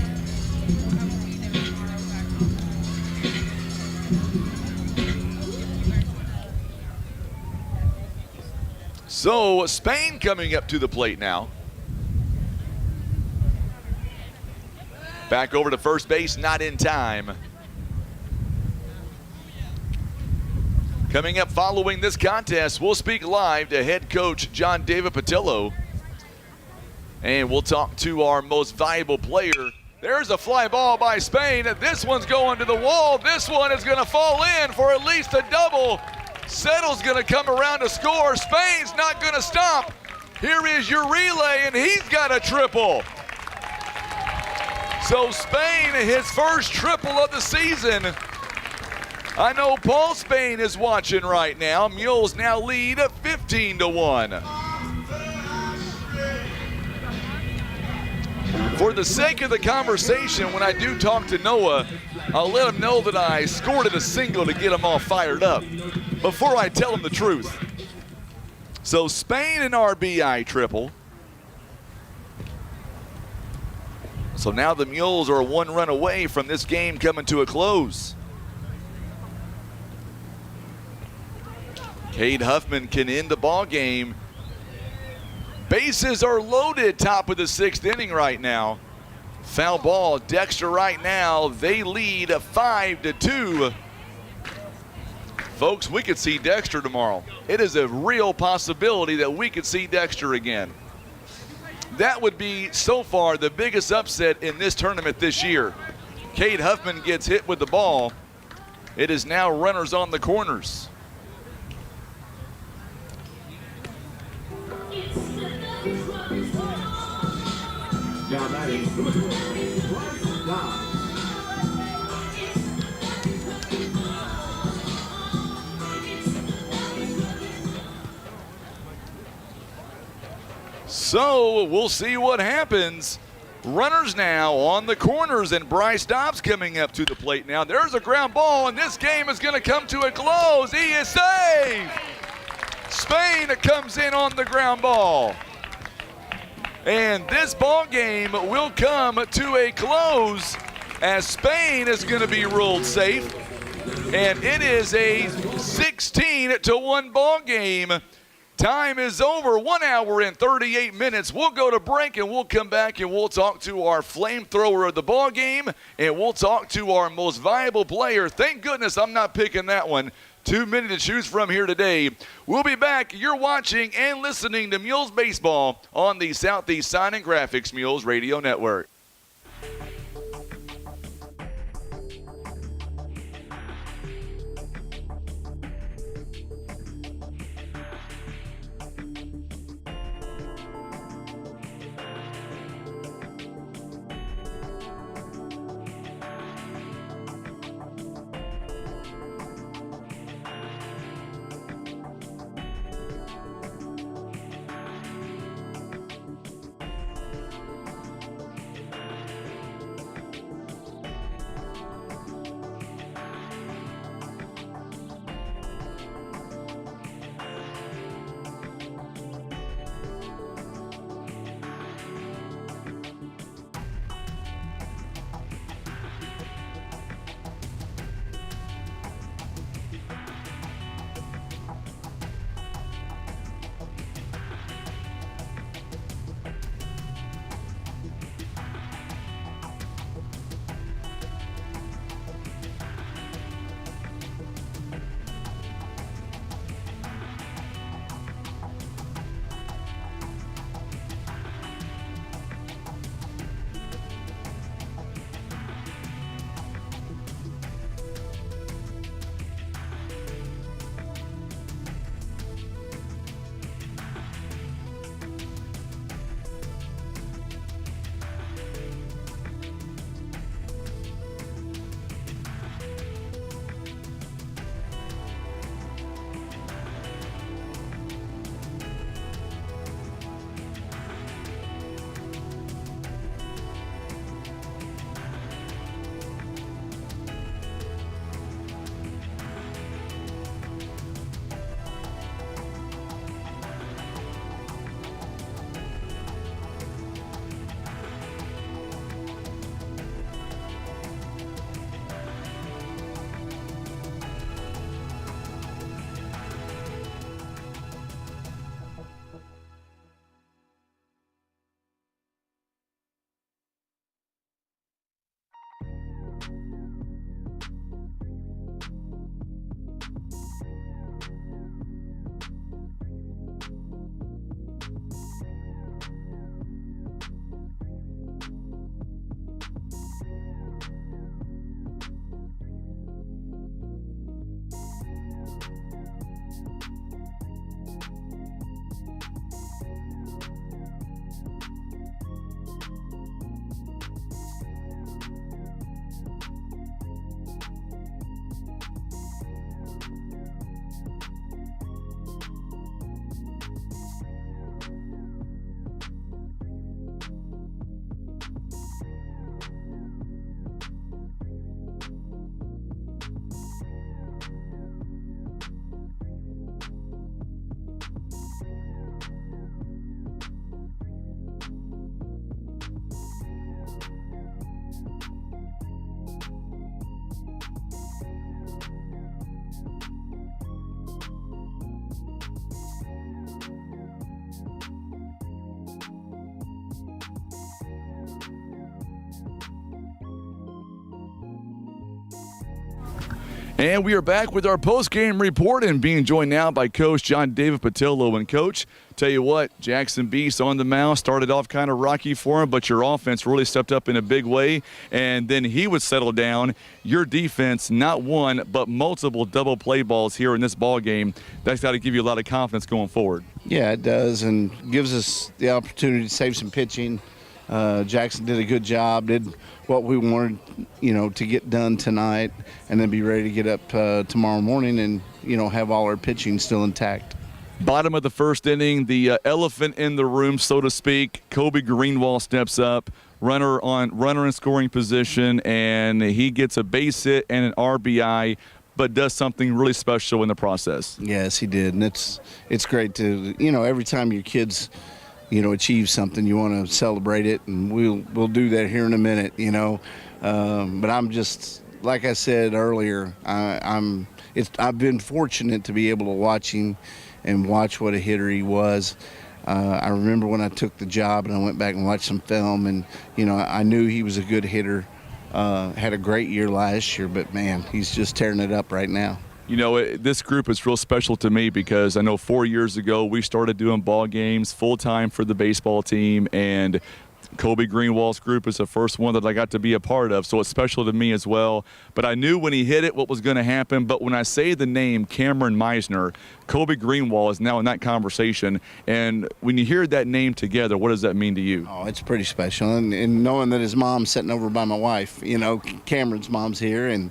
So Spain coming up to the plate now. Back over to first base, not in time. Coming up following this contest, we'll speak live to head coach John David Patillo. And we'll talk to our most valuable player. There's a fly ball by Spain. This one's going to the wall. This one is going to fall in for at least a double. Settle's going to come around to score. Spain's not going to stop. Here is your relay, and he's got a triple. So Spain, his first triple of the season. I know Paul Spain is watching right now. Mules now lead 15-1. For the sake of the conversation, when I do talk to Noah, I'll let him know that I scored a single to get him all fired up before I tell him the truth. So Spain and RBI triple. So now the Mules are 1 run away from this game coming to a close. Cade Huffman can end the ball game. Bases are loaded, top of the 6th inning right now. Foul ball, Dexter right now. They lead 5-2. Folks, we could see Dexter tomorrow. It is a real possibility that we could see Dexter again. That would be, so far, the biggest upset in this tournament this year. Cade Huffman gets hit with the ball. It is now runners on the corners. Now batting, number 12, Bryce. So we'll see what happens. Runners now on the corners, and Bryce Dobbs coming up to the plate now. There's a ground ball, and this game is going to come to a close. He is saved. Spain comes in on the ground ball. And this ball game will come to a close as Spain is going to be ruled safe. And it is a 16-1 ball game. Time is over, 1 hour and 38 minutes. We'll go to break and we'll come back and we'll talk to our flamethrower of the ball game, and we'll talk to our most valuable player. Thank goodness I'm not picking that one. Too many to choose from here today. We'll be back. You're watching and listening to Mules Baseball on the Southeast Sign and Graphics Mules Radio Network. And we are back with our post-game report and being joined now by Coach John David Patillo. And Coach, tell you what, Jackson Beast on the mound started off kind of rocky for him, but your offense really stepped up in a big way, and then he would settle down. Your defense, not one, but multiple double play balls here in this ball game. That's got to give you a lot of confidence going forward. Yeah, it does, and gives us the opportunity to save some pitching. Jackson did a good job, did what we wanted, to get done tonight, and then be ready to get up tomorrow morning and, have all our pitching still intact. Bottom of the first inning, the elephant in the room, so to speak. Kobe Greenwald steps up, runner in scoring position, and he gets a base hit and an RBI, but does something really special in the process. Yes, he did, and it's great to, every time your kids achieve something, you want to celebrate it, and we'll do that here in a minute, But I'm just, like I said earlier, I've been fortunate to be able to watch him and watch what a hitter he was. I remember when I took the job and I went back and watched some film, and I knew he was a good hitter. Had a great year last year, but man, he's just tearing it up right now. This group is real special to me because I know 4 years ago we started doing ball games full-time for the baseball team, and Kobe Greenwald's group is the first one that I got to be a part of, so it's special to me as well. But I knew when he hit it what was going to happen, but when I say the name Cameron Meisner, Kobe Greenwald is now in that conversation, and when you hear that name together, what does that mean to you? Oh, it's pretty special, and knowing that his mom's sitting over by my wife, Cameron's mom's here, and,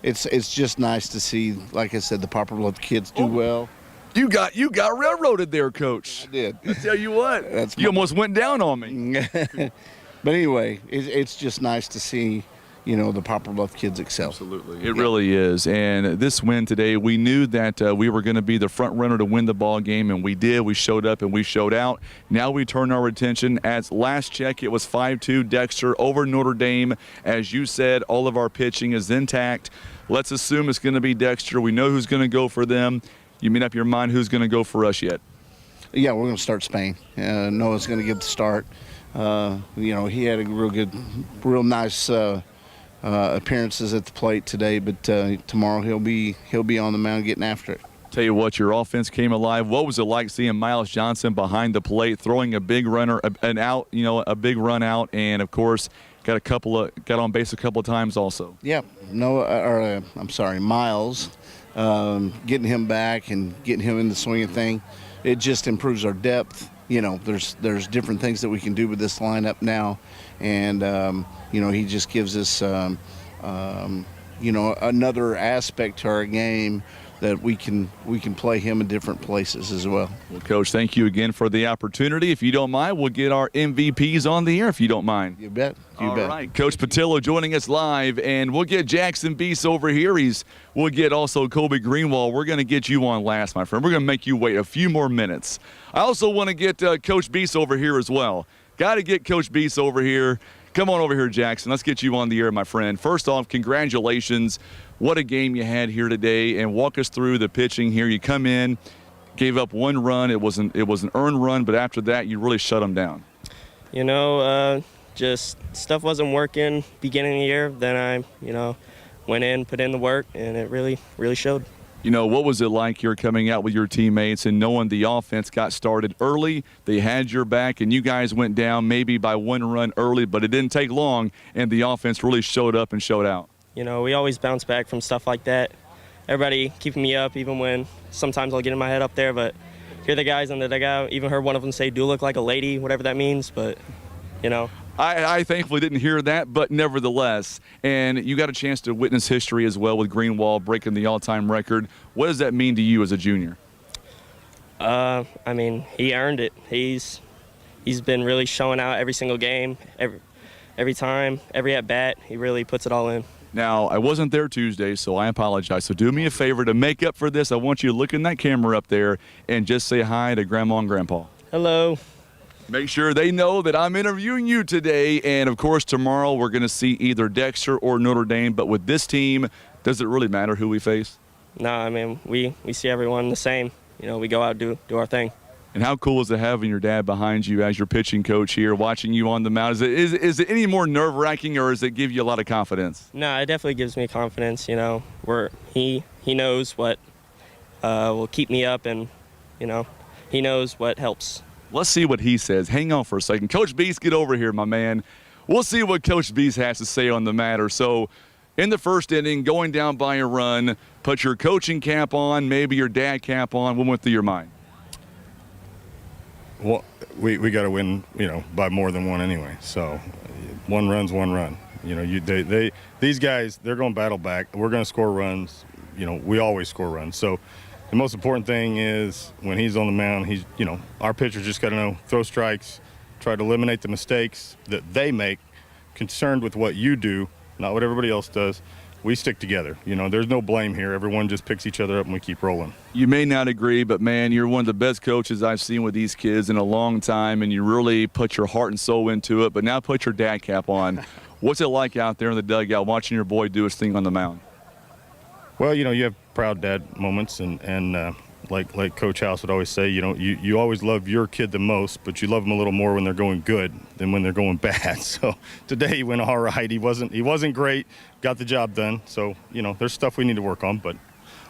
It's just nice to see, like I said, the Poplar Bluff kids do well. You got railroaded there, Coach. I did. I tell you what, you almost went down on me. But anyway, it's just nice to see, the Poplar Bluff kids excel. Absolutely, it really is. And this win today, we knew that we were going to be the front runner to win the ball game, and we did. We showed up and we showed out. Now we turn our attention. As last check, it was 5-2 Dexter over Notre Dame. As you said, all of our pitching is intact. Let's assume it's going to be Dexter. We know who's going to go for them. You made up your mind who's going to go for us yet? Yeah, we're going to start Spain. Noah's going to give the start. He had a real nice appearances at the plate today, but tomorrow he'll be on the mound getting after it. Tell you what, your offense came alive. What was it like seeing Miles Johnson behind the plate, throwing a big runner, a big run out, and of course got on base a couple of times also. Yeah, Miles, getting him back and getting him in the swing of thing, it just improves our depth. There's different things that we can do with this lineup now, and he just gives us another aspect to our game that we can play him in different places as well. Well, Coach, thank you again for the opportunity. If you don't mind, we'll get our MVPs on the air if you don't mind. You bet. All right, Coach Patillo joining us live, and we'll get Jackson Beast over here. We'll get also Kobe Greenwald. We're going to get you on last, my friend. We're going to make you wait a few more minutes. I also want to get Coach Beast over here as well. Got to get Coach Beast over here. Come on over here, Jackson. Let's get you on the air, my friend. First off, congratulations. What a game you had here today, and walk us through the pitching here. You come in, gave up one run. It was an earned run, but after that, you really shut them down. Just stuff wasn't working beginning of the year. Then I, went in, put in the work, and it really, really showed. What was it like here coming out with your teammates and knowing the offense got started early, they had your back, and you guys went down maybe by one run early, but it didn't take long, and the offense really showed up and showed out? We always bounce back from stuff like that. Everybody keeping me up, even when sometimes I'll get in my head up there, but hear the guys in the dugout, even heard one of them say, "Do look like a lady," whatever that means, but, I thankfully didn't hear that, but nevertheless, and you got a chance to witness history as well with Greenwald breaking the all-time record. What does that mean to you as a junior? He earned it. He's been really showing out every single game, every time, every at-bat. He really puts it all in. Now, I wasn't there Tuesday, so I apologize. So do me a favor to make up for this. I want you to look in that camera up there and just say hi to Grandma and Grandpa. Hello. Make sure they know that I'm interviewing you today. And, of course, tomorrow we're going to see either Dexter or Notre Dame. But with this team, does it really matter who we face? No, we see everyone the same. We go out and do our thing. And how cool is it having your dad behind you as your pitching coach here, watching you on the mound? Is it any more nerve-wracking, or does it give you a lot of confidence? No, it definitely gives me confidence. You know, he knows what will keep me up, and you know, he knows what helps. Let's see what he says. Hang on for a second. Coach Beast, get over here, my man. We'll see what Coach Beast has to say on the matter. So, in the first inning, going down by a run, put your coaching cap on, maybe your dad cap on. What went through your mind? Well, we got to win, you know, by more than one anyway. So, one run's one run. You know, these guys, they're going to battle back. We're going to score runs. You know, we always score runs. So, the most important thing is when he's on the mound, you know, our pitchers just got to know, throw strikes, try to eliminate the mistakes that they make, concerned with what you do, not what everybody else does. We stick together. You know, there's no blame here. Everyone just picks each other up and we keep rolling. You may not agree, but, man, you're one of the best coaches I've seen with these kids in a long time, and you really put your heart and soul into it. But now put your dad cap on. What's it like out there in the dugout watching your boy do his thing on the mound? Well, you know, you have proud dad moments, and like Coach House would always say, you know, you always love your kid the most, but you love them a little more when they're going good than when they're going bad. So today he went all right. He wasn't great, got the job done. So, you know, there's stuff we need to work on, but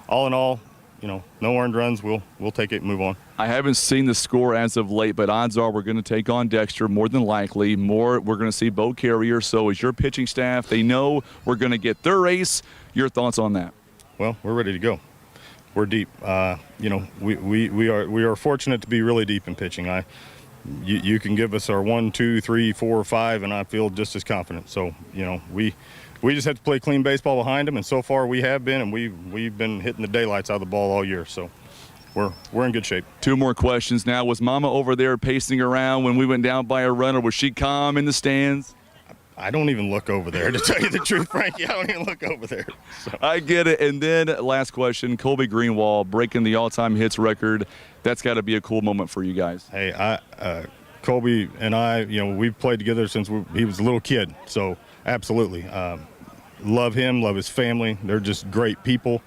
all in all, you know, no earned runs. We'll take it and move on. I haven't seen the score as of late, but odds are we're going to take on Dexter more than likely. We're going to see Bo Carrier. So is your pitching staff, they know we're going to get their ace. Your thoughts on that? Well, we're ready to go. We're deep. You know, we are fortunate to be really deep in pitching. You can give us our 1, 2, 3, 4, 5, and I feel just as confident. So, you know, we just have to play clean baseball behind them, and so far we have been, and we've been hitting the daylights out of the ball all year. So we're in good shape. 2 more questions now. Was Mama over there pacing around when we went down by a run, or was she calm in the stands? I don't even look over there, to tell you the truth, Frankie. I don't even look over there. So. I get it. And then last question, Colby Greenwald breaking the all-time hits record. That's got to be a cool moment for you guys. Hey, Colby and I, you know, we've played together since he was a little kid. So absolutely, love him, love his family. They're just great people.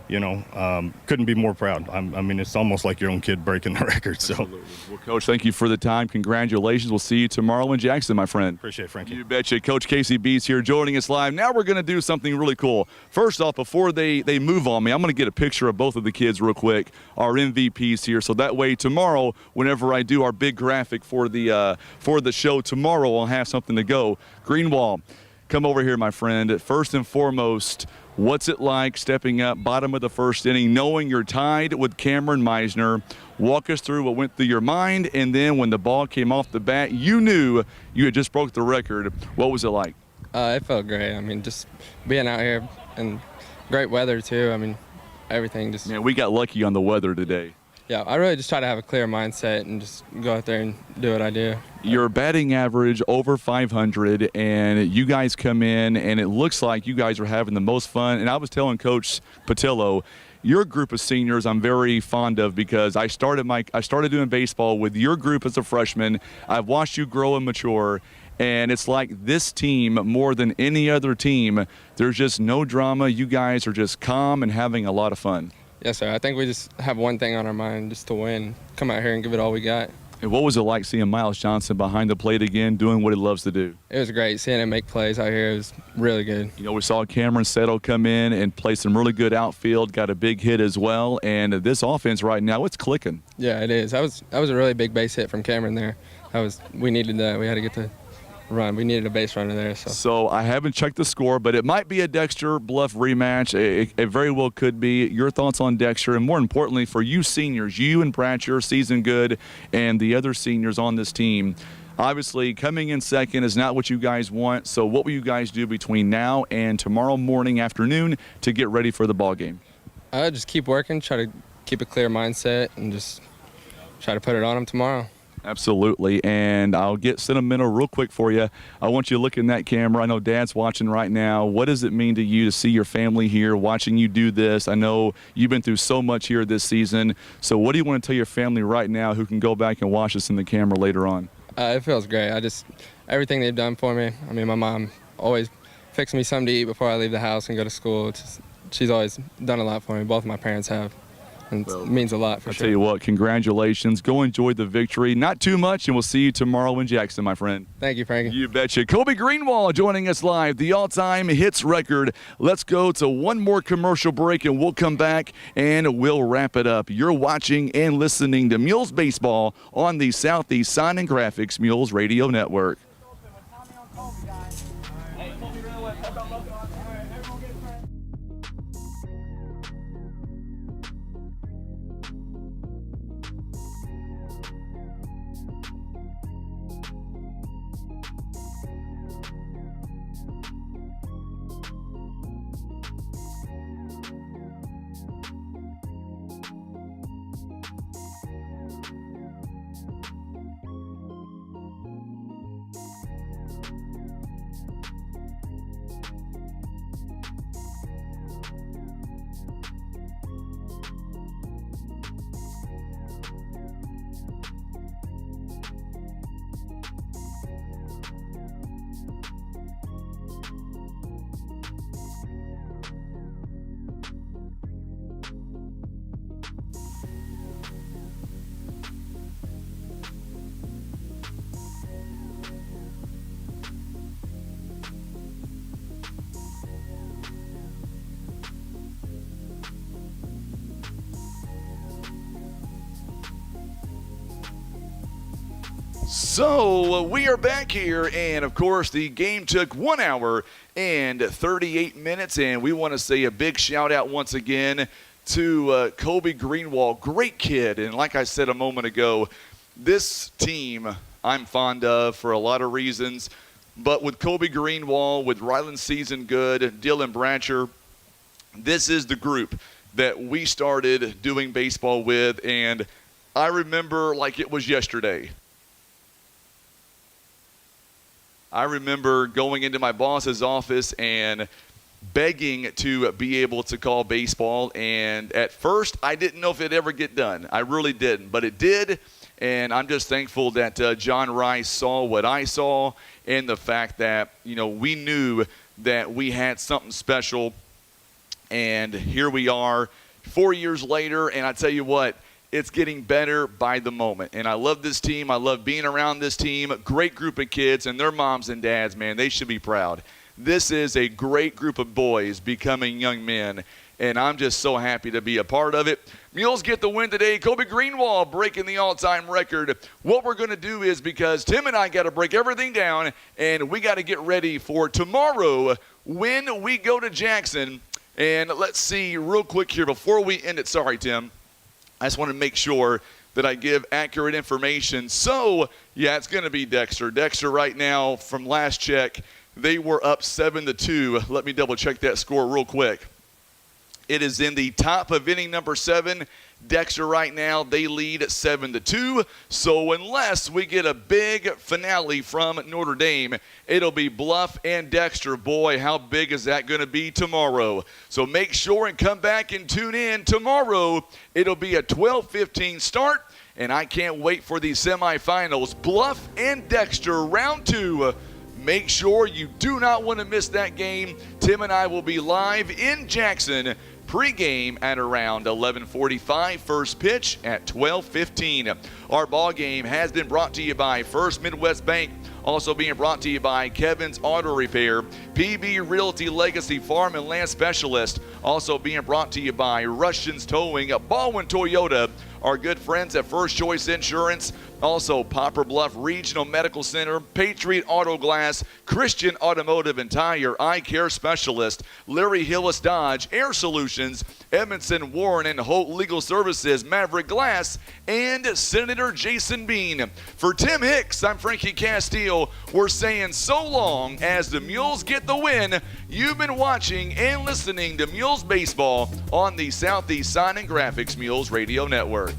You know, couldn't be more proud. I mean, it's almost like your own kid breaking the record. So, absolutely. Well, Coach, thank you for the time. Congratulations. We'll see you tomorrow in Jackson, my friend. Appreciate it, Frankie. You betcha. Coach Casey Beats here joining us live. Now we're going to do something really cool. First off, before they move on me, I'm going to get a picture of both of the kids real quick, our MVPs here. So that way tomorrow, whenever I do our big graphic for the show tomorrow, I'll have something to go. Greenwald, come over here, my friend. First and foremost, what's it like stepping up, bottom of the first inning, knowing you're tied with Cameron Meisner? Walk us through what went through your mind, and then when the ball came off the bat, you knew you had just broke the record. What was it like? It felt great. I mean, just being out here and great weather, too. I mean, everything just... Man, we got lucky on the weather today. Yeah, I really just try to have a clear mindset and just go out there and do what I do. Your batting average over 500, and you guys come in, and it looks like you guys are having the most fun. And I was telling Coach Patillo, your group of seniors I'm very fond of because I started doing baseball with your group as a freshman. I've watched you grow and mature, and it's like this team more than any other team. There's just no drama. You guys are just calm and having a lot of fun. Yes, sir. I think we just have one thing on our mind, just to win. Come out here and give it all we got. And what was it like seeing Miles Johnson behind the plate again, doing what he loves to do? It was great. Seeing him make plays out here, it was really good. You know, we saw Cameron Settle come in and play some really good outfield, got a big hit as well. And this offense right now, it's clicking. Yeah, it is. That was a really big base hit from Cameron there. We needed that. We had to get the run. We needed a base runner there. So I haven't checked the score, but it might be a Dexter Bluff rematch. It very well could be. Your thoughts on Dexter, and more importantly for you seniors, you and Pratt, your season good, and the other seniors on this team. Obviously, coming in second is not what you guys want. So what will you guys do between now and tomorrow morning, afternoon to get ready for the ball game? Just keep working, try to keep a clear mindset, and just try to put it on them tomorrow. Absolutely, and I'll get sentimental real quick for you. I want you to look in that camera. I know Dad's watching right now. What does it mean to you to see your family here, watching you do this? I know you've been through so much here this season. So what do you want to tell your family right now who can go back and watch us in the camera later on? It feels great. Everything they've done for me. I mean, my mom always fixes me something to eat before I leave the house and go to school. She's always done a lot for me. Both of my parents have. and it means a lot for I'll sure. tell you what, congratulations. Go enjoy the victory. Not too much, and we'll see you tomorrow in Jackson, my friend. Thank you, Frankie. You betcha. Kobe Greenwald joining us live, the all-time hits record. Let's go to one more commercial break, and we'll come back, and we'll wrap it up. You're watching and listening to Mules Baseball on the Southeast Sign and Graphics Mules Radio Network. So we are back here, and of course the game took 1 hour and 38 minutes, and we want to say a big shout out once again to Kobe Greenwald. Great kid, and like I said a moment ago, this team I'm fond of for a lot of reasons, but with Kobe Greenwald, with Ryland Season Good, Dylan Brancher, this is the group that we started doing baseball with, and I remember like it was yesterday. I remember going into my boss's office and begging to be able to call baseball, and at first I didn't know if it'd ever get done. I really didn't, but it did, and I'm just thankful that John Rice saw what I saw, and the fact that, you know, we knew that we had something special, and here we are 4 years later, and I tell you what, it's getting better by the moment. And I love this team. I love being around this team. Great group of kids, and their moms and dads, man, they should be proud. This is a great group of boys becoming young men, and I'm just so happy to be a part of it. Mules get the win today. Kobe Greenwald breaking the all-time record. What we're going to do is, because Tim and I got to break everything down, and we got to get ready for tomorrow when we go to Jackson. And let's see real quick here before we end it. Sorry, Tim. I just want to make sure that I give accurate information. So, yeah, it's going to be Dexter. Dexter right now, from last check, they were up 7-2. Let me double check that score real quick. It is in the top of inning number 7. Dexter right now, they lead 7-2. So unless we get a big finale from Notre Dame, it'll be Bluff and Dexter. Boy, how big is that going to be tomorrow? So make sure and come back and tune in tomorrow. It'll be a 12:15 start, and I can't wait for the semifinals. Bluff and Dexter, round 2. Make sure you do not want to miss that game. Tim and I will be live in Jackson pregame at around 11:45, first pitch at 12:15. Our ball game has been brought to you by First Midwest Bank, also being brought to you by Kevin's Auto Repair, PB Realty Legacy Farm and Land Specialist, also being brought to you by Russians Towing, Baldwin Toyota, our good friends at First Choice Insurance, also Poplar Bluff Regional Medical Center, Patriot Auto Glass, Christian Automotive and Tire, Eye Care Specialist, Larry Hillis Dodge, Air Solutions, Edmondson Warren and Holt Legal Services, Maverick Glass, and Senator Jason Bean. For Tim Hicks, I'm Frankie Castile. We're saying so long as the Mules get the win. You've been watching and listening to Mules Baseball on the Southeast Sign and Graphics Mules Radio Network.